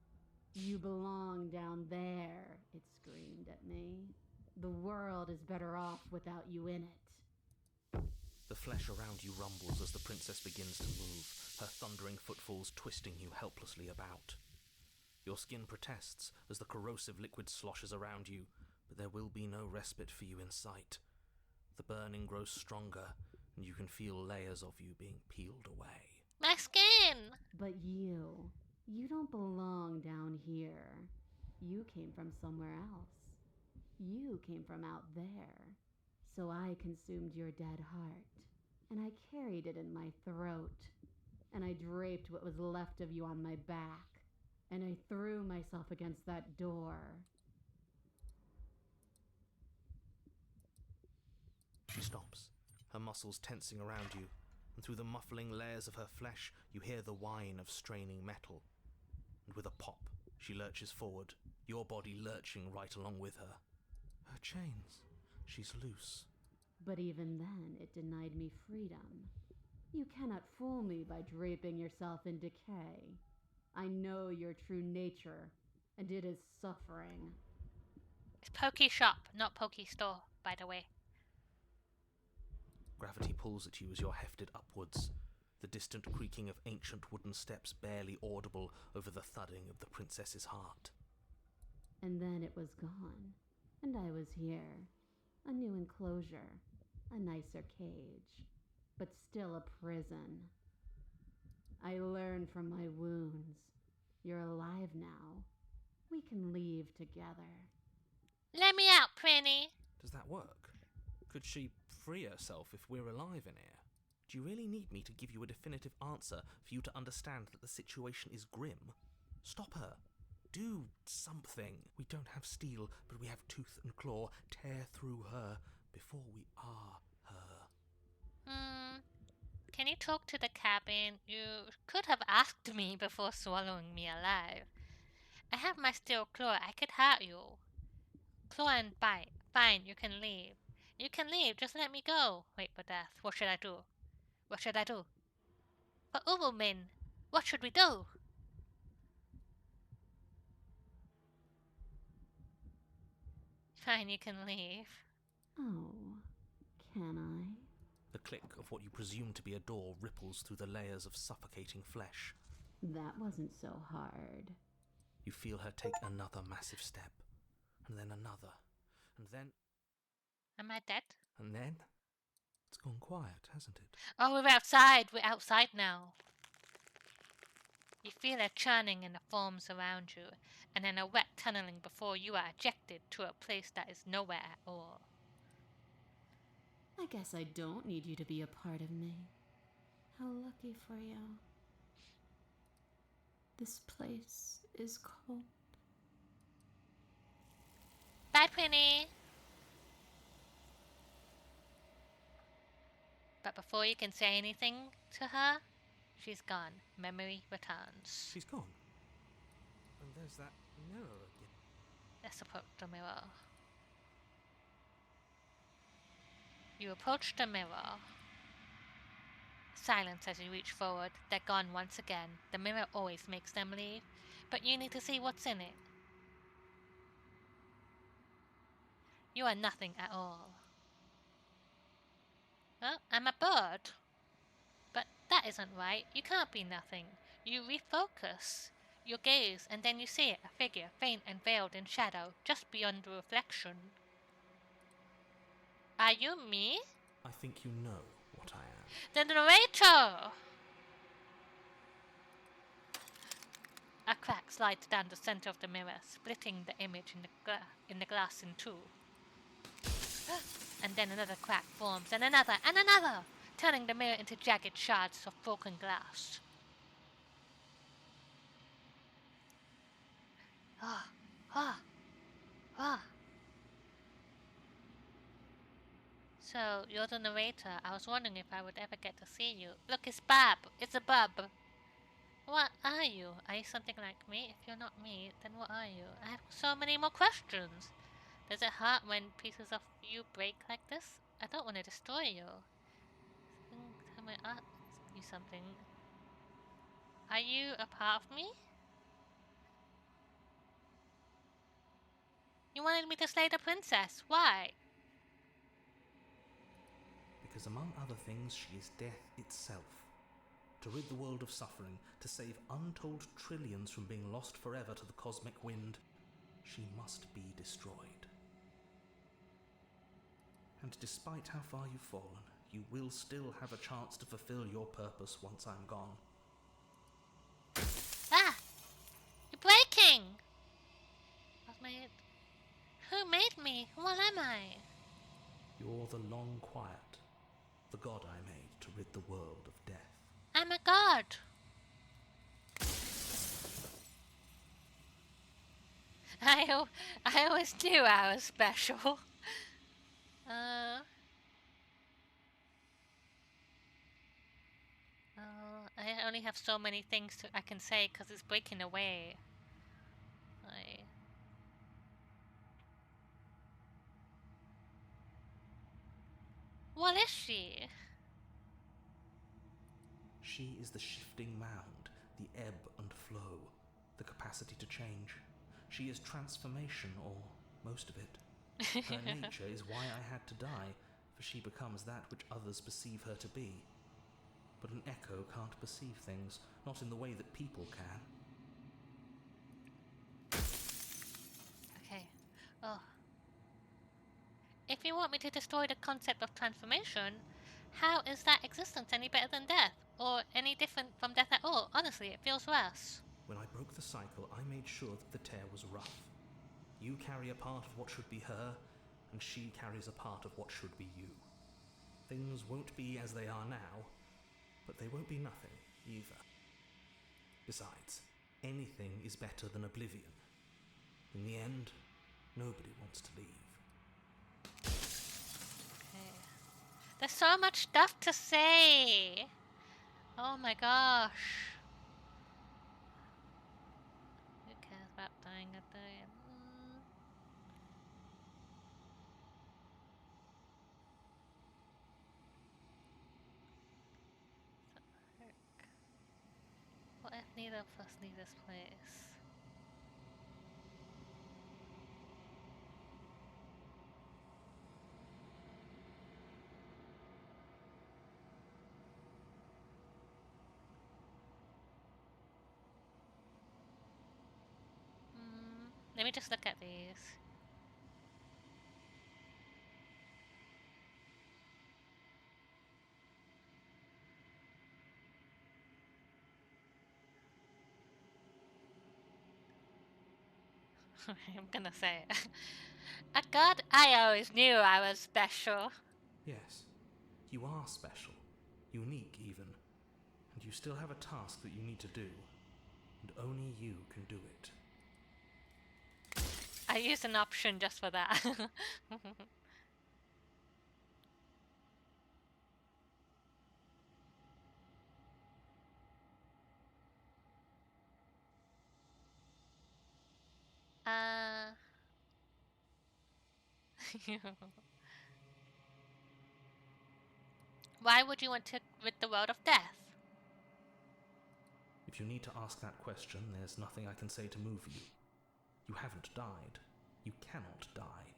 You belong down there, it screamed at me. The world is better off without you in it. The flesh around you rumbles as the princess begins to move, her thundering footfalls twisting you helplessly about. Your skin protests as the corrosive liquid sloshes around you, but there will be no respite for you in sight. The burning grows stronger, and you can feel layers of you being peeled away. My skin! But you don't belong down here. You came from somewhere else. You came from out there. So I consumed your dead heart, and I carried it in my throat, and I draped what was left of you on my back, and I threw myself against that door. She stops, her muscles tensing around you, and through the muffling layers of her flesh you hear the whine of straining metal. And with a pop, she lurches forward, your body lurching right along with her. Her chains. She's loose. But even then, it denied me freedom. You cannot fool me by draping yourself in decay. I know your true nature, and it is suffering. It's Pokey Shop, not Pokey Store, by the way. Gravity pulls at you as you're hefted upwards, the distant creaking of ancient wooden steps barely audible over the thudding of the princess's heart. And then it was gone, and I was here. A new enclosure, a nicer cage, but still a prison. I learned from my wounds. You're alive now. We can leave together. Let me out, Prinny. Does that work? Could she free herself if we're alive in here? Do you really need me to give you a definitive answer for you to understand that the situation is grim? Stop her. Do something. We don't have steel, but we have tooth and claw. Tear through her before we are her. Can you talk to the cabin? You could have asked me before swallowing me alive. I have my steel claw. I could hurt you. Claw and bite. Fine, you can leave. You can leave. Just let me go. Wait for death. What should I do? What should I do? For Ubermin, what should we do? Fine, you can leave. Oh, can I? The click of what you presume to be a door ripples through the layers of suffocating flesh. That wasn't so hard. You feel her take another massive step, and then another, and then... Am I dead? And then... It's gone quiet, hasn't it? Oh, we're outside. We're outside now. You feel a churning in the forms around you, and then a wet tunneling before you are ejected to a place that is nowhere at all. I guess I don't need you to be a part of me. How lucky for you. This place is cold. Bye, Prinny. But before you can say anything to her, she's gone. Memory returns. She's gone. And there's that mirror again. Let's approach the mirror. You approach the mirror. Silence as you reach forward. They're gone once again. The mirror always makes them leave, but you need to see what's in it. You are nothing at all. Well, I'm a bird. But that isn't right. You can't be nothing. You refocus your gaze, and then you see it, a figure, faint and veiled in shadow, just beyond the reflection. Are you me? I think you know what I am. The narrator! A crack slides down the center of the mirror, splitting the image in the glass in two. And then another crack forms, and another, turning the mirror into jagged shards of broken glass. So, you're the narrator. I was wondering if I would ever get to see you. Look, it's Bab. It's a bub. What are you? Are you something like me? If you're not me, then what are you? I have so many more questions. Does it hurt when pieces of you break like this? I don't want to destroy you. Tell me, ask you something. Are you a part of me? You wanted me to slay the princess. Why? Because among other things, she is death itself. To rid the world of suffering, to save untold trillions from being lost forever to the cosmic wind, she must be destroyed. And despite how far you've fallen, you will still have a chance to fulfill your purpose once I'm gone. Ah! You're breaking! Who made me? What am I? You're the long quiet, the god I made to rid the world of death. I'm a god. I always knew I was special. I only have so many things I can say because it's breaking away. What is she? She is the shifting mound, the ebb and flow, the capacity to change. She is transformation, or most of it. Her nature is why I had to die, for she becomes that which others perceive her to be. But an echo can't perceive things, not in the way that people can. Okay. Oh. If you want me to destroy the concept of transformation, how is that existence any better than death? Or any different from death at all? Honestly, it feels worse. When I broke the cycle, I made sure that the tear was rough. You carry a part of what should be her, and she carries a part of what should be you. Things won't be as they are now, but they won't be nothing either. Besides, anything is better than oblivion. In the end, nobody wants to leave. Okay. There's so much stuff to say! Oh my gosh. Who cares about dying at the end? What if neither of us leave this place? Let me just look at these. I'm gonna say it. I God, I always knew I was special. Yes, you are special, unique even, and you still have a task that you need to do, and only you can do it. I used an option just for that. Why would you want to rid the world of death? If you need to ask that question, there's nothing I can say to move you. You haven't died. You cannot die.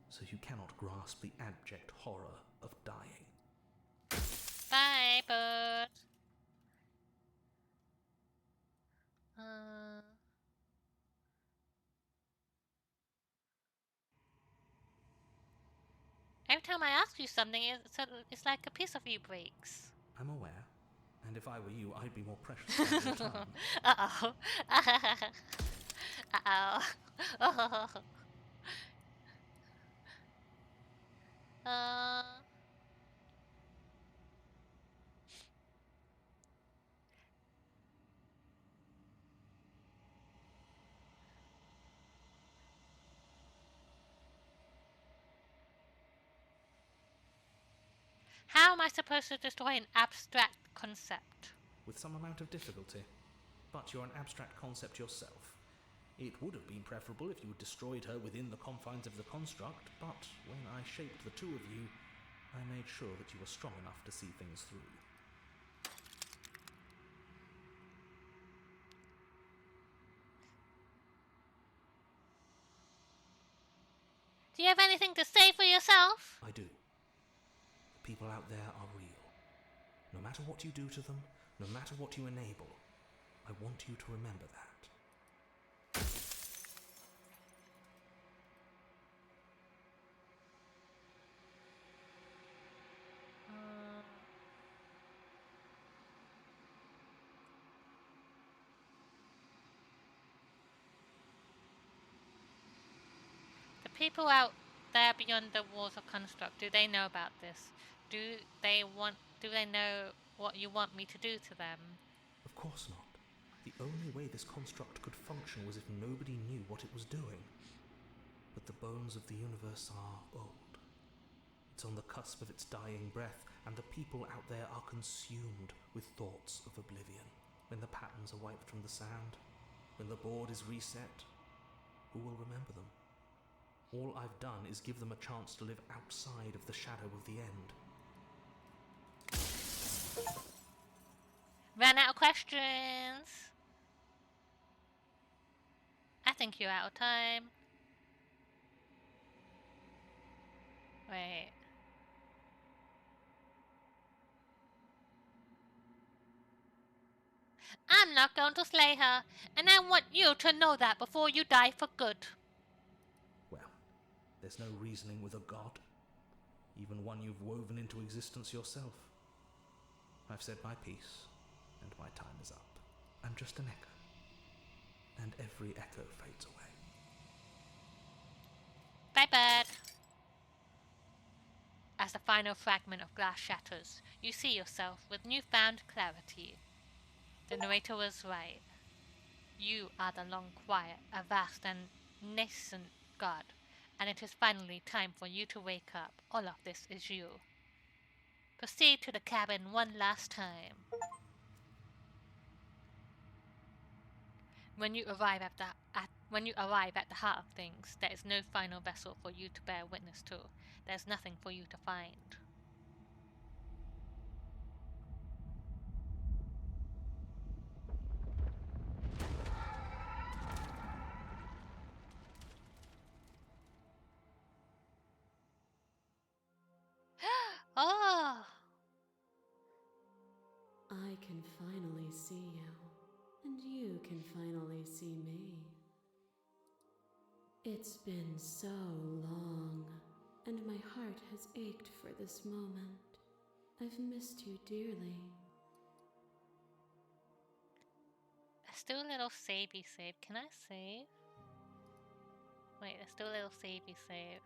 So you cannot grasp the abject horror of dying. Bye, bird. Every time I ask you something, it's like a piece of you breaks. I'm aware, and if I were you, I'd be more precious about your time. Uh-oh. Uh-oh. How am I supposed to destroy an abstract concept? With some amount of difficulty. But you're an abstract concept yourself. It would have been preferable if you had destroyed her within the confines of the construct, but when I shaped the two of you, I made sure that you were strong enough to see things through. Do you have anything to say for yourself? I do. The people out there are real. No matter what you do to them, no matter what you enable, I want you to remember that. The people out there beyond the walls of construct, do they know about this? Do they know what you want me to do to them? Of course not. The only way this construct could function was if nobody knew what it was doing. But the bones of the universe are old. It's on the cusp of its dying breath, and the people out there are consumed with thoughts of oblivion. When the patterns are wiped from the sand, when the board is reset, who will remember them? All I've done is give them a chance to live outside of the shadow of the end. Ran out of questions. I think you're out of time. Wait. I'm not going to slay her, and I want you to know that before you die for good. Well, there's no reasoning with a god, even one you've woven into existence yourself. I've said my piece, and my time is up. I'm just an echo, and every echo fades away. Bye, bird. As the final fragment of glass shatters, you see yourself with newfound clarity. The narrator was right. You are the Long Quiet, a vast and nascent god, and it is finally time for you to wake up. All of this is you. Proceed to the cabin one last time. When you arrive at the heart of things, there is no final vessel for you to bear witness to. There is nothing for you to find. Oh! I can finally see you, and you can finally see me. It's been so long, and my heart has ached for this moment. I've missed you dearly. Let's do a little savey save. Can I save? Wait, let's do a little savey save.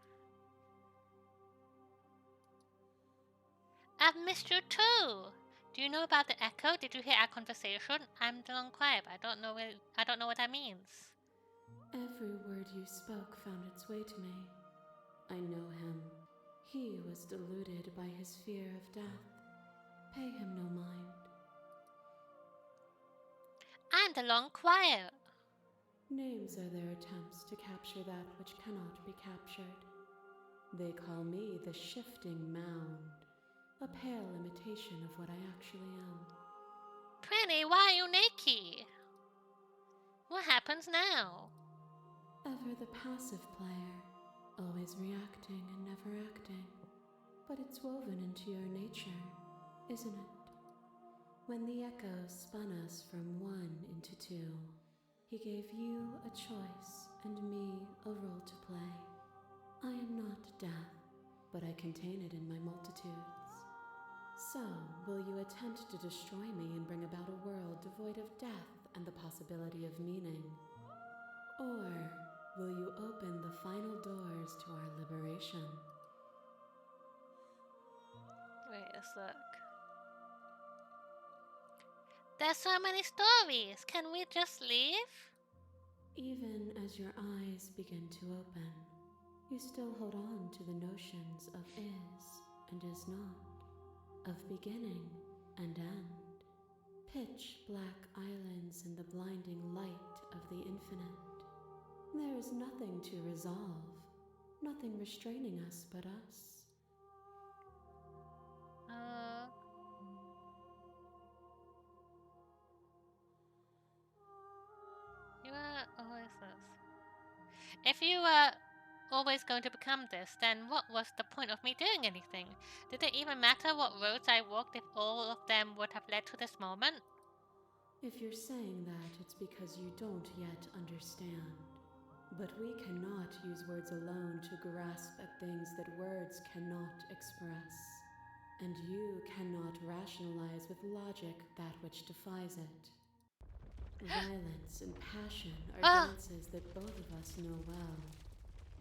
I've missed you too! Do you know about the echo? Did you hear our conversation? I'm the Long Quiet. I don't know what that means. Every word you spoke found its way to me. I know him. He was deluded by his fear of death. Pay him no mind. I'm the Long Quiet. Names are their attempts to capture that which cannot be captured. They call me the Shifting Mound, a pale imitation of what I actually am. Prinny, why are you naked? What happens now? Ever the passive player, always reacting and never acting. But it's woven into your nature, isn't it? When the echo spun us from one into two, he gave you a choice and me a role to play. I am not death, but I contain it in my multitudes. So, will you attempt to destroy me and bring about a world devoid of death and the possibility of meaning? Or will you open the final doors to our liberation? Wait, let's look. There's so many stories. Can we just leave? Even as your eyes begin to open, you still hold on to the notions of is and is not, of beginning and end, pitch black islands in the blinding light of the infinite. There is nothing to resolve, nothing restraining us but us. What is this? If you were always going to become this, then what was the point of me doing anything? Did it even matter what roads I walked if all of them would have led to this moment? If you're saying that, it's because you don't yet understand. But we cannot use words alone to grasp at things that words cannot express. And you cannot rationalize with logic that which defies it. Violence and passion are dances that both of us know well.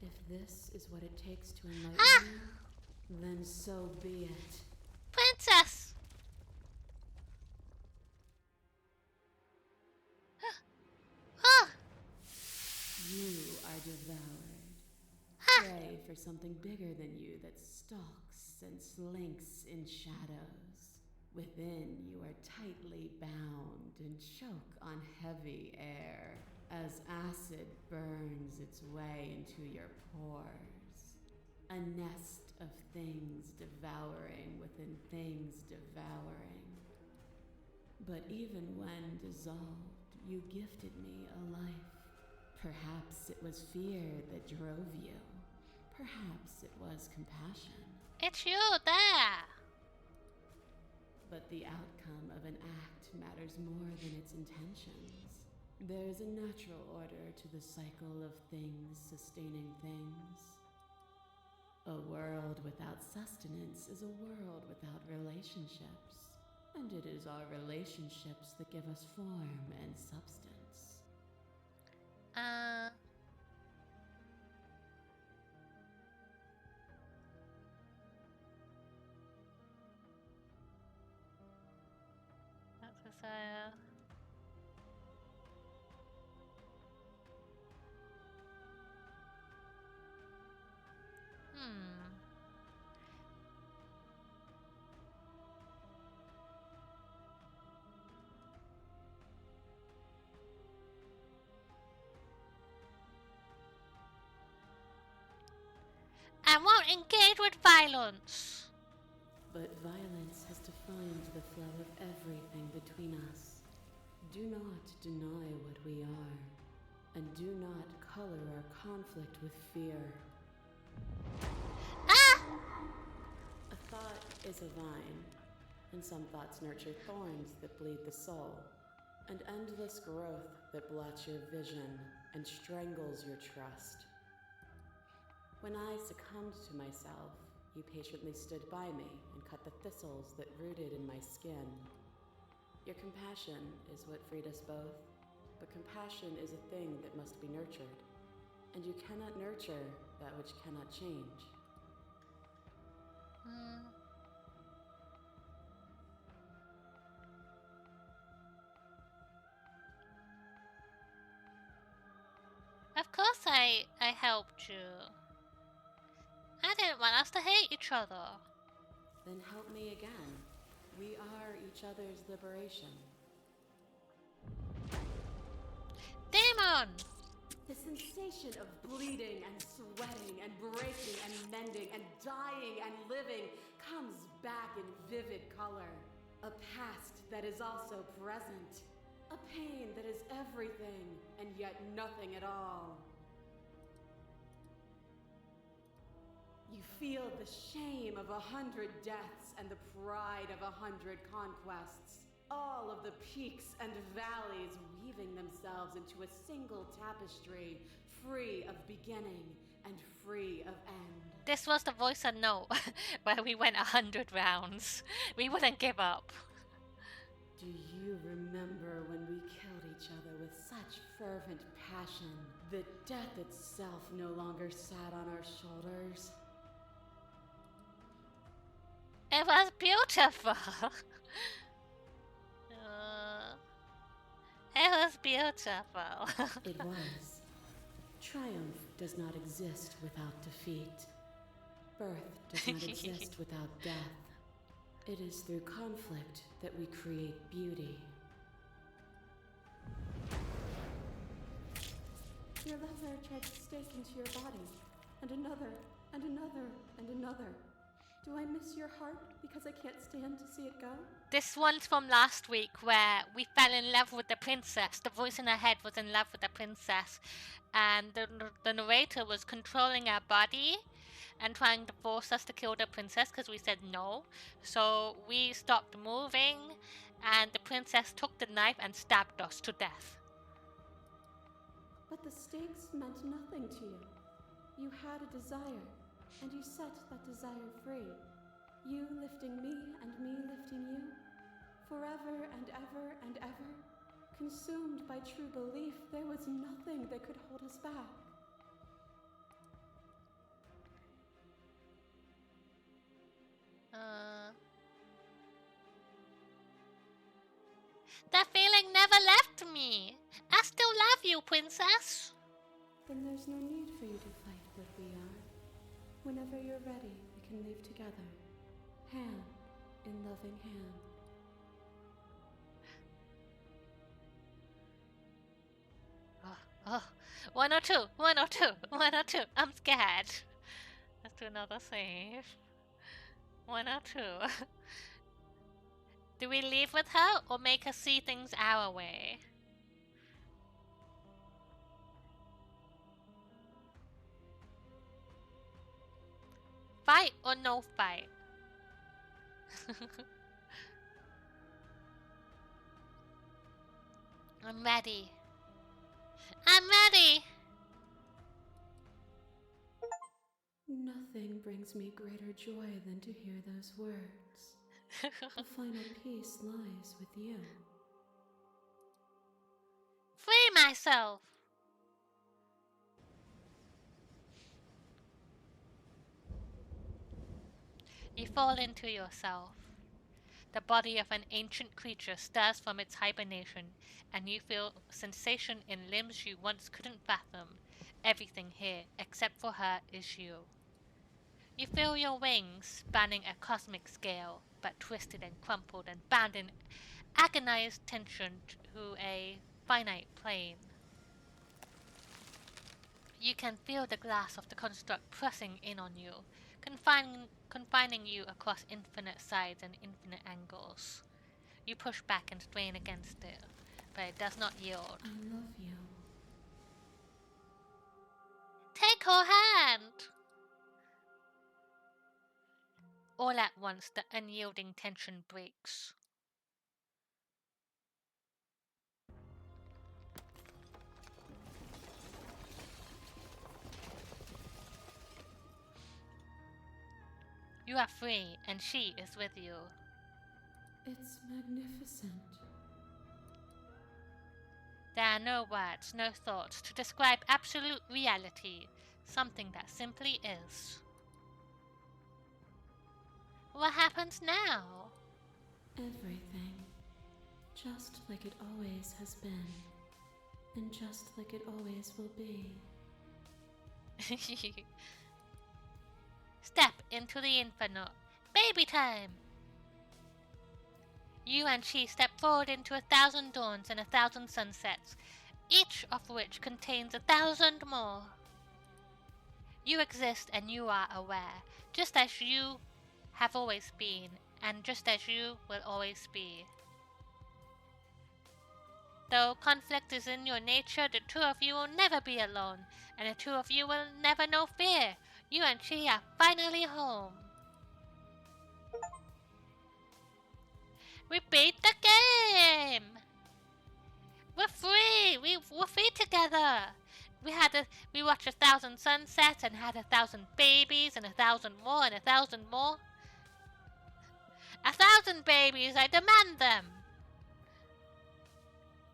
If this is what it takes to enlighten you, then so be it. Princess! You are devoured. Pray for something bigger than you that stalks and slinks in shadows. Within, you are tightly bound and choke on heavy air as acid burns its way into your pores. A nest of things devouring within things devouring. But even when dissolved, you gifted me a life. Perhaps it was fear that drove you. Perhaps it was compassion. It's you there! But the outcome of an act matters more than its intentions. There is a natural order to the cycle of things sustaining things. A world without sustenance is a world without relationships. And it is our relationships that give us form and substance. So... I won't engage with violence. But violence has defined the flow of everything between us. Do not deny what we are, and do not color our conflict with fear. Ah! A thought is a vine, and some thoughts nurture thorns that bleed the soul, and endless growth that blots your vision and strangles your trust. When I succumbed to myself, you patiently stood by me and cut the thistles that rooted in my skin. Your compassion is what freed us both, but compassion is a thing that must be nurtured, and you cannot nurture that which cannot change. Of course I helped you. I didn't want us to hate each other. Then help me again. We are each other's liberation. Demon! The sensation of bleeding and sweating and breaking and mending and dying and living comes back in vivid color. A past that is also present. A pain that is everything and yet nothing at all. You feel the shame of 100 deaths and the pride of 100 conquests. All of the peaks and valleys weaving themselves into a single tapestry, free of beginning and free of end. This was the voice and note where we went 100 rounds. We wouldn't give up. Do you remember when we killed each other with such fervent passion that death itself no longer sat on our shoulders? It was beautiful. It was beautiful. It was. Triumph does not exist without defeat. Birth does not exist without death. It is through conflict that we create beauty. Your lover tried to stake into your body, and another, and another, and another. Do I miss your heart because I can't stand to see it go? This one's from last week where we fell in love with the princess. The voice in our head was in love with the princess. And the narrator was controlling our body and trying to force us to kill the princess because we said no. So we stopped moving and the princess took the knife and stabbed us to death. But the stakes meant nothing to you. You had a desire, and you set that desire free. You lifting me and me lifting you. Forever and ever and ever. Consumed by true belief, there was nothing that could hold us back. That feeling never left me. I still love you, princess. Then there's no need for you to fight what we are. Whenever you're ready, we can leave together. Hand in loving hand. 102, 102, 102. I'm scared. Let's do another save. 102. Do we leave with her or make her see things our way? Fight or no fight? I'm ready. I'm ready! Nothing brings me greater joy than to hear those words. The final peace lies with you. Free myself! You fall into yourself. The body of an ancient creature stirs from its hibernation, and you feel sensation in limbs you once couldn't fathom. Everything here, except for her, is you. You feel your wings spanning a cosmic scale, but twisted and crumpled and bound in agonized tension to a finite plane. You can feel the glass of the construct pressing in on you, confining you across infinite sides and infinite angles. You push back and strain against it, but it does not yield. I love you. Take her hand! All at once, the unyielding tension breaks. You are free, and she is with you. It's magnificent. There are no words, no thoughts to describe absolute reality, something that simply is. What happens now? Everything. Just like it always has been. And just like it always will be. Step into the infinite. Baby time! You and she step forward into 1,000 dawns and 1,000 sunsets, each of which contains 1,000 more. You exist and you are aware, just as you have always been, and just as you will always be. Though conflict is in your nature, the two of you will never be alone, and the two of you will never know fear. You and she are finally home. We beat the game! We're free! We're free together! We watched 1,000 sunsets and had 1,000 babies and 1,000 more and 1,000 more. 1,000 babies! I demand them!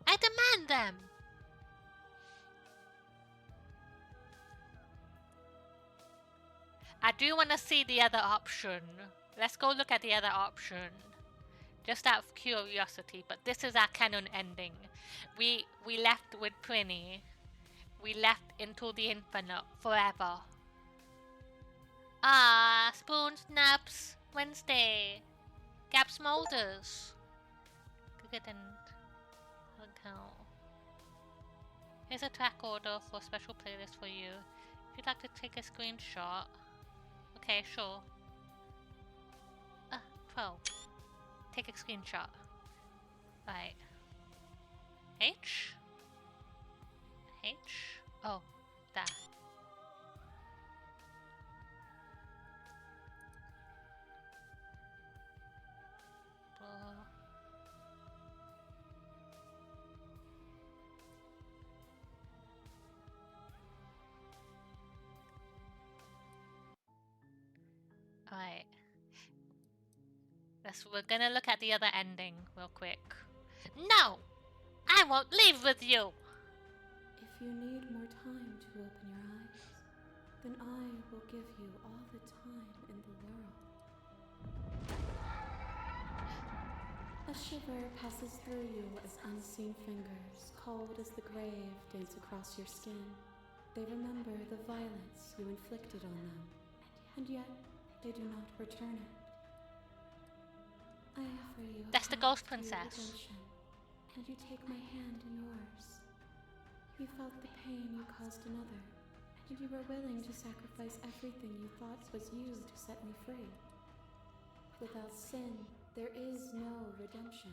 I demand them! I do want to see the other option. Let's go look at the other option. Just out of curiosity, but this is our canon ending. We left with Prinny. We left into the infinite forever. Ah, Spoon Snaps Wednesday. Gap Smolders. Good and account. Here's a track order for a special playlist for you. If you'd like to take a screenshot. Okay, sure. 12. Take a screenshot. Right. H? Oh, that. Alright. We're gonna look at the other ending real quick. No! I won't leave with you! If you need more time to open your eyes, then I will give you all the time in the world. A shiver passes through you as unseen fingers, cold as the grave, dance across your skin. They remember the violence you inflicted on them, and yet they do not return it. I offer you a That's the path Ghost to your Princess. redemption, and you take my hand in yours. You felt the pain you caused another, and you were willing to sacrifice everything you thought was you to set me free. Without sin, there is no redemption.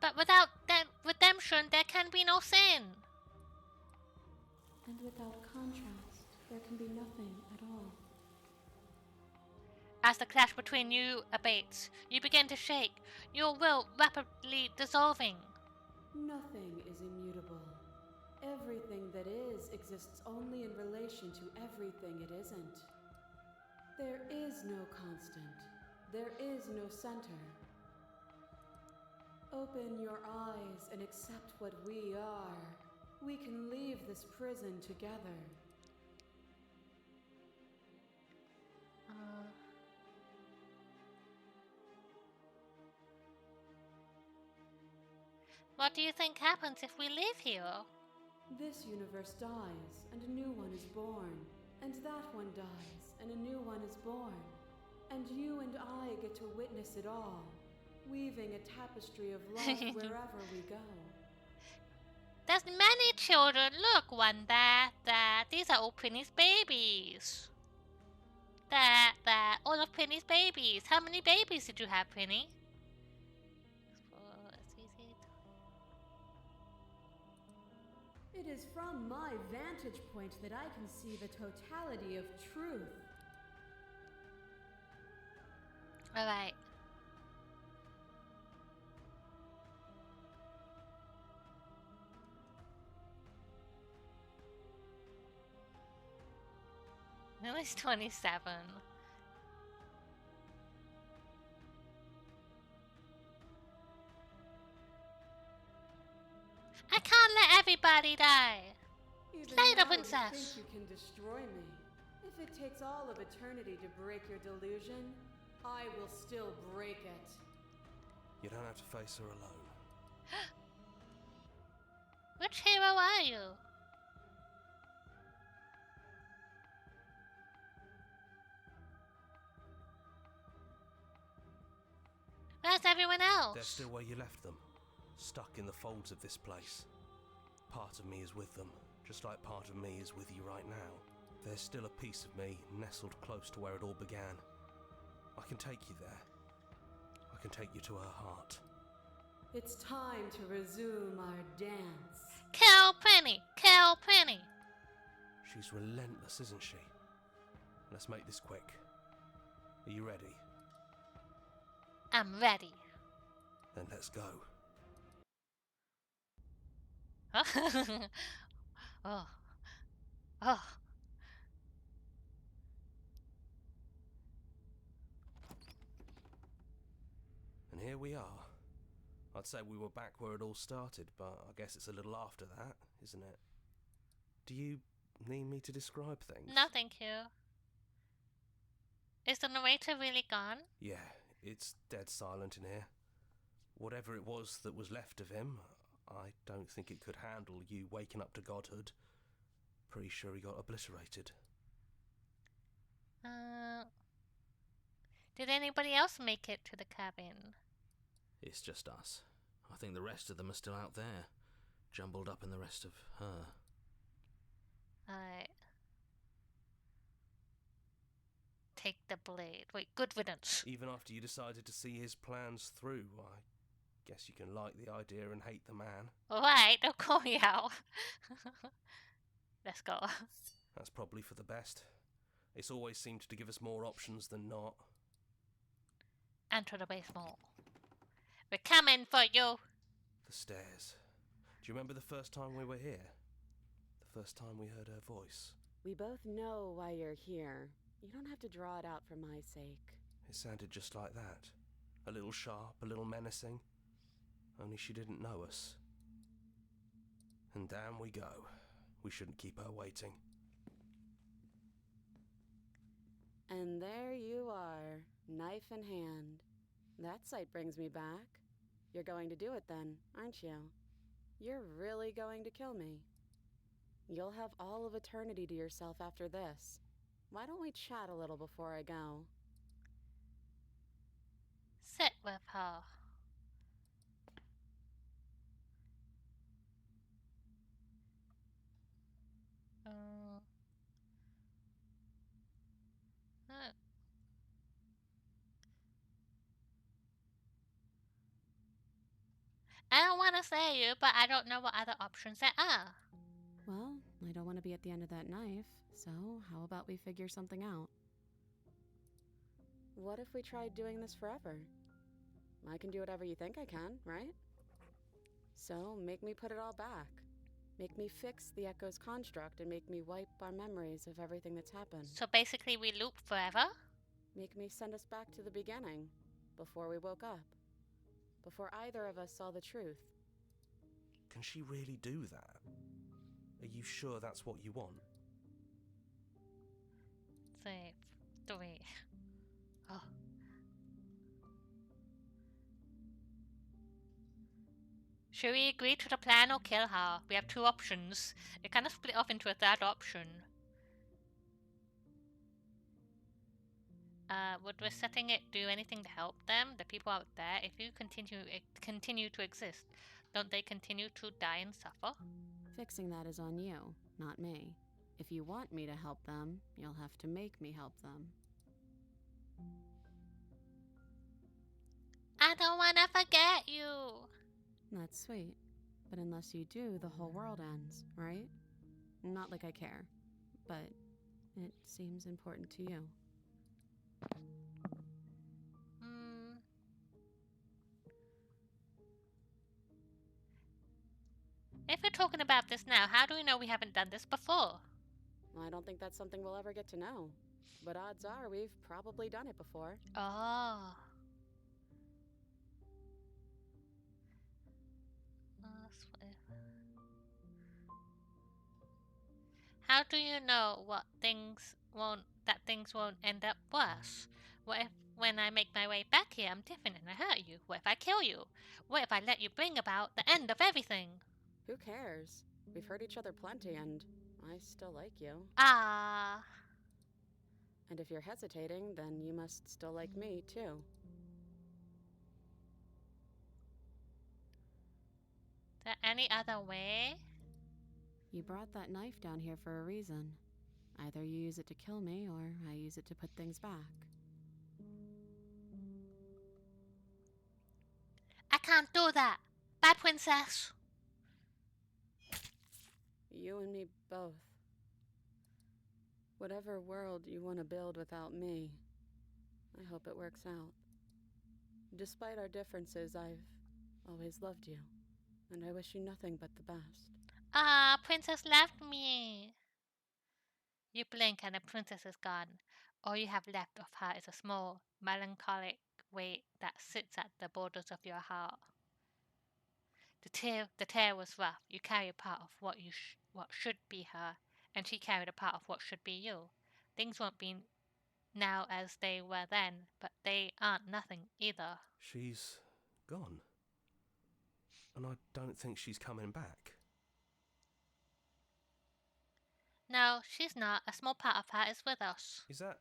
But without that redemption, there can be no sin. And without contrast, there can be nothing at all. As the clash between you abates, you begin to shake, your will rapidly dissolving. Nothing is immutable. Everything that is exists only in relation to everything it isn't. There is no constant. There is no center. Open your eyes and accept what we are. We can leave this prison together. What do you think happens if we leave here? This universe dies, and a new one is born. And that one dies, and a new one is born. And you and I get to witness it all, weaving a tapestry of love wherever we go. There's many children. Look, one there. These are all Prinny's babies. All of Prinny's babies. How many babies did you have, Prinny? It is from my vantage point that I can see the totality of truth. Alright. Lily's 27. I can't let everybody die. Even Slay the now you princess. think you can destroy me. If it takes all of eternity to break your delusion, I will still break it. You don't have to face her alone. Which hero are you? Where's everyone else? They're still where you left them, stuck in the folds of this place. Part of me is with them, just like part of me is with you right now. There's still a piece of me nestled close to where it all began. I can take you there. I can take you to her heart. It's time to resume our dance. Kill Penny! Kill Penny! She's relentless, isn't she? Let's make this quick. Are you ready? I'm ready. Then let's go. Oh. Oh. And here we are. I'd say we were back where it all started, but I guess it's a little after that, isn't it? Do you need me to describe things? No, thank you. Is the narrator really gone? Yeah, it's dead silent in here. Whatever it was that was left of him, I don't think it could handle you waking up to godhood. Pretty sure he got obliterated. Did anybody else make it to the cabin? It's just us. I think the rest of them are still out there, jumbled up in the rest of her. Alright. Take the blade. Wait, good riddance. Even after you decided to see his plans through, I guess you can like the idea and hate the man. Alright, don't call me out. Let's go. That's probably for the best. It's always seemed to give us more options than not. Enter the basement. We're coming for you. The stairs. Do you remember the first time we were here? The first time we heard her voice? We both know why you're here. You don't have to draw it out for my sake. It sounded just like that. A little sharp, a little menacing. Only she didn't know us. And down we go. We shouldn't keep her waiting. And there you are, knife in hand. That sight brings me back. You're going to do it then, aren't you? You're really going to kill me. You'll have all of eternity to yourself after this. Why don't we chat a little before I go? Sit with her. I don't want to say you, but I don't know what other options there are. Well, I don't want to be at the end of that knife, so how about we figure something out? What if we tried doing this forever? I can do whatever you think I can, right? So make me put it all back. Make me fix the Echo's construct and make me wipe our memories of everything that's happened. So basically we loop forever? Make me send us back to the beginning, before we woke up. Before either of us saw the truth. Can she really do that? Are you sure that's what you want? 6, 3. Oh. Should we agree to the plan or kill her? We have two options. It kind of split off into a third option. Would resetting it do anything to help them? The people out there, if you continue to exist, don't they continue to die and suffer? Fixing that is on you, not me. If you want me to help them, you'll have to make me help them. I don't wanna forget you! That's sweet. But unless you do, the whole world ends, right? Not like I care, but it seems important to you. If we're talking about this now, how do we know we haven't done this before? I don't think that's something we'll ever get to know. But odds are we've probably done it before. Oh. How do you know that things won't end up worse? What if when I make my way back here I'm different and I hurt you? What if I kill you? What if I let you bring about the end of everything? Who cares? We've hurt each other plenty and I still like you. Ah. And if you're hesitating, then you must still like me, too. Is there any other way? You brought that knife down here for a reason. Either you use it to kill me, or I use it to put things back. I can't do that! Bye, princess! You and me both. Whatever world you want to build without me, I hope it works out. Despite our differences, I've always loved you, and I wish you nothing but the best. Ah, princess left me! You blink and the princess is gone. All you have left of her is a small, melancholic weight that sits at the borders of your heart. The tear was rough. You carry a part of what should be her, and she carried a part of what should be you. Things won't be now as they were then, but they aren't nothing either. She's gone. And I don't think she's coming back. No, she's not. A small part of her is with us. Is that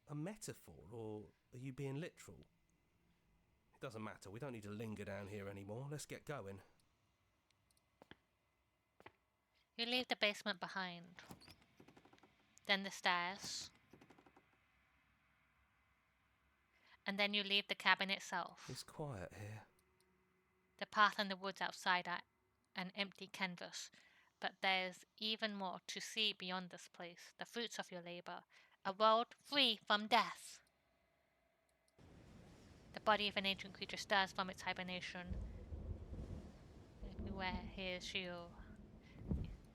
a metaphor, or are you being literal? It doesn't matter. We don't need to linger down here anymore. Let's get going. You leave the basement behind. Then the stairs. And then you leave the cabin itself. It's quiet here. The path and the woods outside are an empty canvas. But there's even more to see beyond this place. The fruits of your labor. A world free from death. The body of an ancient creature stirs from its hibernation. Everywhere hears you.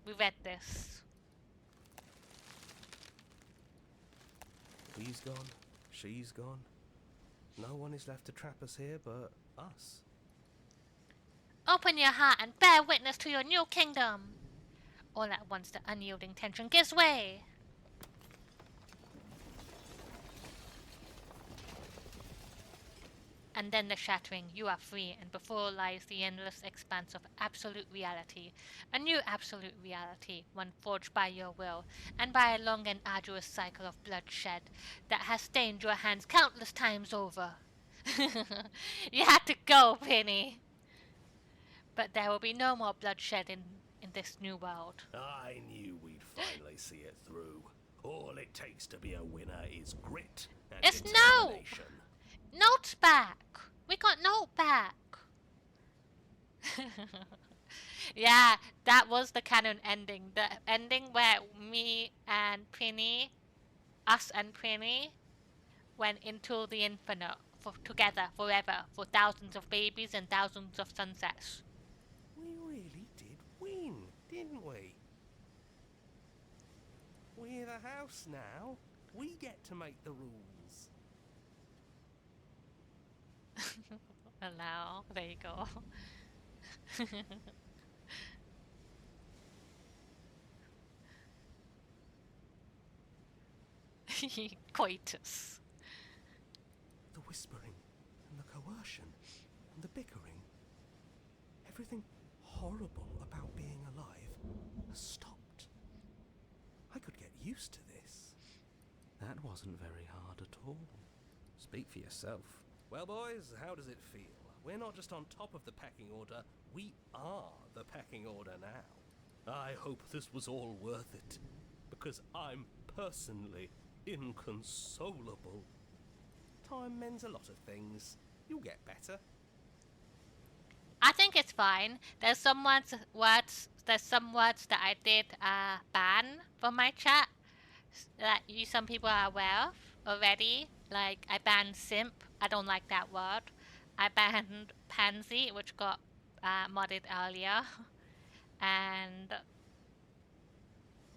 We read this. He's gone. She's gone. No one is left to trap us here but us. Open your heart and bear witness to your new kingdom. All at once the unyielding tension gives way. And then the shattering, you are free, and before lies the endless expanse of absolute reality. A new absolute reality, one forged by your will, and by a long and arduous cycle of bloodshed that has stained your hands countless times over. You had to go, Penny. But there will be no more bloodshed in this new world. I knew we'd finally see it through. All it takes to be a winner is grit and It's determination. Notes back! We got note back! Yeah, that was the canon ending. The ending where me and Prinny, us and Prinny, went into the infinite together forever for thousands of babies and thousands of sunsets. We really did win, didn't we? We're the house now. We get to make the rules. Allow. There you go. Coitus. The whispering and the coercion and the bickering. Everything horrible about being alive has stopped. I could get used to this. That wasn't very hard at all. Speak for yourself. Well, boys, how does it feel? We're not just on top of the pecking order, we are the pecking order now. I hope this was all worth it, because I'm personally inconsolable. Time mends a lot of things. You'll get better. I think it's fine. There's some words that I did ban from my chat that some people are aware of already. Like I banned simp. I don't like that word. I banned pansy, which got modded earlier, and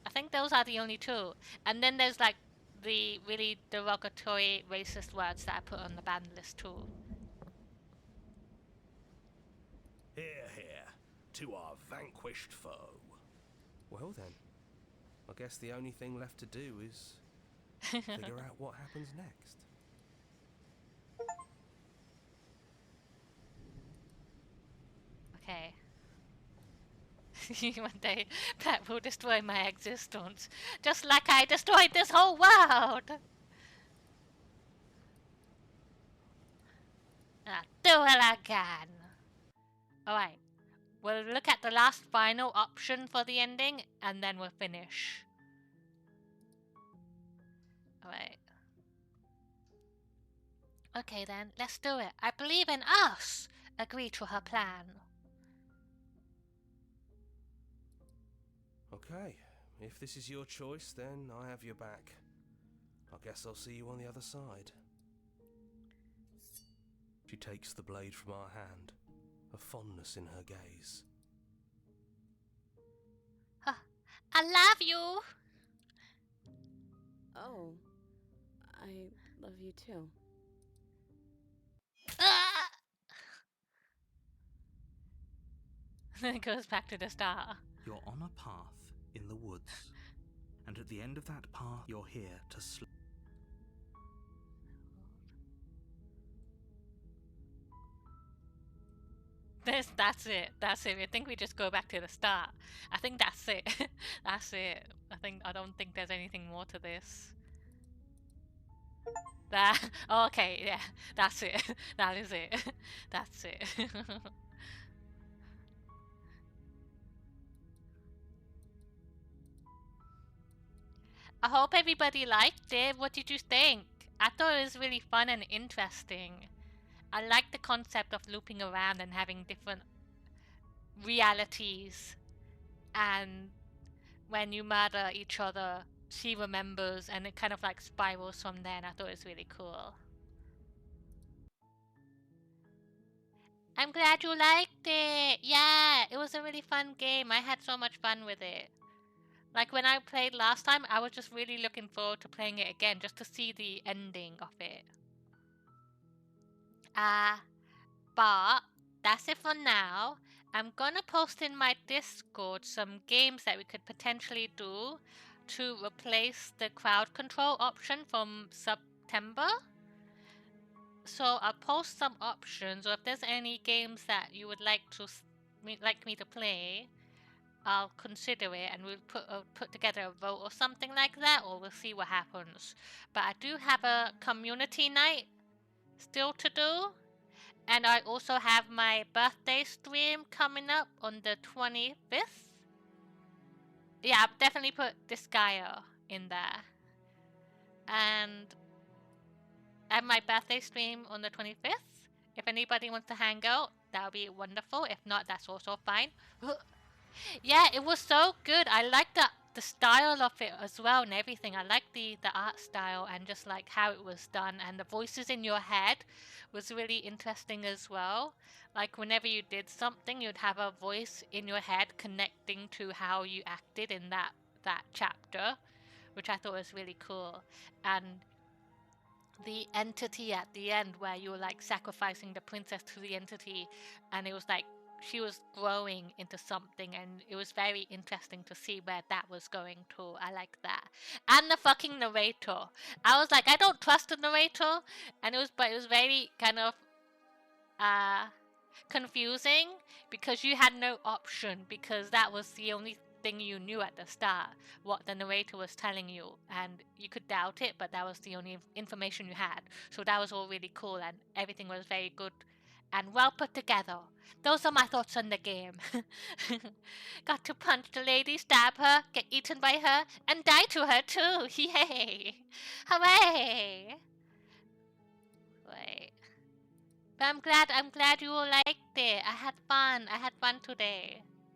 I think those are the only two. And then there's like the really derogatory racist words that I put on the ban list too. Hear, hear, to our vanquished foe. Well then, I guess the only thing left to do is figure out what happens next. Okay. One day, that will destroy my existence, just like I destroyed this whole world. Do it again. Alright, we'll look at the last final option for the ending, and then we'll finish. Alright. Okay then, let's do it. I believe in us! Agree to her plan. Okay, if this is your choice, then I have your back. I guess I'll see you on the other side. She takes the blade from our hand, a fondness in her gaze. I love you! Oh, I love you too. Then it goes back to the start. You're on a path in the woods, and at the end of that path, you're here to sleep. That's it. That's it. I think we just go back to the start. I think that's it. That's it. I don't think there's anything more to this. That okay, yeah, that's it. That is it. That's it. I hope everybody liked it. What did you think? I thought it was really fun and interesting. I like the concept of looping around and having different realities, and when you murder each other, she remembers, and it kind of like spirals from there, and I thought it was really cool. I'm glad you liked it! Yeah, it was a really fun game. I had so much fun with it. Like when I played last time, I was just really looking forward to playing it again, just to see the ending of it. But that's it for now. I'm gonna post in my Discord some games that we could potentially do to replace the crowd control option from September. So I'll post some options, or if there's any games that you would like me to play, I'll consider it, and we'll put together a vote or something like that, or we'll see what happens. But I do have a community night still to do. And I also have my birthday stream coming up on the 25th. Yeah, I'll definitely put Disgaea in there. And I have my birthday stream on the 25th. If anybody wants to hang out, that would be wonderful. If not, that's also fine. Yeah, it was so good. I like the style of it as well and everything. I like the art style and just like how it was done, and the voices in your head was really interesting as well. Like whenever you did something, you'd have a voice in your head connecting to how you acted in that chapter, which I thought was really cool. And the entity at the end, where you were like sacrificing the princess to the entity, and it was like she was growing into something, and it was very interesting to see where that was going to. I like that. And the fucking narrator. I was like, I don't trust the narrator, and it was very kind of confusing because you had no option, because that was the only thing you knew at the start, what the narrator was telling you, and you could doubt it, but that was the only information you had. So that was all really cool, and everything was very good and well put together. Those are my thoughts on the game. Got to punch the lady, stab her, get eaten by her, and die to her too. Yay! Hooray! Wait. But I'm glad you all liked it. I had fun today.